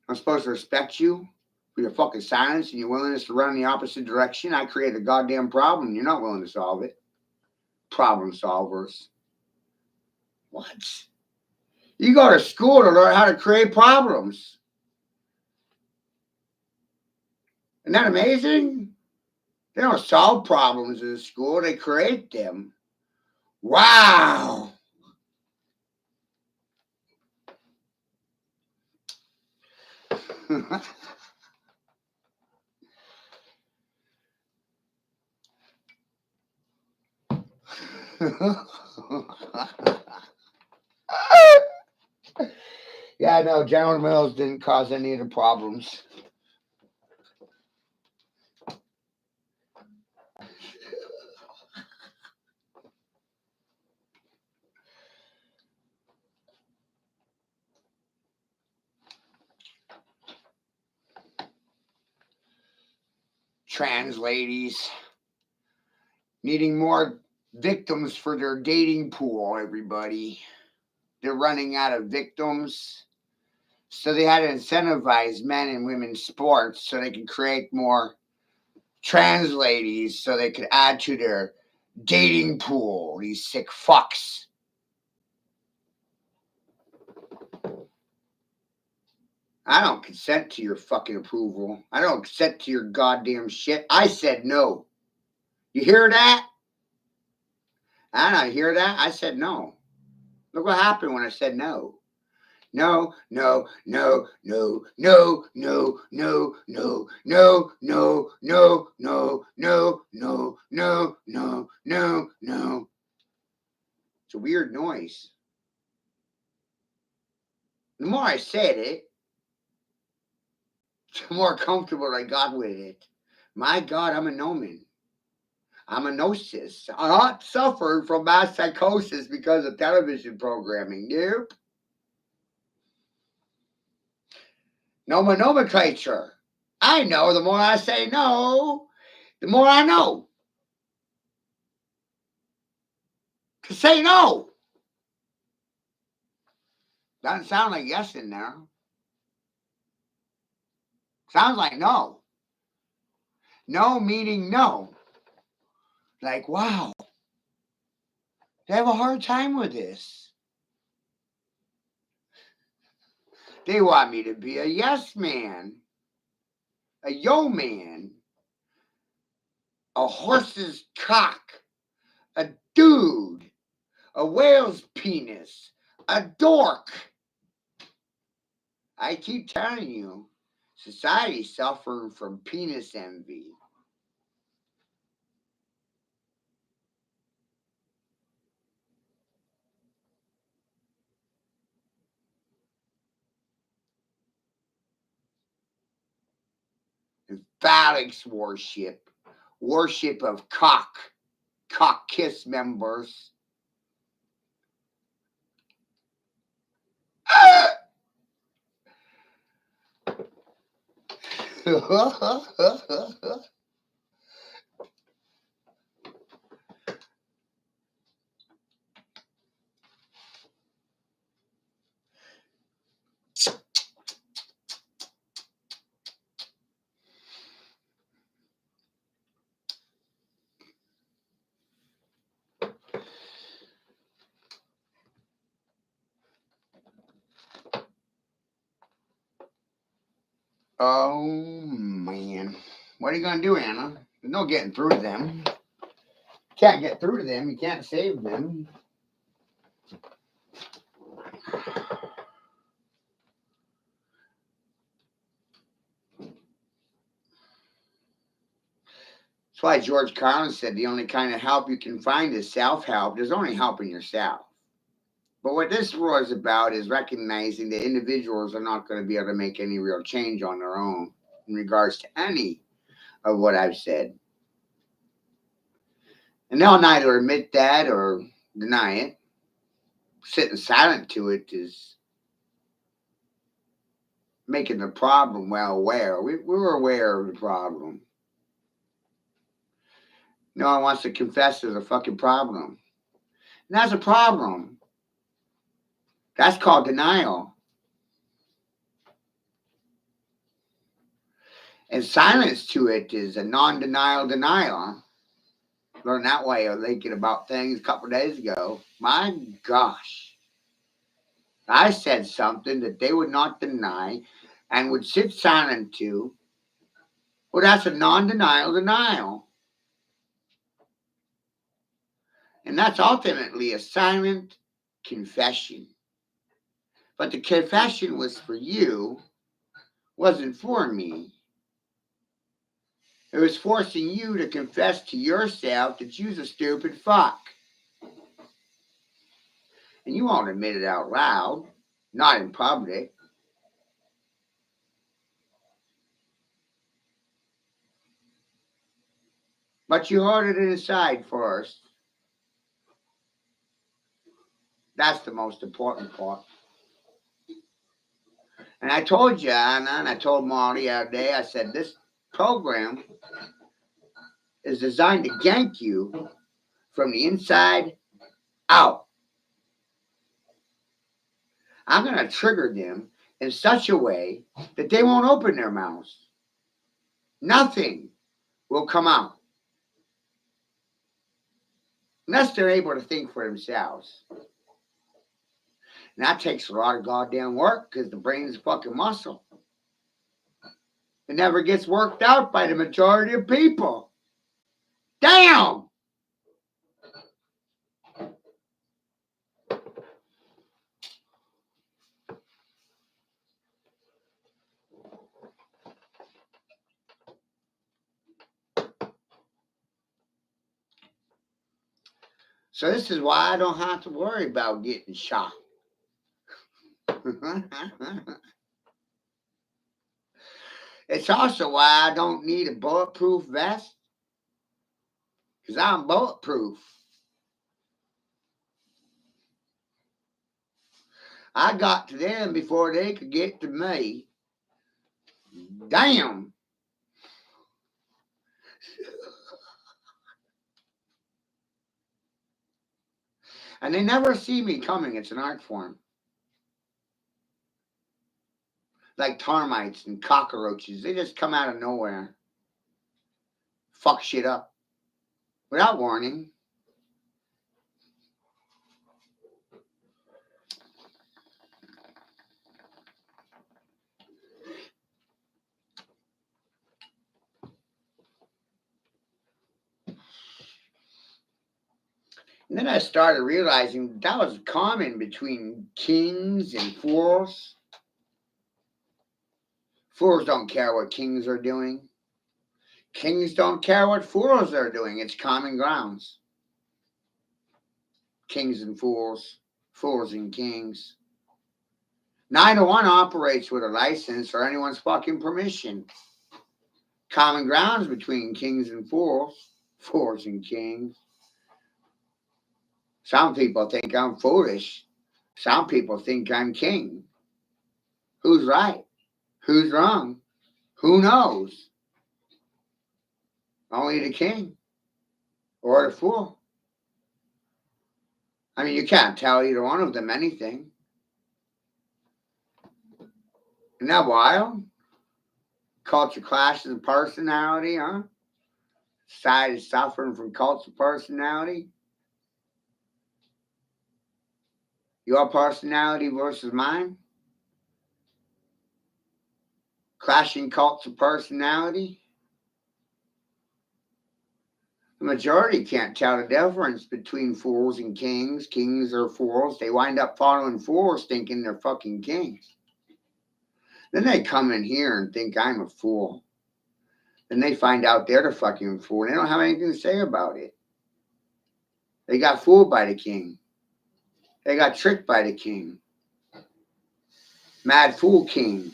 Speaker 1: I'm supposed to respect you for your fucking silence and your willingness to run in the opposite direction. I created a goddamn problem. You're not willing to solve it. Problem solvers. What? You go to school to learn how to create problems. Isn't that amazing? They don't solve problems in school, they create them. Wow. Yeah, no, General Mills didn't cause any of the problems. Trans ladies needing more victims for their dating pool, everybody. They're running out of victims. So they had to incentivize men and women's sports so they could create more trans ladies so they could add to their dating pool. These sick fucks. I don't consent to your fucking approval. I don't consent to your goddamn shit. I said no. You hear that? I don't hear that. I said no. Look what happened when I said no. No, no, no, no, no, no, no, no, no, no, no, no, no, no, no, no, no, no. It's a weird noise. The more I said it, the more comfortable I got with it. My God, I'm a gnomon. I'm a gnosis. I not suffered from mass psychosis because of television programming. Nope. Nomenclature. I know the more I say no, the more I know. To say no. Doesn't sound like yes in there. Sounds like no. No meaning no. Like, wow. They have a hard time with this. They want me to be a yes man. A yo man. A horse's cock. A dude. A whale's penis. A dork. I keep telling you, society's suffering from penis envy. And phallics worship. Worship of cock kiss members. Oh man. What are you gonna do, Anna? There's no getting through to them. Can't get through to them, you can't save them. That's why George Carlin said the only kind of help you can find is self-help. There's only helping yourself. But what this war is about is recognizing that individuals are not going to be able to make any real change on their own in regards to any of what I've said. And they'll neither admit that or deny it. Sitting silent to it is making the problem well aware. We're aware of the problem. No one wants to confess there's a fucking problem. And that's a problem. That's called denial. And silence to it is a non-denial denial. Learned that way of thinking about things a couple of days ago. My gosh. I said something that they would not deny and would sit silent to. Well, that's a non-denial denial. And that's ultimately a silent confession. But the confession was for you, wasn't for me. It was forcing you to confess to yourself that you's a stupid fuck. And you won't admit it out loud, not in public. But you heard it inside first. That's the most important part. And I told you, Anna, and I told Marty the other day, I said, this program is designed to gank you from the inside out. I'm going to trigger them in such a way that they won't open their mouths. Nothing will come out unless they're able to think for themselves. And that takes a lot of goddamn work because the brain is a fucking muscle. It never gets worked out by the majority of people. Damn! So this is why I don't have to worry about getting shot. It's also why I don't need a bulletproof vest. Because I'm bulletproof. I got to them before they could get to me. Damn. And they never see me coming. It's an art form. Like termites and cockroaches. They just come out of nowhere. Fuck shit up. Without warning. And then I started realizing that was common between kings and fools. Fools don't care what kings are doing. Kings don't care what fools are doing. It's common grounds. Kings and fools. Fools and kings. Neither one operates with a license or anyone's fucking permission. Common grounds between kings and fools. Fools and kings. Some people think I'm foolish. Some people think I'm king. Who's right? Who's wrong? Who knows? Only the king or the fool. I mean, you can't tell either one of them anything. Isn't that wild? Culture clashes of personality, huh? Society is suffering from cults of personality. Your personality versus mine. Clashing cults of personality. The majority can't tell the difference between fools and kings. Kings are fools. They wind up following fools thinking they're fucking kings. Then they come in here and think I'm a fool. Then they find out they're the fucking fool. They don't have anything to say about it. They got fooled by the king. They got tricked by the king. Mad fool king.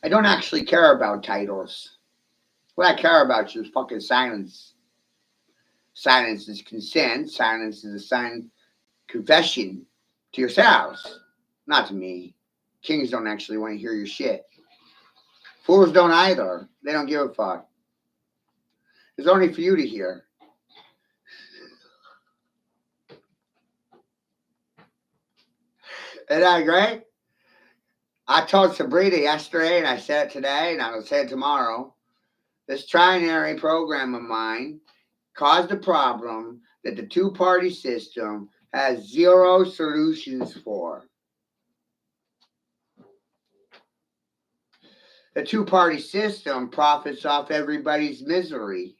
Speaker 1: I don't actually care about titles. What I care about is fucking silence. Silence is consent. Silence is a sign confession to yourselves, not to me. Kings don't actually want to hear your shit. Fools don't either. They don't give a fuck. It's only for you to hear. Isn't that great? I told Sabrina yesterday, and I said it today, and I'll say it tomorrow. This trinary program of mine caused a problem that the two-party system has zero solutions for. The two-party system profits off everybody's misery.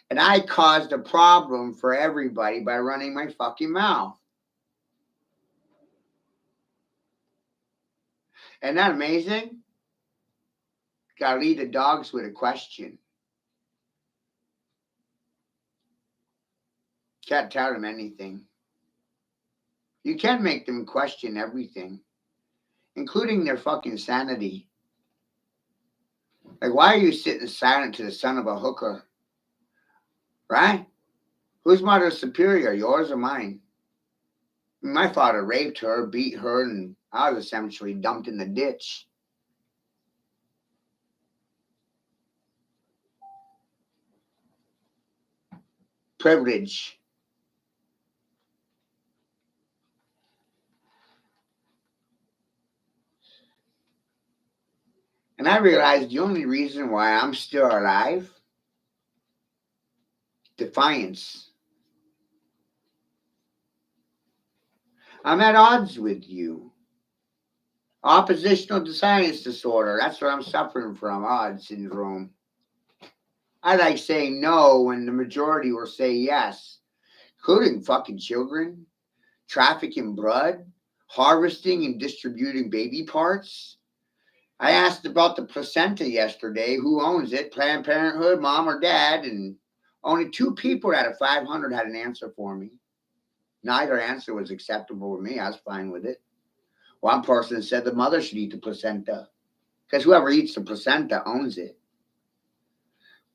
Speaker 1: And I caused a problem for everybody by running my fucking mouth. Isn't that amazing? Gotta lead the dogs with a question. Can't tell them anything. You can make them question everything, including their fucking sanity. Like, why are you sitting silent to the son of a hooker? Right? Whose mother is superior, yours or mine? My father raped her, beat her, and I was essentially dumped in the ditch. Privilege. And I realized the only reason why I'm still alive, defiance. I'm at odds with you. Oppositional defiance disorder. That's what I'm suffering from, odd syndrome. I like saying no when the majority will say yes, including fucking children, trafficking blood, harvesting and distributing baby parts. I asked about the placenta yesterday, who owns it, Planned Parenthood, mom or dad, and only 2 people out of 500 had an answer for me. Neither answer was acceptable to me. I was fine with it. One person said the mother should eat the placenta because whoever eats the placenta owns it.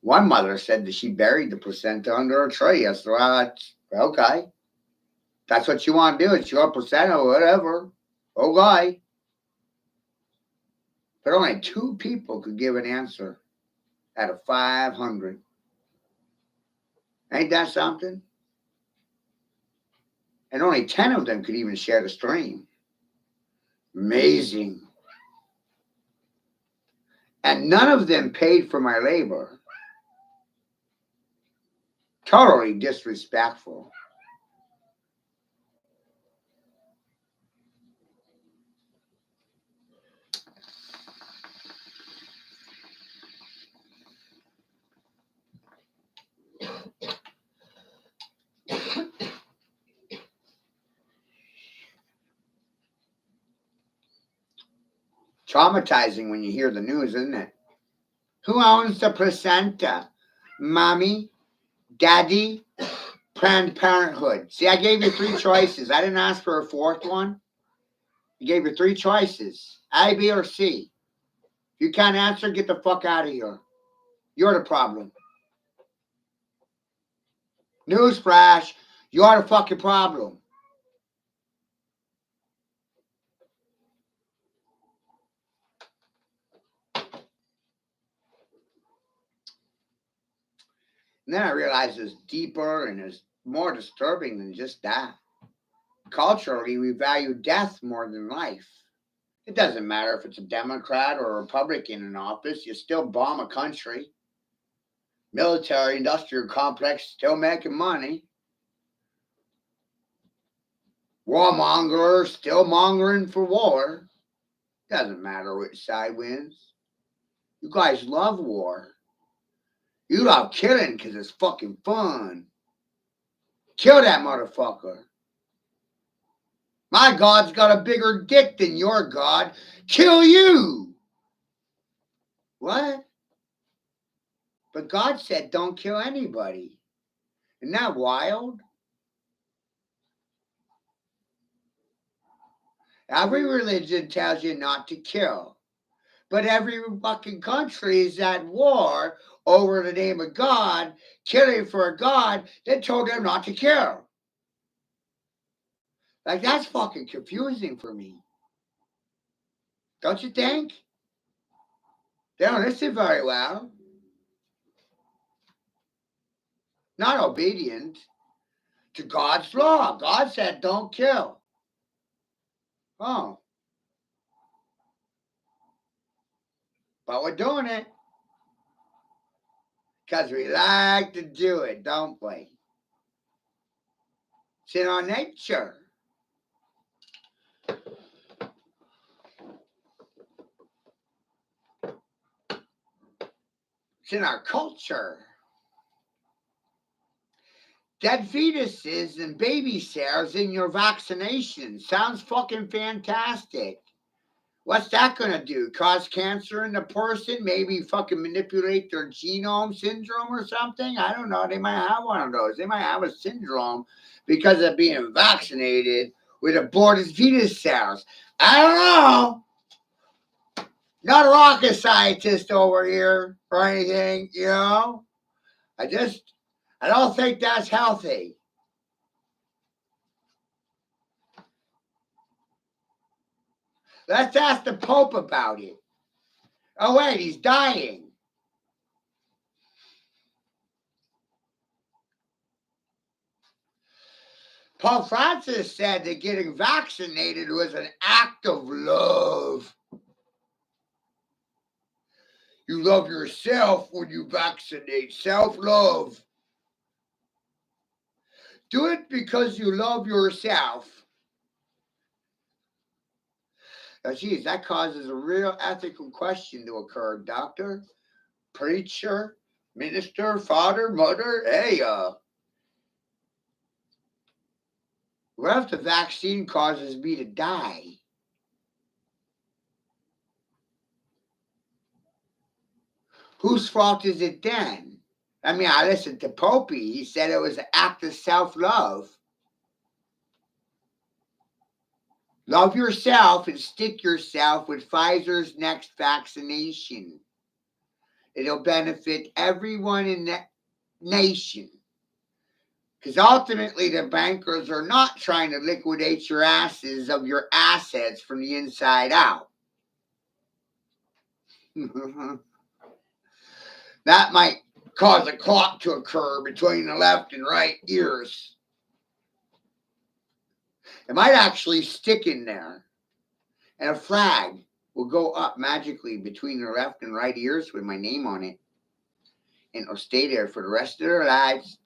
Speaker 1: One mother said that she buried the placenta under a tree. I said, well, okay. That's what you want to do. It's your placenta, whatever. Okay. But only 2 people could give an answer out of 500. Ain't that something? And only 10 of them could even share the stream. Amazing. And none of them paid for my labor. Totally disrespectful. Traumatizing when you hear the news, isn't it? Who owns the placenta? Mommy? Daddy? Planned Parenthood. See, I gave you 3 choices. I didn't ask for a 4th one. I gave you 3 choices. A, B, or C. If you can't answer, get the fuck out of here. You're the problem. Newsflash, you're the fucking problem. And then I realized it's deeper and it's more disturbing than just that. Culturally, we value death more than life. It doesn't matter if it's a Democrat or a Republican in office, you still bomb a country. Military industrial complex still making money. Warmongers still mongering for war. Doesn't matter which side wins. You guys love war. You love killing because it's fucking fun. Kill that motherfucker. My God's got a bigger dick than your God. Kill you. What? But God said don't kill anybody. Isn't that wild? Every religion tells you not to kill. But every fucking country is at war over the name of God, killing for a God that told them not to kill. Like, that's fucking confusing for me. Don't you think? They don't listen very well. Not obedient to God's law. God said don't kill. Oh, but we're doing it because we like to do it, don't we? It's in our nature. It's in our culture. Dead fetuses and baby cells in your vaccination. Sounds fucking fantastic. What's that going to do? Cause cancer in the person? Maybe fucking manipulate their genome syndrome or something? I don't know. They might have one of those. They might have a syndrome because of being vaccinated with aborted fetus cells. I don't know. Not a rocket scientist over here or anything, you know? I don't think that's healthy. Let's ask the Pope about it. Oh, wait, he's dying. Pope Francis said that getting vaccinated was an act of love. You love yourself when you vaccinate. Self-love. Do it because you love yourself. Now, geez, that causes a real ethical question to occur, doctor, preacher, minister, father, mother. Hey, what if the vaccine causes me to die? Whose fault is it then? I mean, I listened to Popey. He said it was an act of self-love. Love yourself and stick yourself with Pfizer's next vaccination. It'll benefit everyone in the nation. Because ultimately, the bankers are not trying to liquidate your asses of your assets from the inside out. That might cause a clot to occur between the left and right ears. It might actually stick in there, and a flag will go up magically between the left and right ears with my name on it, and it'll stay there for the rest of their lives.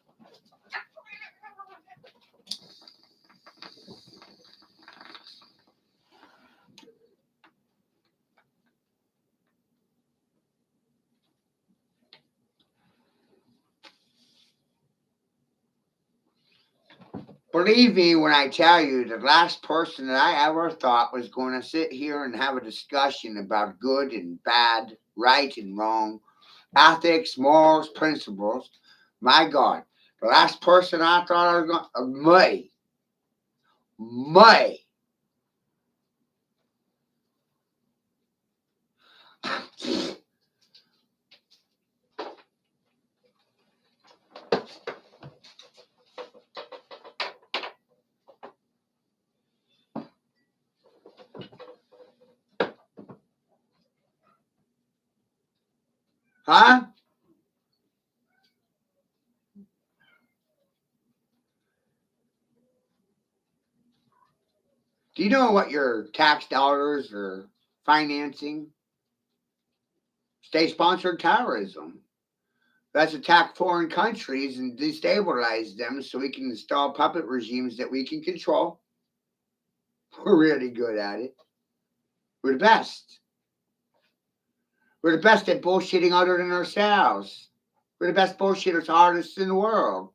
Speaker 1: Believe me when I tell you, the last person that I ever thought was going to sit here and have a discussion about good and bad, right and wrong, ethics, morals, principles, my God, the last person I thought I was going to, me. Huh? Do you know what your tax dollars are financing? State-sponsored terrorism. Let's attack foreign countries and destabilize them so we can install puppet regimes that we can control. We're really good at it. We're the best. We're the best at bullshitting other than ourselves. We're the best bullshitters artists in the world.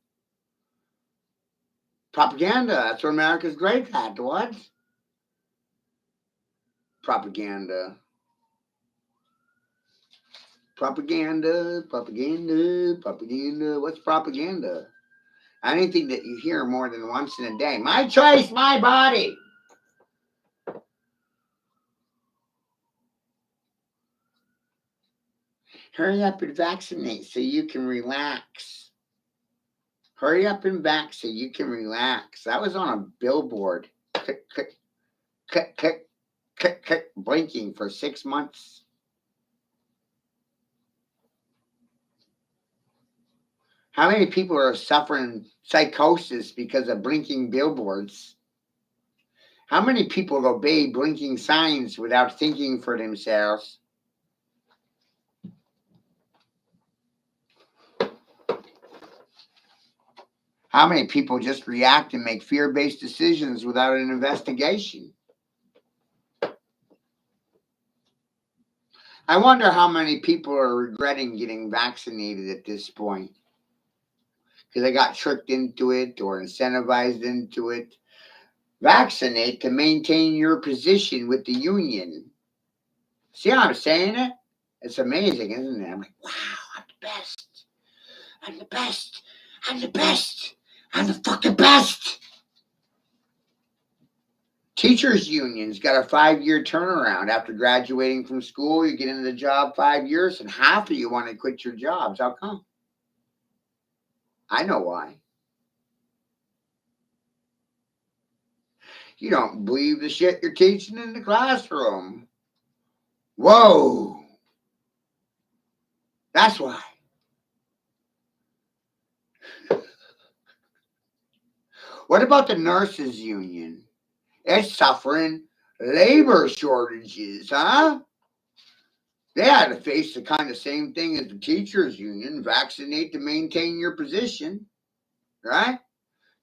Speaker 1: Propaganda, that's what America's great at. What? propaganda. Propaganda, propaganda, propaganda. What's propaganda? Anything that you hear more than once in a day. My choice, my body. Hurry up and vaccinate so you can relax. Hurry up and back so you can relax. That was on a billboard. Click, click, click, click, click, click, blinking for 6 months. How many people are suffering psychosis because of blinking billboards? How many people obey blinking signs without thinking for themselves? How many people just react and make fear-based decisions without an investigation? I wonder how many people are regretting getting vaccinated at this point because they got tricked into it or incentivized into it. Vaccinate to maintain your position with the union. See how I'm saying it? It's amazing, isn't it? I'm like, wow, I'm the best. I'm the best. I'm the best. I'm the fucking best. Teachers' unions got a 5-year turnaround after graduating from school. You get into the job 5 years, and half of you want to quit your jobs. How come? I know why. You don't believe the shit you're teaching in the classroom. Whoa. That's why. What about the nurses' union? It's suffering labor shortages, huh? They had to face the kind of same thing as the teachers' union. Vaccinate to maintain your position, right?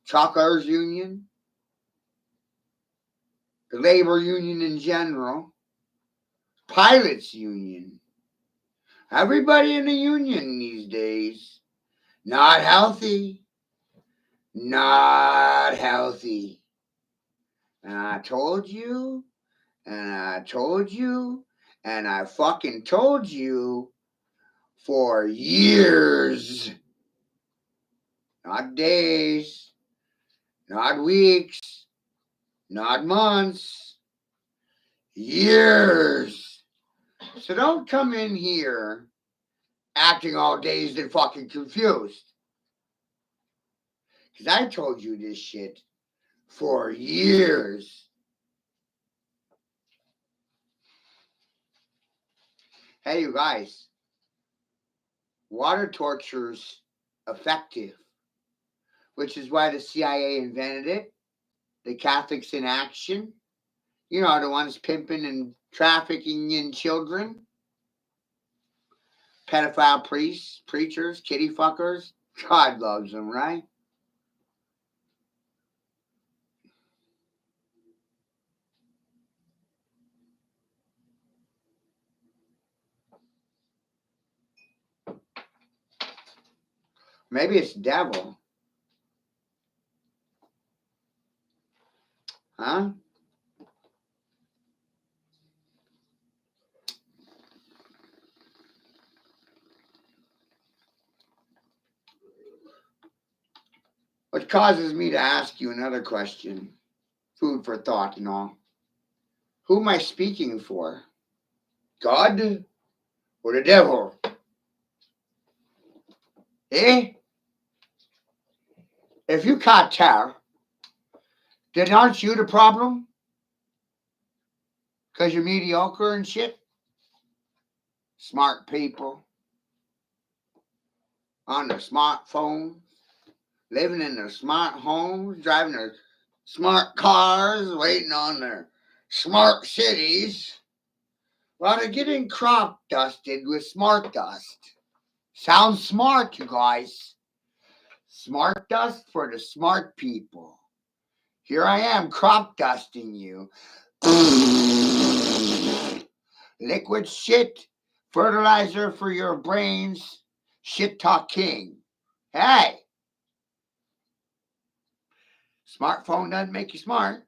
Speaker 1: Truckers' union, the labor union in general, pilots' union. Everybody in the union these days. Not healthy. Not healthy. And I told you, and I told you, and I fucking told you for years. Not days, not weeks, not months, years. So don't come in here acting all dazed and fucking confused. Because I told you this shit for years. Hey, you guys, water torture's effective, which is why the CIA invented it. The Catholics in action, you know, the ones pimping and trafficking in children, pedophile priests, preachers, kitty fuckers. God loves them, right? Maybe it's devil, huh? Which causes me to ask you another question, food for thought and all. Who am I speaking for? God or the devil? Eh? If you can't tell, then aren't you the problem? Because you're mediocre and shit? Smart people on their smartphones, living in their smart homes, driving their smart cars, waiting on their smart cities, while they're getting crop dusted with smart dust. Sounds smart, you guys. Smart dust for the smart people. Here I am crop dusting you. Liquid shit, fertilizer for your brains, shit talk king. Hey, smartphone doesn't make you smart.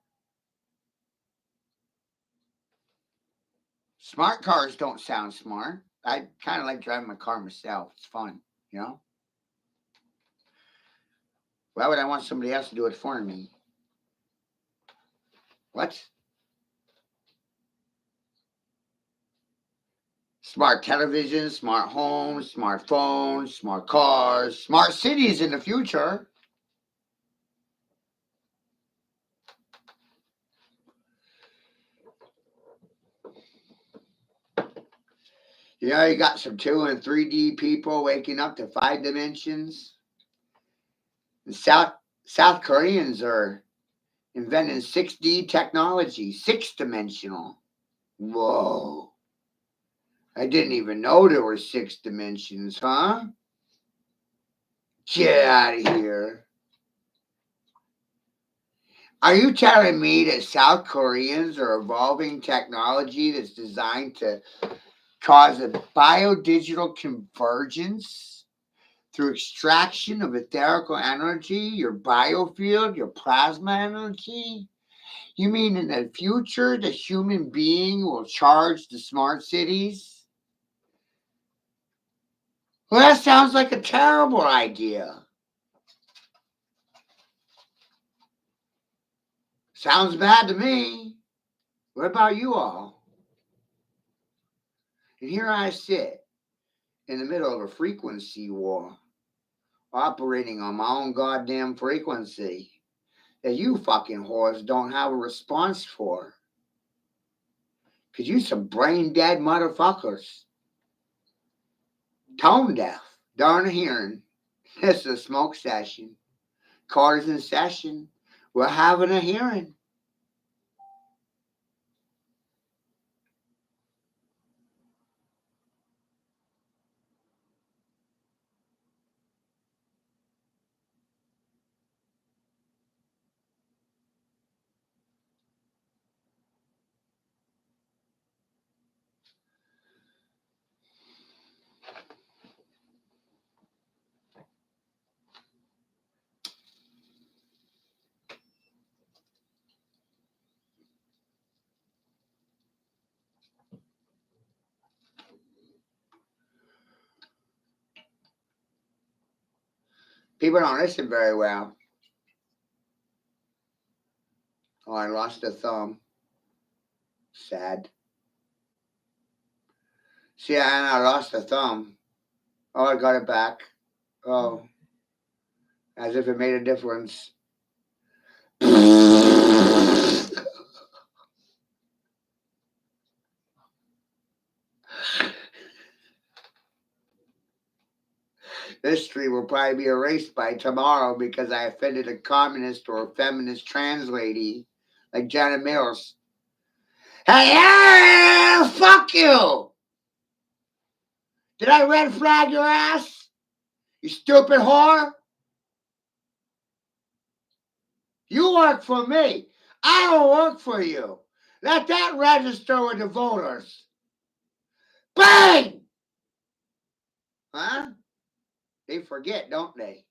Speaker 1: Smart cars don't sound smart. I kind of like driving my car myself. It's fun, you know? Why would I want somebody else to do it for me? What? Smart televisions, smart homes, smartphones, smart cars, smart cities in the future. You know, you got some 2 and 3D people waking up to 5 dimensions. The South Koreans are inventing 6D technology, 6 dimensional. Whoa. I didn't even know there were 6 dimensions, huh? Get out of here. Are you telling me that South Koreans are evolving technology that's designed to cause a biodigital convergence through extraction of etherical energy, your biofield, your plasma energy? You mean in the future, the human being will charge the smart cities? Well, that sounds like a terrible idea. Sounds bad to me. What about you all? And here I sit in the middle of a frequency war, operating on my own goddamn frequency that you fucking whores don't have a response for. Because you some brain dead motherfuckers. Tone deaf, darn hearing. This is a smoke session. Cars in session. We're having a hearing. People don't listen very well. Oh, I lost a thumb. Sad. See, and I lost a thumb. Oh, I got it back. Oh, as if it made a difference. History will probably be erased by tomorrow because I offended a communist or a feminist trans lady like Janet Mills. Hey, hey, fuck you! Did I red flag your ass? You stupid whore! You work for me. I don't work for you. Let that register with the voters. Bang! Huh? They forget, don't they?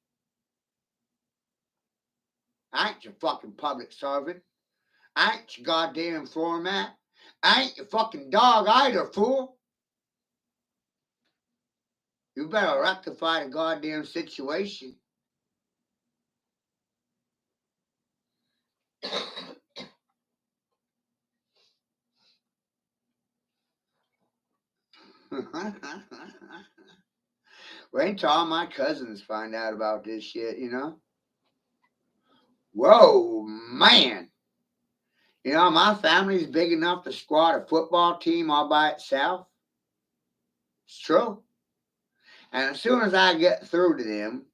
Speaker 1: I ain't your fucking public servant. I ain't your goddamn format. I ain't your fucking dog either, fool. You better rectify the goddamn situation. Wait till all my cousins find out about this shit, you know? Whoa, man. You know, my family's big enough to squat a football team all by itself. It's true. And as soon as I get through to them,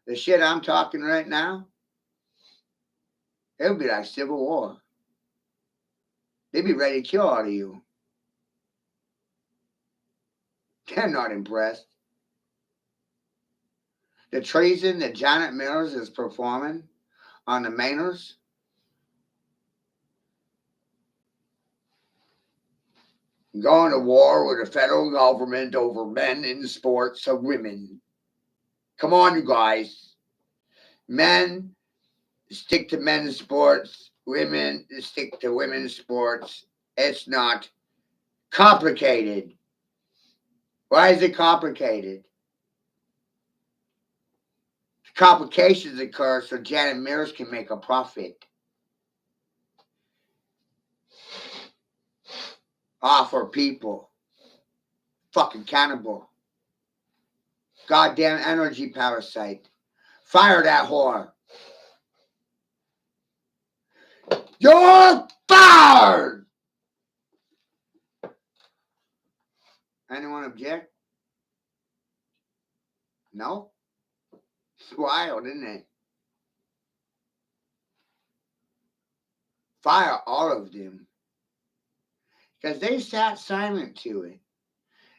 Speaker 1: the shit I'm talking right now, it'll be like civil war. They'd be ready to kill all of you. They're not impressed. The treason that Janet Mills is performing on the Mainers, going to war with the federal government over men in sports of women. Come on, you guys. Men stick to men's sports, women stick to women's sports. It's not Complicated. Why is it complicated? Complications occur so Janet Mears can make a profit. For people. Fucking cannibal. Goddamn energy parasite. Fire that whore. You're fired! Anyone object? No? It's wild, isn't it? Fire all of them. Because they sat silent to it.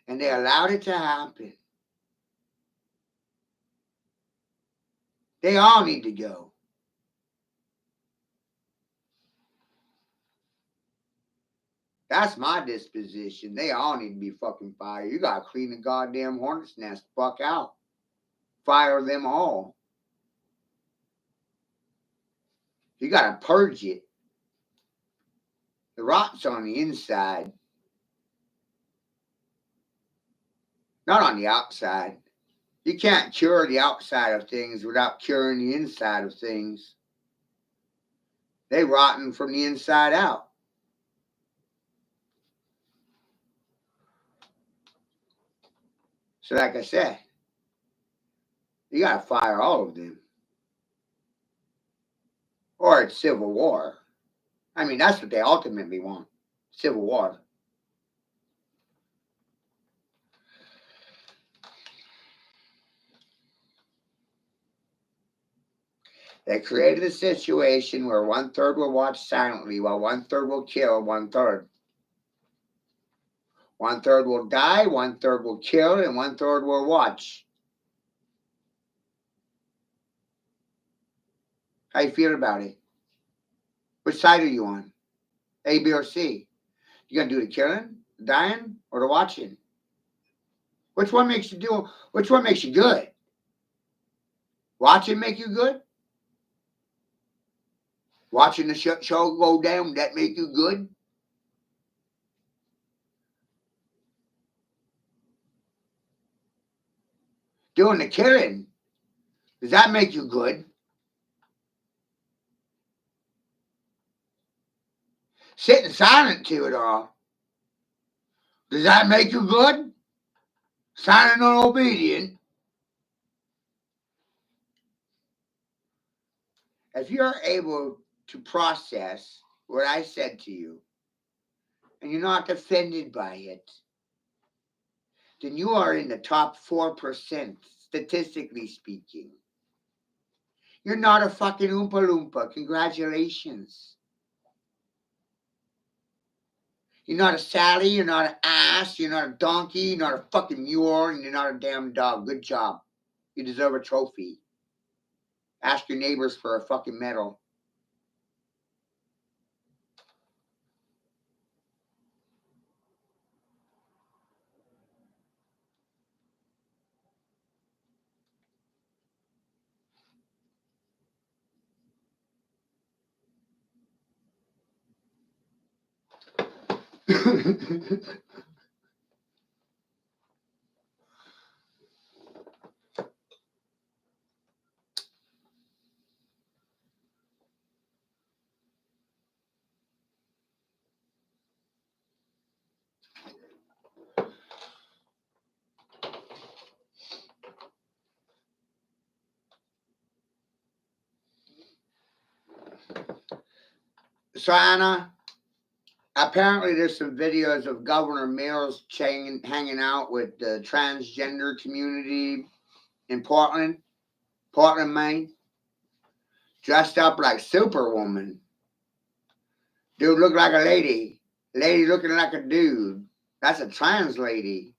Speaker 1: And they allowed it to happen. They all need to go. That's my disposition. They all need to be fucking fired. You gotta clean the goddamn hornet's nest fuck out. Fire them all. You gotta purge it. The rot's on the inside. Not on the outside. You can't cure the outside of things without curing the inside of things. They rotten from the inside out. So like I said, you gotta fire all of them. Or it's civil war. I mean, that's what they ultimately want. Civil war. They created a situation where 1/3 will watch silently while 1/3 will kill 1/3. 1/3 will die, 1/3 will kill, and 1/3 will watch. How you feel about it? Which side are you on? A, B, or C? You gonna do the killing, the dying, or the watching? Which one makes you good? Watching make you good? Watching the show go down, that make you good? Doing the killing, does that make you good? Sitting silent to it all, does that make you good? Silent and obedient. If you're able to process what I said to you, and you're not offended by it, then you are in the top 4%, statistically speaking. You're not a fucking Oompa Loompa. Congratulations. You're not a Sally, you're not an ass, you're not a donkey, you're not a fucking mule, and you're not a damn dog. Good job. You deserve a trophy. Ask your neighbors for a fucking medal. So, Anna, apparently there's some videos of Governor Mills hanging out with the transgender community in Portland, Maine, dressed up like Superwoman. Dude looked like a lady. Lady looking like a dude. That's a trans lady.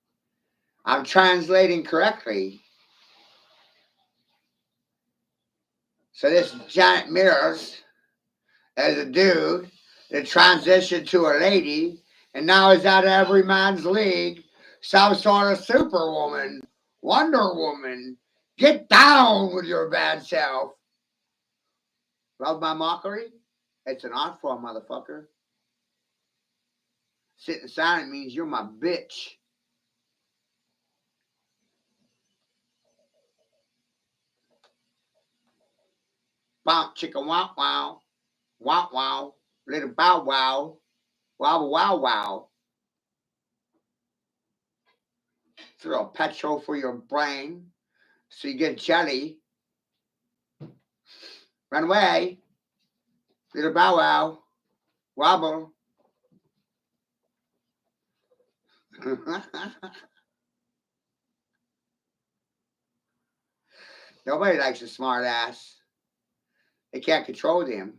Speaker 1: I'm translating correctly. So this Janet Mears as a dude that transitioned to a lady and now is out of every man's league. Some sort of Superwoman, Wonder Woman. Get down with your bad self. Love my mockery? It's an art form, motherfucker. Sitting silent means you're my bitch. Bop chicka wow wow. Wow wow. Little bow wow. Wow wow wow. Throw petrol for your brain so you get jelly. Run away. Little bow wow. Wobble. Nobody likes a smart ass. They can't control them.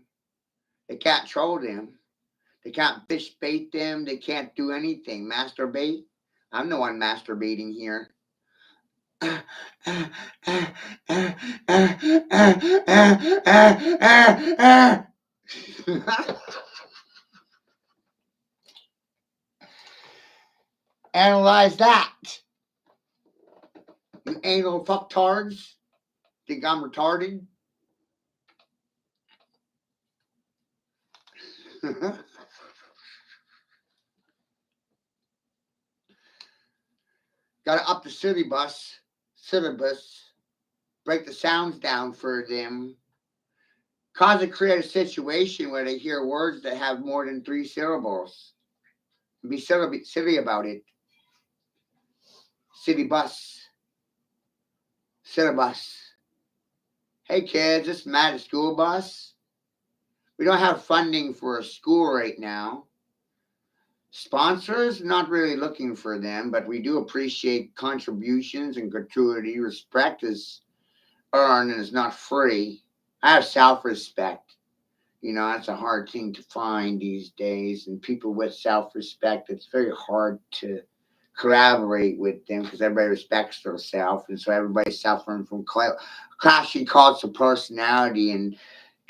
Speaker 1: They can't troll them. They can't fish bait them. They can't do anything. Masturbate. I'm the one masturbating here. Analyze that. You anal fucktards. Think I'm retarded? Gotta up the syllabus, break the sounds down for them, cause or create a situation where they hear words that have more than 3 syllables. Be silly about it. City bus, syllabus. Hey kids, this is Matt, a school bus. We don't have funding for a school right now. Sponsors, not really looking for them, but we do appreciate contributions and gratuity. Respect is earned and is not free. I have self-respect. You know, that's a hard thing to find these days. And people with self-respect, it's very hard to collaborate with them because everybody respects themselves. And so everybody's suffering from clashing cults of personality and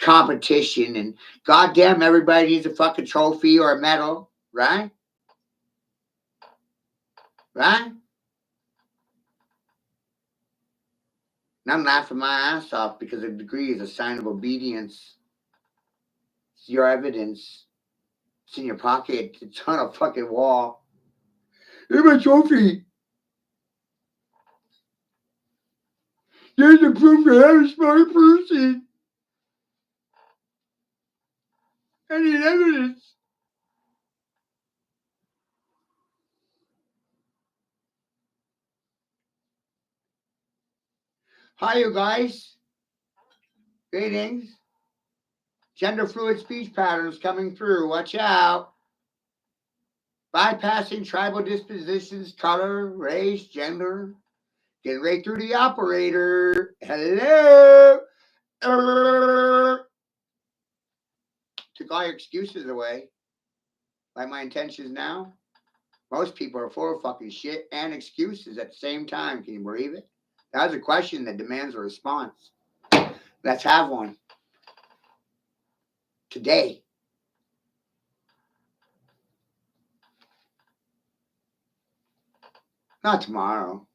Speaker 1: competition. And goddamn, everybody needs a fucking trophy or a medal, right? Right? And I'm laughing my ass off because a degree is a sign of obedience. It's your evidence. It's in your pocket. It's on a fucking wall. Here's my trophy. Here's the proof that I'm a smart person. I need evidence. Hi, you guys. Greetings. Gender fluid speech patterns coming through. Watch out. Bypassing tribal dispositions, color, race, gender. Get right through the operator. Hello. Took all your excuses away. Like my intentions now. Most people are full of fucking shit and excuses at the same time. Can you believe it? That's a question that demands a response. Let's have one. Today. Not tomorrow.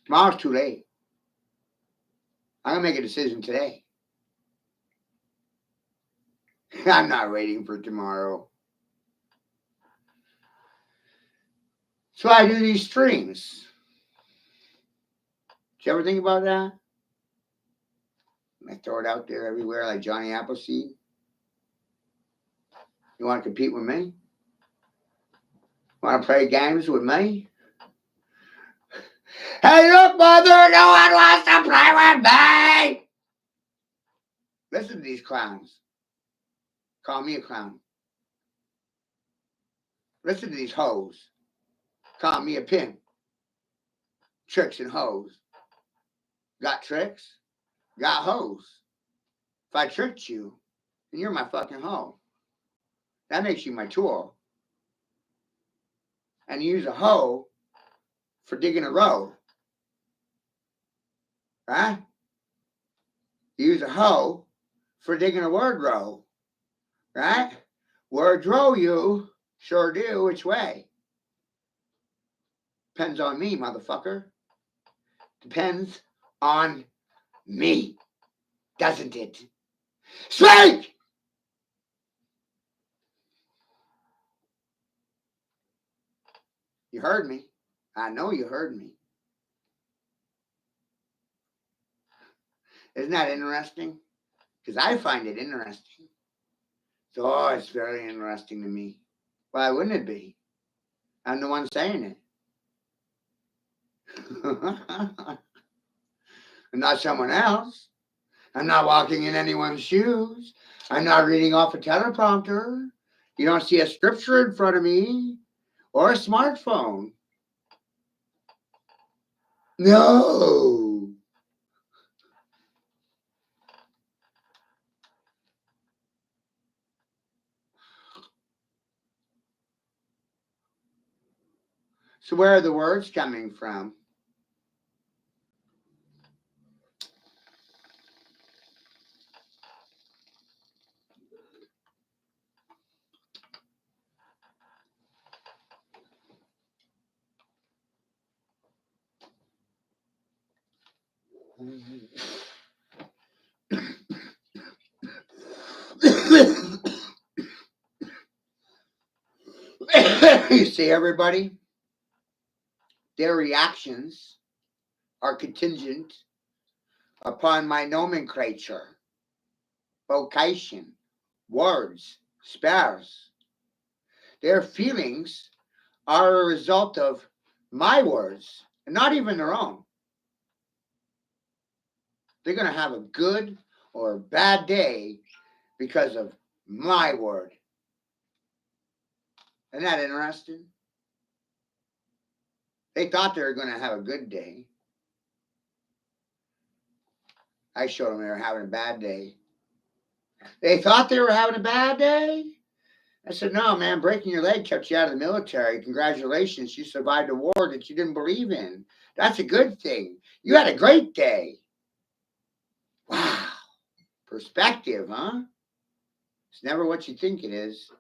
Speaker 1: Tomorrow's too late. I'm going to make a decision today. I'm not waiting for tomorrow. So I do these streams. Did you ever think about that? I throw it out there everywhere like Johnny Appleseed. You want to compete with me? Want to play games with me? Hey, look, mother, no one wants to play with me. Listen to these clowns. Call me a clown. Listen to these hoes. Call me a pimp. Tricks and hoes. Got tricks? Got hoes. If I tricked you, then you're my fucking hoe. That makes you my tool. And you use a hoe for digging a row. Right? You use a hoe for digging a word row. Right? Word row you sure do. Which way? Depends on me, motherfucker. Depends on me. Doesn't it? Speak! You heard me. I know you heard me. Isn't that interesting? Because I find it interesting. So, oh, it's very interesting to me. Why wouldn't it be? I'm the one saying it. And not someone else. I'm not walking in anyone's shoes. I'm not reading off a teleprompter. You don't see a scripture in front of me or a smartphone. No. So where are the words coming from? You see, everybody, their reactions are contingent upon my nomenclature, vocation, words, spells. Their feelings are a result of my words, and not even their own. They're going to have a good or a bad day because of my word. Isn't that interesting? They thought they were going to have a good day. I showed them they were having a bad day. They thought they were having a bad day. I said, no, man, breaking your leg kept you out of the military. Congratulations. You survived a war that you didn't believe in. That's a good thing. You had a great day. Wow. Perspective, huh? It's never what you think it is.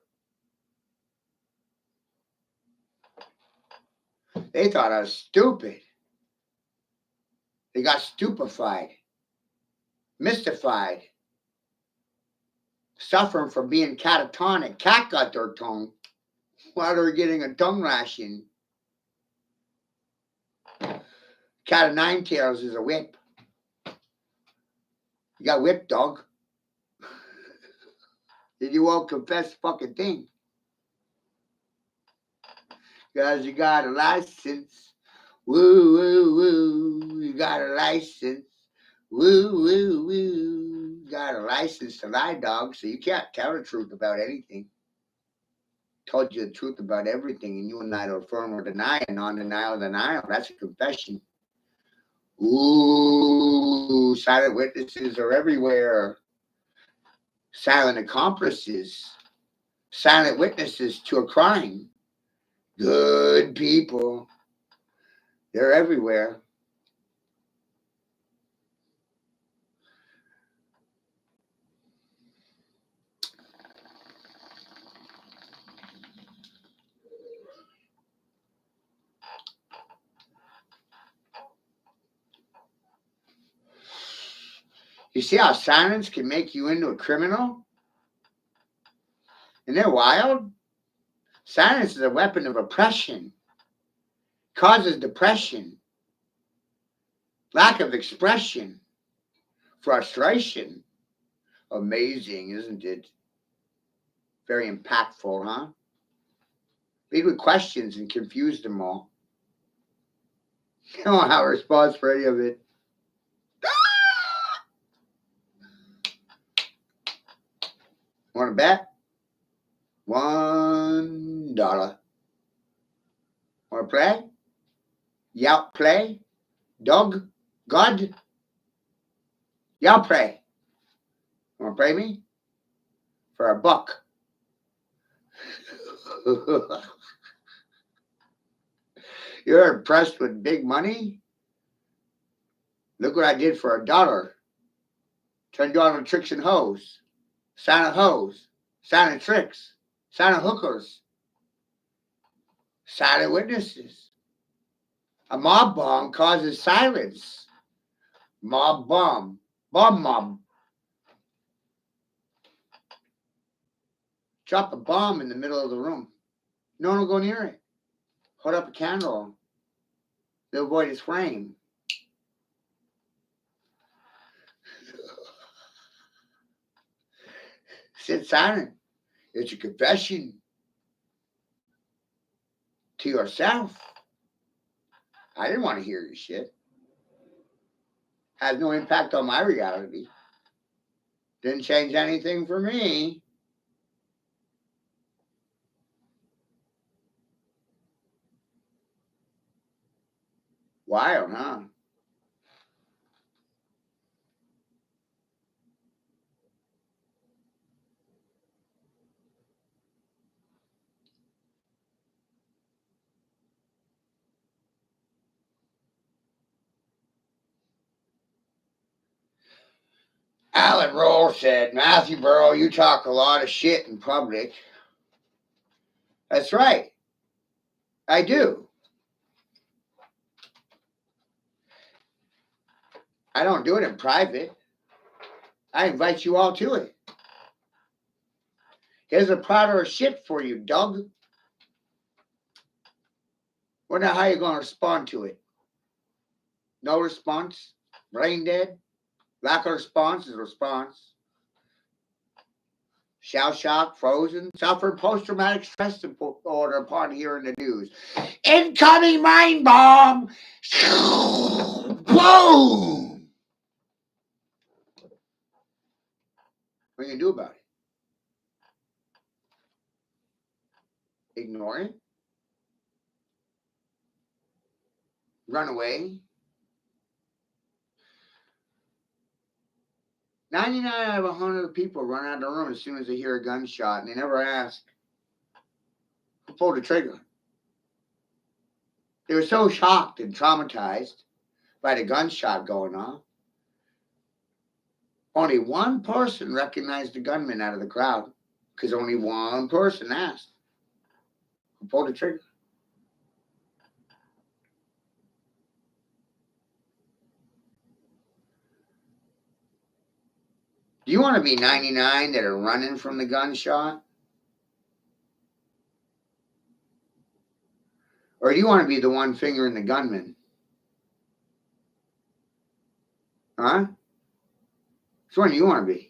Speaker 1: They thought I was stupid. They got stupefied, mystified, suffering from being catatonic. Cat got their tongue while they were getting a tongue lashing. Cat of nine tails is a whip. You got whipped, dog. Then you won't confess the fucking thing. Because you got a license. Woo, woo, woo. You got a license. Woo, woo, woo. You got a license to lie, dog, so you can't tell the truth about anything. Told you the truth about everything, and you will neither affirm or deny, and non-denial denial. That's a confession. Ooh, silent witnesses are everywhere. Silent accomplices. Silent witnesses to a crime. Good people. They're everywhere. You see how silence can make you into a criminal? Isn't that wild? Silence is a weapon of oppression. Causes depression. Lack of expression. Frustration. Amazing, isn't it? Very impactful, huh? Lead with questions and confuse them all. You don't have a response for any of it. Want to bet? $1. Want to play? Y'all play? Dog? God? Y'all play. Want to play me? For $1. You're impressed with big money? Look what I did for $1. Turned you on to tricks and hoes. Silent hoes. Silent tricks. Silent hookers. Silent witnesses. A mob bomb causes silence. Mob bomb. Bomb mob. Drop a bomb in the middle of the room. No one will go near it. Hold up a candle to avoid its flame. Sit silent. It's a confession to yourself. I didn't want to hear your shit. Has no impact on my reality. Didn't change anything for me. Wild, huh? Alan Roll said, Matthew Burrow, you talk a lot of shit in public. That's right. I do. I don't do it in private. I invite you all to it. Here's a platter of shit for you, Doug. Wonder how you're going to respond to it. No response? Brain dead? Lack of response is a response. Shell shock, frozen, suffered post traumatic stress disorder upon hearing the news. Incoming mind bomb! Boom! What are you going to do about it? Ignore it? Run away? 99 out of 100 people run out of the room as soon as they hear a gunshot, and they never ask who pulled the trigger. They were so shocked and traumatized by the gunshot going off. Only one person recognized the gunman out of the crowd because only one person asked who pulled the trigger. Do you want to be 99 that are running from the gunshot? Or do you want to be the one fingering the gunman? Huh? Which one do you want to be?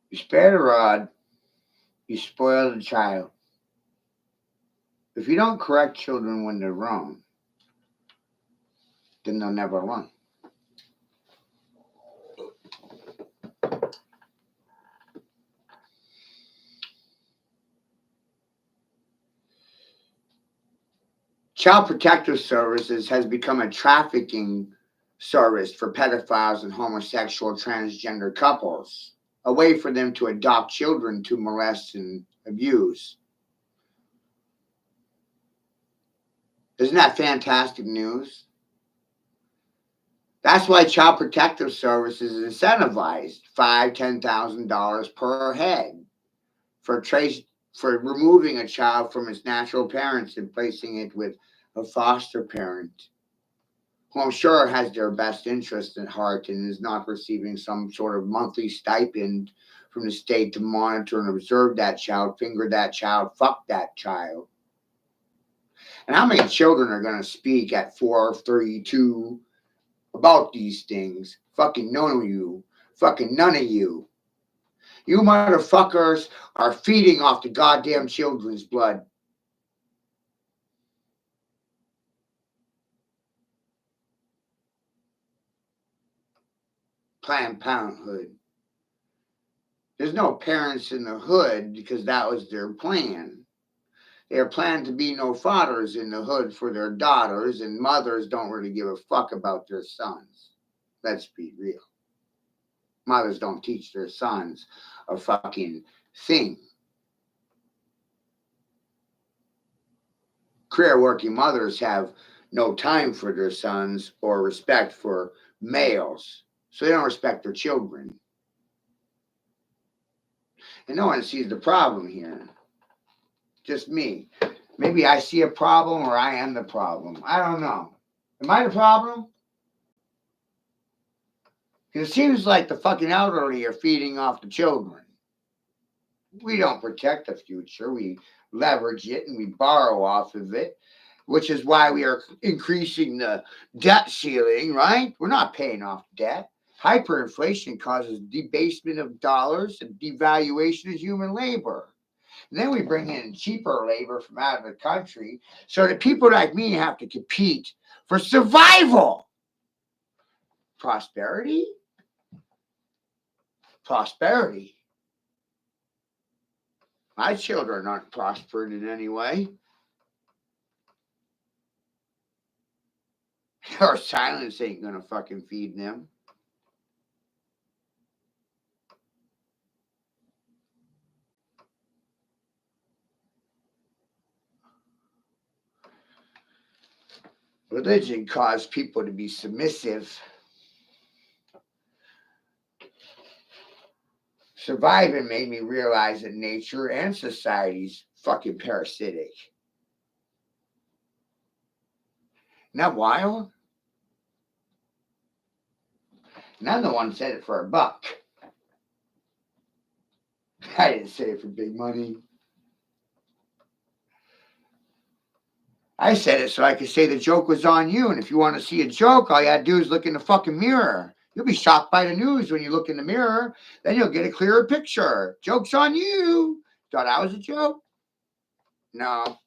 Speaker 1: You spare the rod, you spoil the child. If you don't correct children when they're wrong, then they'll never learn. Child Protective Services has become a trafficking service for pedophiles and homosexual transgender couples, a way for them to adopt children to molest and abuse. Isn't that fantastic news? That's why Child Protective Services is incentivized $5,000 to $10,000 per head for for removing a child from its natural parents and placing it with a foster parent, who I'm sure has their best interest at heart and is not receiving some sort of monthly stipend from the state to monitor and observe that child, finger that child, fuck that child. And how many children are going to speak at 4, 3, 2 about these things? Fucking none of you. Fucking none of you. You motherfuckers are feeding off the goddamn children's blood. Planned Parenthood. There's no parents in the hood because that was their plan. Their plan to be no fathers in the hood for their daughters, and mothers don't really give a fuck about their sons. Let's be real. Mothers don't teach their sons a fucking thing. Career working mothers have no time for their sons or respect for males, so they don't respect their children. And no one sees the problem here. Just me. Maybe I see a problem or I am the problem. I don't know. Am I the problem? Because it seems like the fucking elderly are feeding off the children. We don't protect the future. We leverage it and we borrow off of it, which is why we are increasing the debt ceiling, right? We're not paying off debt. Hyperinflation causes debasement of dollars and devaluation of human labor. And then we bring in cheaper labor from out of the country so that people like me have to compete for survival. Prosperity? Prosperity. My children aren't prospered in any way. Our silence ain't gonna fucking feed them. Religion caused people to be submissive. Surviving made me realize that nature and society's fucking parasitic. Isn't that wild? And I'm the one who said it for a buck. I didn't say it for big money. I said it so I could say the joke was on you. And if you want to see a joke, all you gotta do is look in the fucking mirror. You'll be shocked by the news when you look in the mirror. Then you'll get a clearer picture. Joke's on you. Thought I was a joke? No.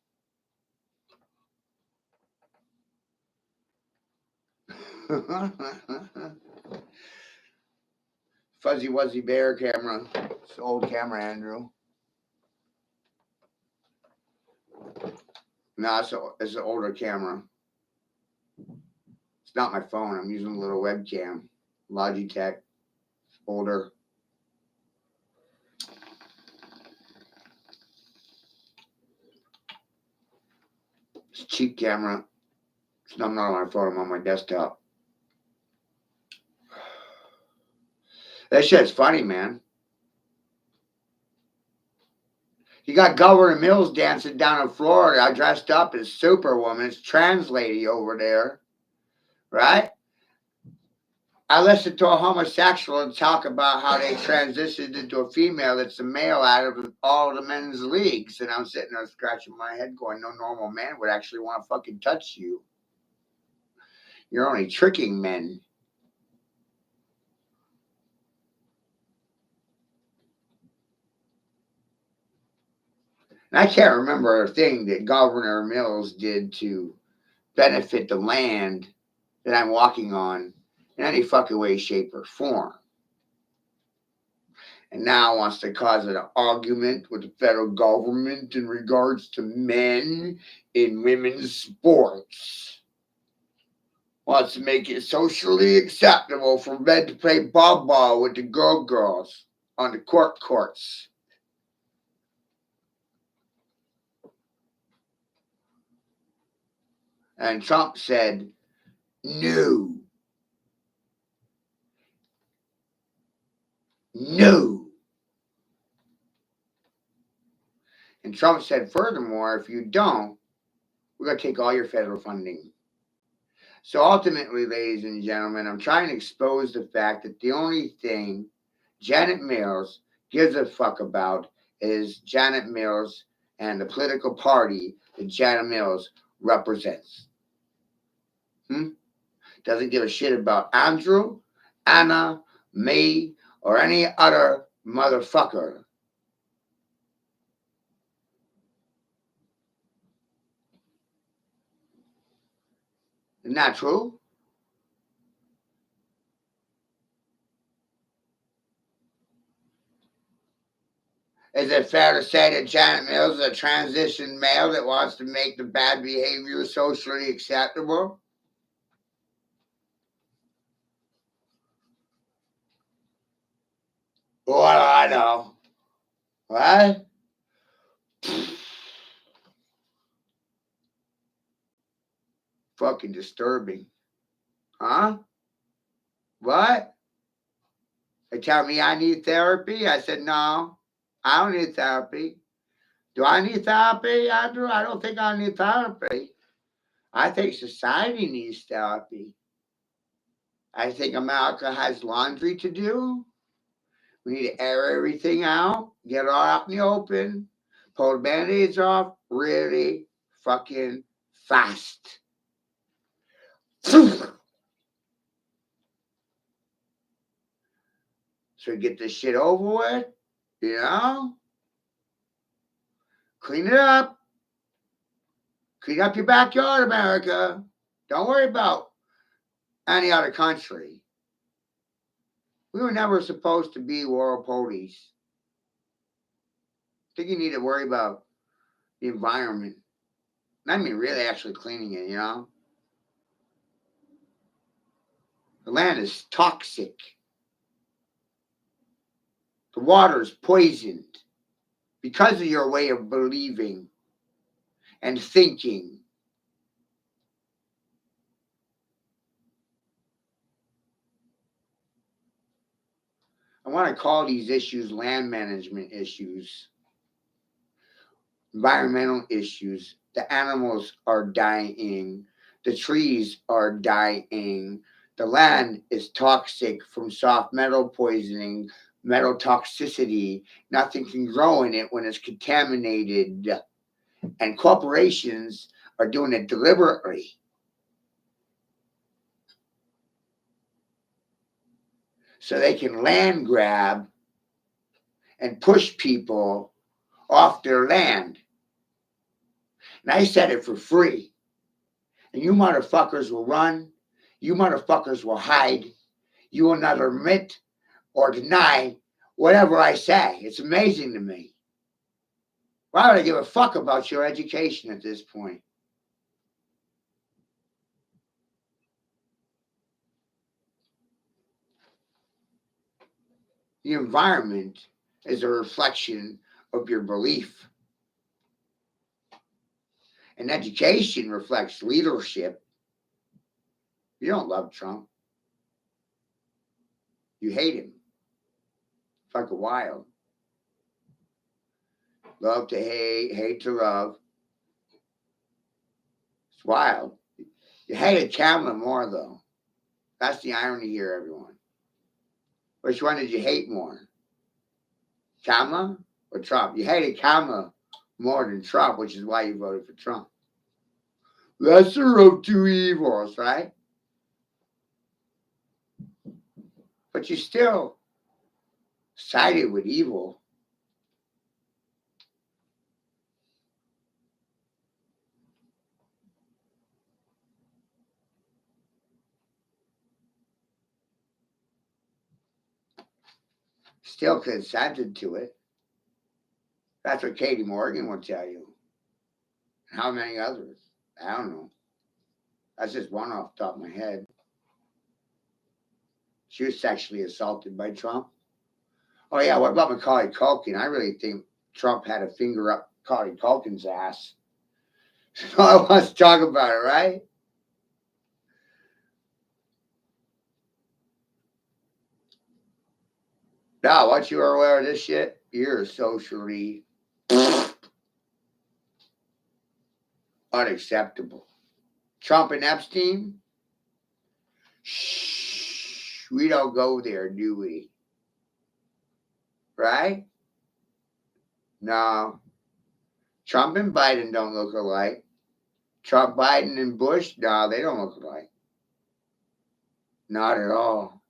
Speaker 1: Fuzzy Wuzzy Bear camera. It's an old camera, Andrew. No, it's an older camera. It's not my phone. I'm using a little webcam. Logitech. Older. It's a cheap camera. I'm not on my phone. I'm on my desktop. That shit's funny, man. You got Governor Mills dancing down in Florida, dressed up as Superwoman. It's trans lady over there, right? I listened to a homosexual talk about how they transitioned into a female that's a male out of all the men's leagues. And I'm sitting there scratching my head going, no normal man would actually want to fucking touch you. You're only tricking men. And I can't remember a thing that Governor Mills did to benefit the land that I'm walking on in any fucking way, shape, or form. And now wants to cause an argument with the federal government in regards to men in women's sports. Wants to make it socially acceptable for men to play ball with the girls on the courts. And Trump said, no. No. And Trump said, furthermore, if you don't, we're going to take all your federal funding. So ultimately, ladies and gentlemen, I'm trying to expose the fact that the only thing Janet Mills gives a fuck about is Janet Mills and the political party that Janet Mills represents. Doesn't give a shit about Andrew, Anna, me, or any other motherfucker. Isn't that true? Is it fair to say that Janet Mills is a transition male that wants to make the bad behavior socially acceptable? What do I know? What? Fucking disturbing. Huh? What? They tell me I need therapy. I said, no, I don't need therapy. Do I need therapy, Andrew? I don't think I need therapy. I think society needs therapy. I think America has laundry to do. We need to air everything out, get it all out in the open, pull the band-aids off really fucking fast. So get this shit over with, you know? Clean it up. Clean up your backyard, America. Don't worry about any other country. We were never supposed to be world police. I think you need to worry about the environment. I mean, really actually cleaning it, you know? The land is toxic. The water is poisoned because of your way of believing and thinking. I want to call these issues land management issues, environmental issues. The animals are dying. The trees are dying. The land is toxic from soft metal poisoning, metal toxicity. Nothing can grow in it when it's contaminated. And corporations are doing it deliberately. So they can land grab and push people off their land. And I said it for free. And you motherfuckers will run. You motherfuckers will hide. You will not admit or deny whatever I say. It's amazing to me. Why would I give a fuck about your education at this point? The environment is a reflection of your belief. And education reflects leadership. You don't love Trump. You hate him. Fucking wild. Love to hate, hate to love. It's wild. You hated Kamala more, though. That's the irony here, everyone. Which one did you hate more? Kamala or Trump? You hated Kamala more than Trump, which is why you voted for Trump. Lesser of two evils, right? But you still sided with evil. Still consented to it. That's what Katie Morgan will tell you. How many others? I don't know. That's just one off the top of my head. She was sexually assaulted by Trump. Oh, yeah. What about Macaulay Culkin? I really think Trump had a finger up Macaulay Culkin's ass. So I want to talk about it, right? Now, once you are aware of this shit, you're socially unacceptable. Trump and Epstein? Shh, we don't go there, do we? Right? No. Trump and Biden don't look alike. Trump, Biden, and Bush, no, they don't look alike. Not at all.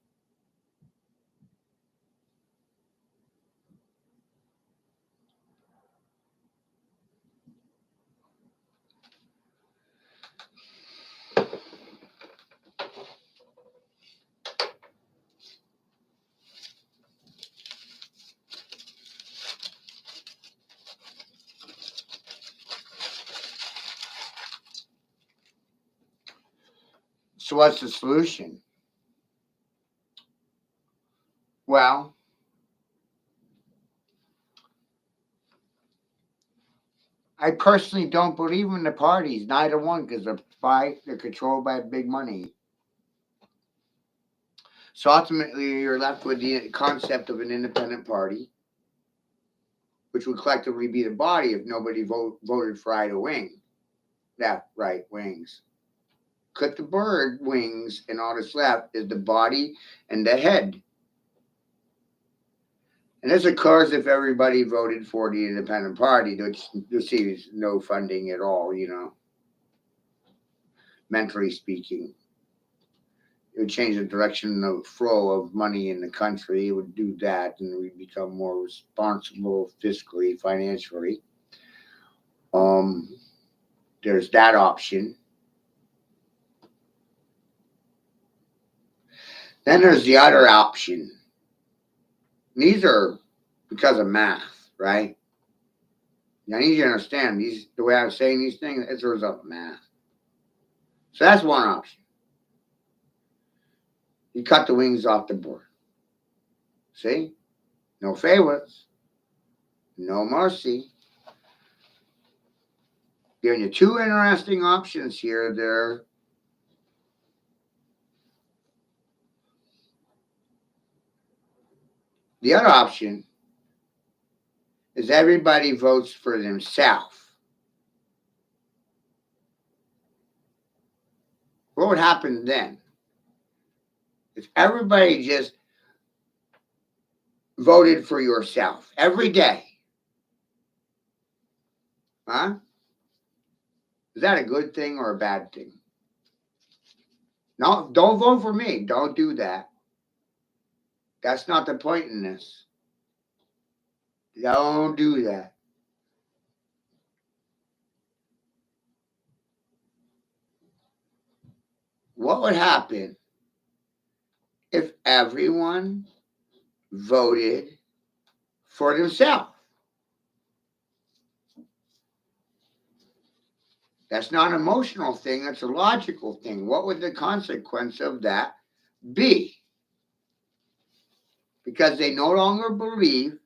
Speaker 1: So what's the solution? Well, I personally don't believe in the parties, neither one, because they're controlled by big money. So ultimately, you're left with the concept of an independent party, which would collectively be the body if nobody voted for either wing. Left, right, wings. Cut the bird wings, and all that's left is the body and the head. And this occurs if everybody voted for the independent party, which receives no funding at all, mentally speaking. It would change the direction of flow of money in the country. It would do that, and we'd become more responsible fiscally, financially. Um, there's that option. Then there's the other option. These are because of math, right? I need you to understand these. The way I'm saying these things, it's a result of math. So that's one option. You cut the wings off the board. See? No favorites, no mercy. Giving you two interesting options here. There. The other option is everybody votes for themselves. What would happen then? If everybody just voted for yourself every day, huh? Is that a good thing or a bad thing? No, don't vote for me. Don't do that. That's not the point in this. Don't do that. What would happen if everyone voted for themselves? That's not an emotional thing, that's a logical thing. What would the consequence of that be? Because they no longer believe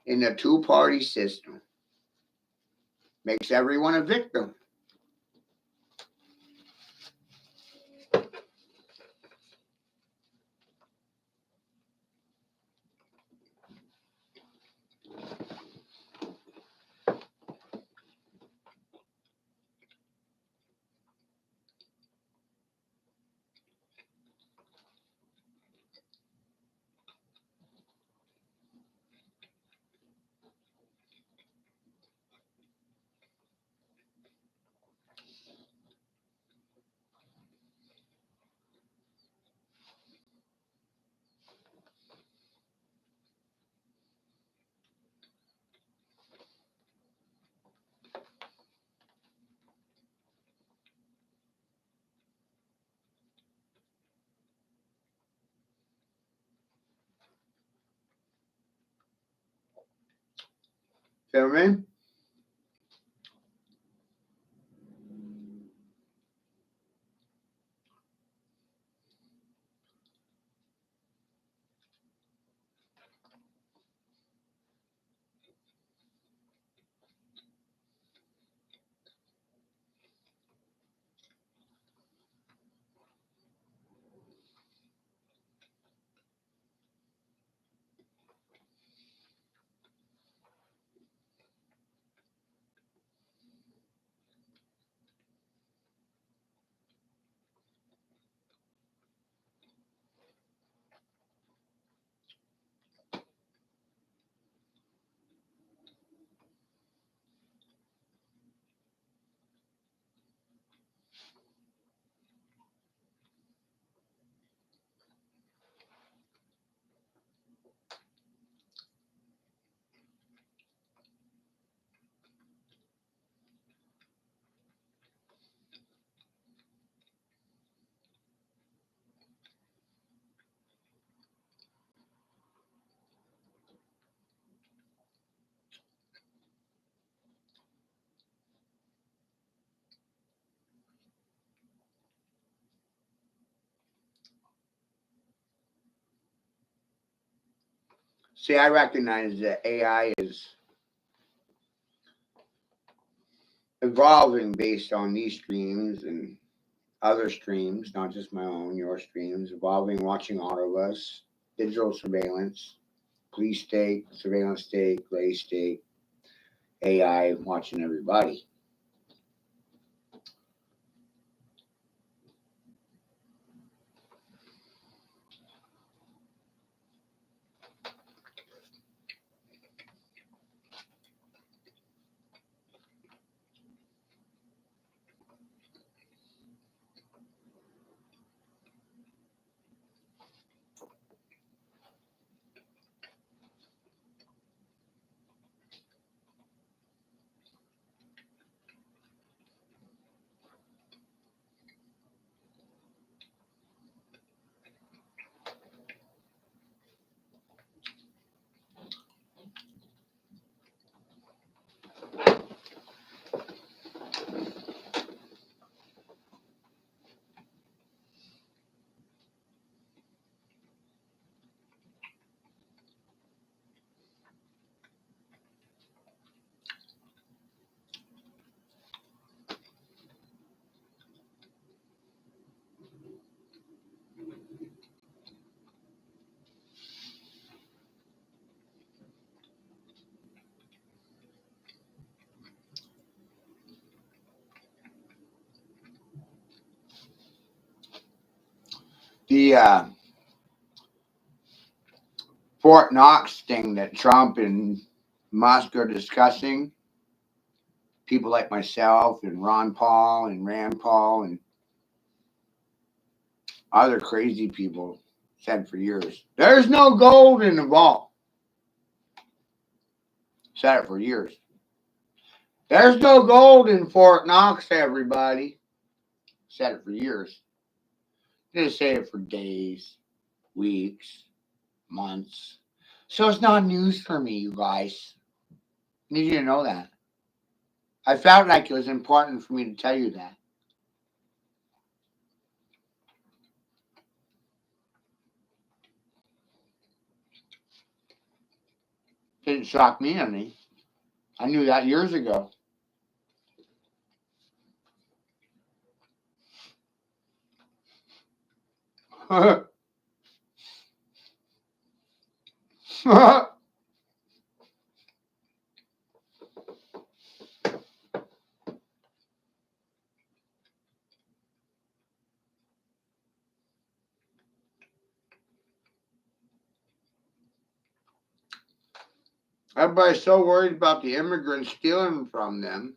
Speaker 1: in the two-party system. Makes everyone a victim. Feel me? See, I recognize that AI is evolving based on these streams and other streams, not just my own, your streams, evolving, watching all of us, digital surveillance, police state, surveillance state, gray state, AI watching everybody. The Fort Knox thing that Trump and Musk are discussing, people like myself and Ron Paul and Rand Paul and other crazy people said for years, there's no gold in the vault. Said it for years. There's no gold in Fort Knox, everybody. Said it for years. Didn't say it for days, weeks, months. So it's not news for me, you guys. I need you to know that. I felt like it was important for me to tell you that. Didn't shock me any. I knew that years ago. Everybody's so worried about the immigrants stealing from them.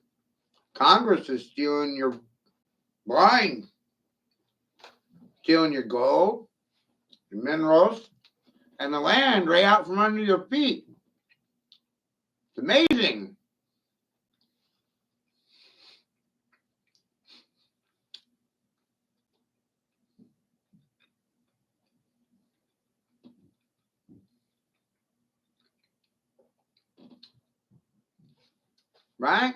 Speaker 1: Congress is stealing your brine, stealing your gold, your minerals, and the land right out from under your feet. It's amazing. Right?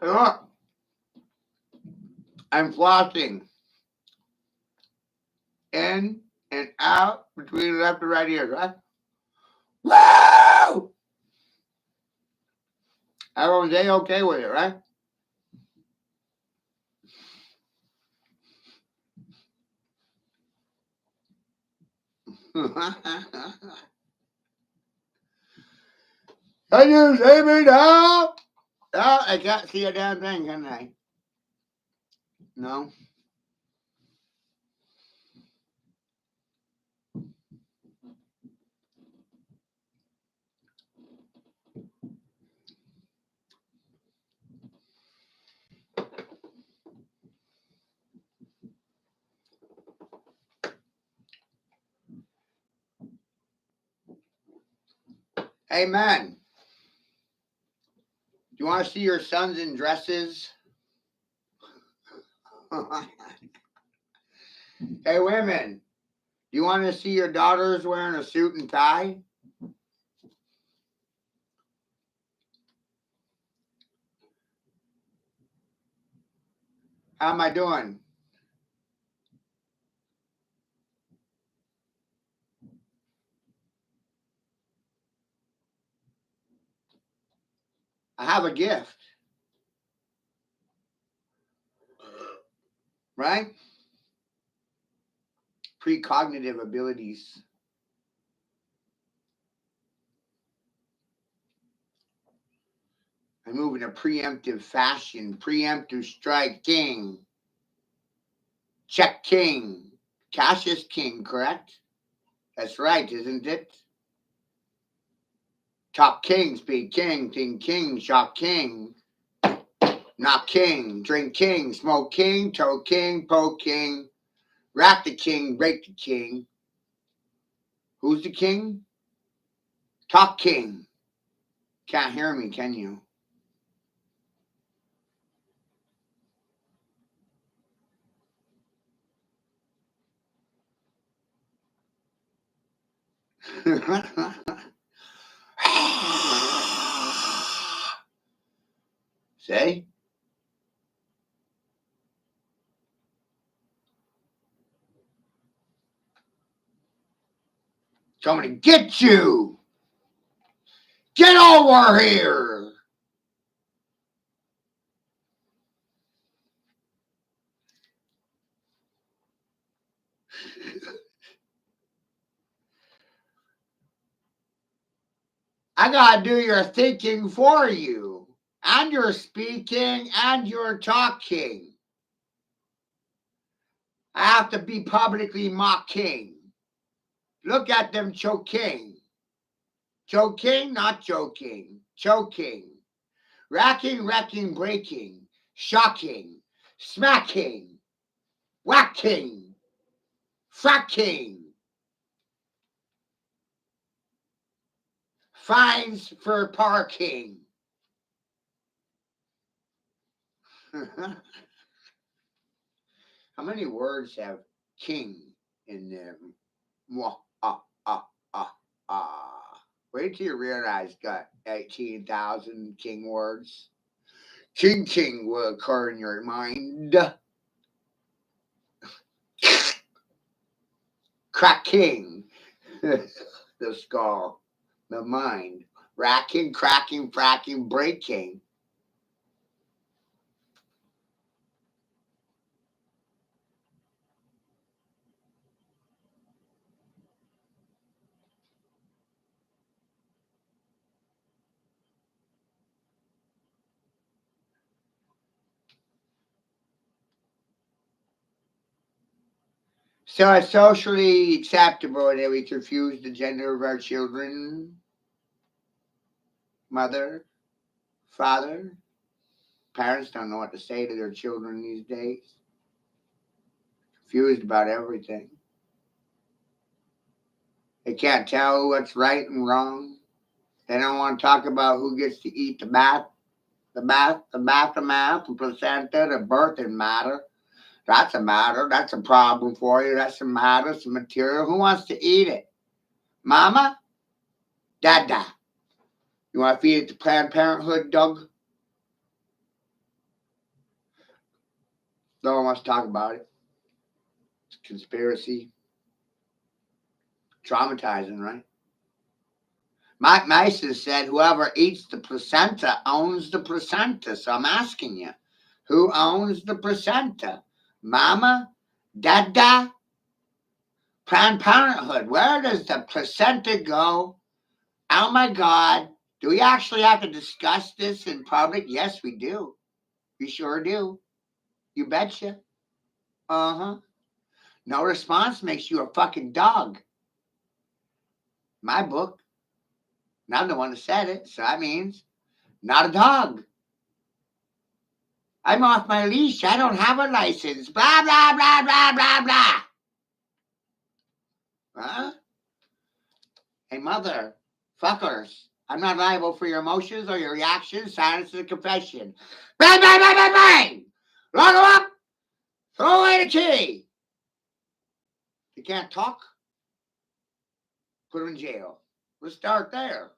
Speaker 1: Look, I'm flossing in and out between left and right ears, right? Woo! Everyone's okay with it, right? Can you see me now? Oh, I can't see a damn thing, can I? No. Amen. Do you want to see your sons in dresses? Hey, women, do you want to see your daughters wearing a suit and tie? How am I doing? I have a gift, right? Precognitive abilities. I move in a preemptive fashion. Preemptive strike king. Check king. Cassius king, correct? That's right, isn't it? Top king, speed king, king, shot king. Knock king, drink king, smoke king, toe king, poke king. Rap the king, break the king. Who's the king? Top king. Can't hear me, can you? Say? Coming to get you! Get over here! I gotta do your thinking for you. And your speaking and your talking. I have to be publicly mocking. Look at them choking. Choking, not joking. Choking. Racking, wrecking, breaking. Shocking. Smacking. Whacking. Fracking. Fines for parking. How many words have king in them? Mwah, Wait till you realize got 18,000 king words. King will occur in your mind. Cracking. The skull. The mind. Racking, cracking, fracking, breaking. So it's socially acceptable that we confuse the gender of our children. Mother, father, parents don't know what to say to their children these days. Confused about everything. They can't tell what's right and wrong. They don't want to talk about who gets to eat the aftermath, the placenta, the birthing matter. That's a matter. That's a problem for you. That's a matter. It's a material. Who wants to eat it? Mama? Dada? You want to feed it to Planned Parenthood, Doug? No one wants to talk about it. It's conspiracy. Traumatizing, right? Mike Myson said, whoever eats the placenta owns the placenta. So I'm asking you, who owns the placenta? Mama? Dada? Planned Parenthood? Where does the placenta go? Oh my God. Do we actually have to discuss this in public? Yes, we do. We sure do. You betcha. Uh-huh. No response makes you a fucking dog. My book. Not the one that said it, so that means not a dog. I'm off my leash. I don't have a license. Blah, blah, blah, blah, blah, blah. Huh? Hey, mother, fuckers. I'm not liable for your emotions or your reactions. Silence is a confession. Bang, bang, bang, bang, bang. Lock them up. Throw away the key. You can't talk? Put them in jail. Let's start there.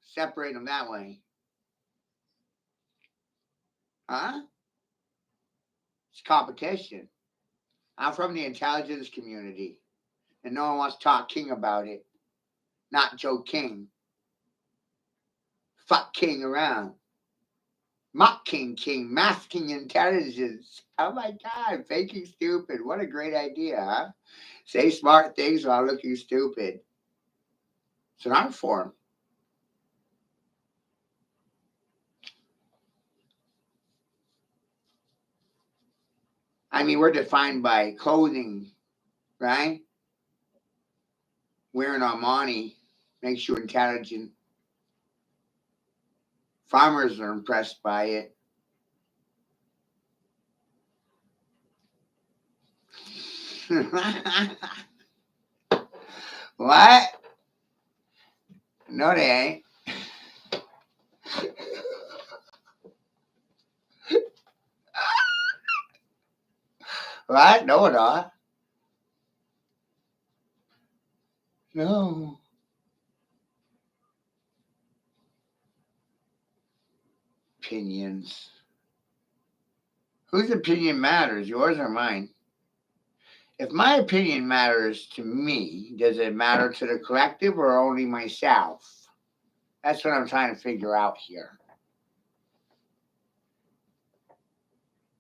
Speaker 1: Separate them that way. Huh? It's competition. I'm from the intelligence community, and no one wants to talk King about it. Not Joe King. Fuck King around. Mock King, masking intelligence. Oh my God, faking stupid. What a great idea, huh? Say smart things while looking stupid. It's an art form. I mean, we're defined by clothing, right? Wearing Armani makes you intelligent. Farmers are impressed by it. What? No, they ain't. What? No, not. No. Opinions. Whose opinion matters, yours or mine? If my opinion matters to me, does it matter to the collective or only myself? That's what I'm trying to figure out here.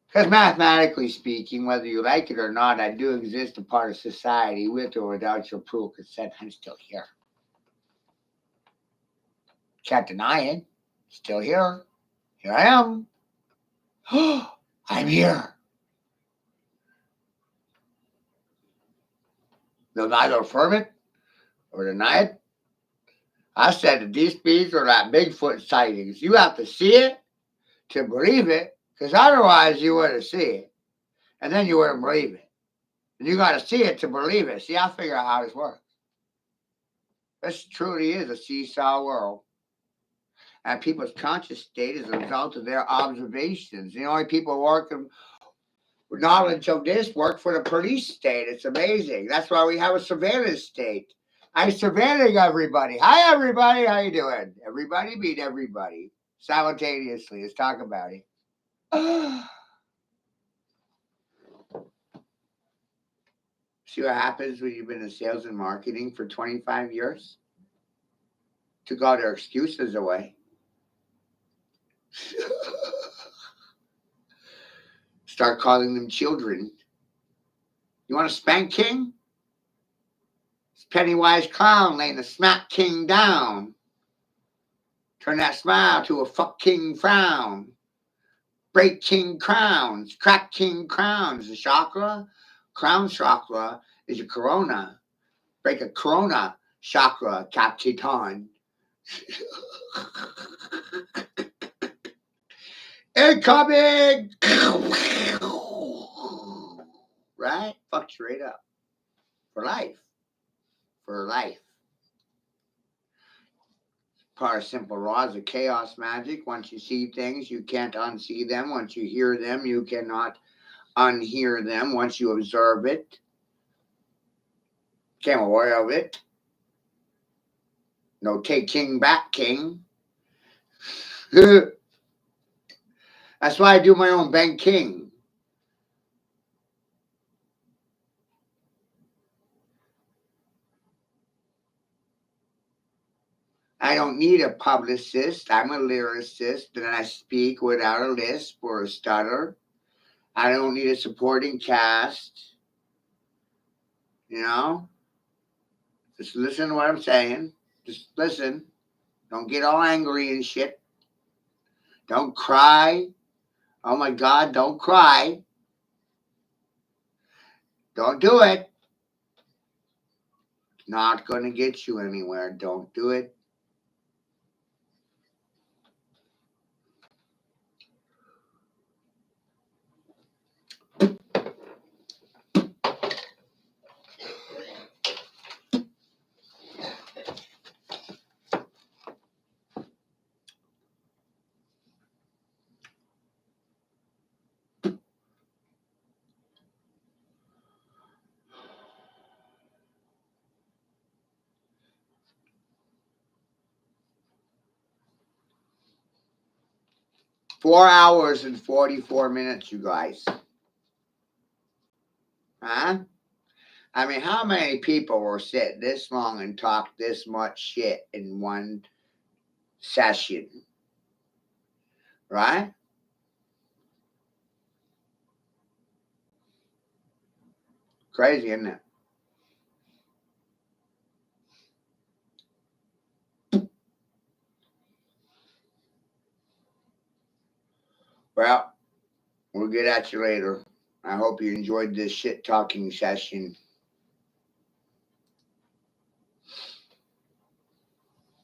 Speaker 1: Because mathematically speaking, whether you like it or not, I do exist a part of society with or without your approval consent. I'm still here. Can't deny it. Still here. Here I am. I'm here. They'll neither affirm it or deny it. I said that these bees are like Bigfoot sightings. You have to see it to believe it, because otherwise you wouldn't see it. And then you wouldn't believe it. And you got to see it to believe it. See, I'll figure out how this works. This truly is a seesaw world. And people's conscious state is a result of their observations. The only people working with knowledge of this work for the police state. It's amazing. That's why we have a surveillance state. I'm surveilling everybody. Hi, everybody. How you doing? Everybody beat everybody simultaneously. Let's talk about it. See what happens when you've been in sales and marketing for 25 years? Took all their excuses away. Start calling them children. You want a spank king? It's Pennywise clown laying the smack king down. Turn that smile to a fuck king frown. Break king crowns. Crack king crowns. The chakra? Crown chakra is a corona. Break a corona chakra, Capitan. Incoming! Right? Fuck straight up. For life. For life. Part of simple laws of chaos magic. Once you see things, you can't unsee them. Once you hear them, you cannot unhear them. Once you observe it, can't aware of it. No, take king back, king. That's why I do my own Ben King. I don't need a publicist. I'm a lyricist and I speak without a lisp or a stutter. I don't need a supporting cast. You know, just listen to what I'm saying. Just listen. Don't get all angry and shit. Don't cry. Oh my God, don't cry. Don't do it. It's not going to get you anywhere. Don't do it. $4 and 44 minutes, you guys. Huh? I mean, how many people will sit this long and talk this much shit in one session? Right? Crazy, isn't it? Well, we'll get at you later. I hope you enjoyed this shit talking session.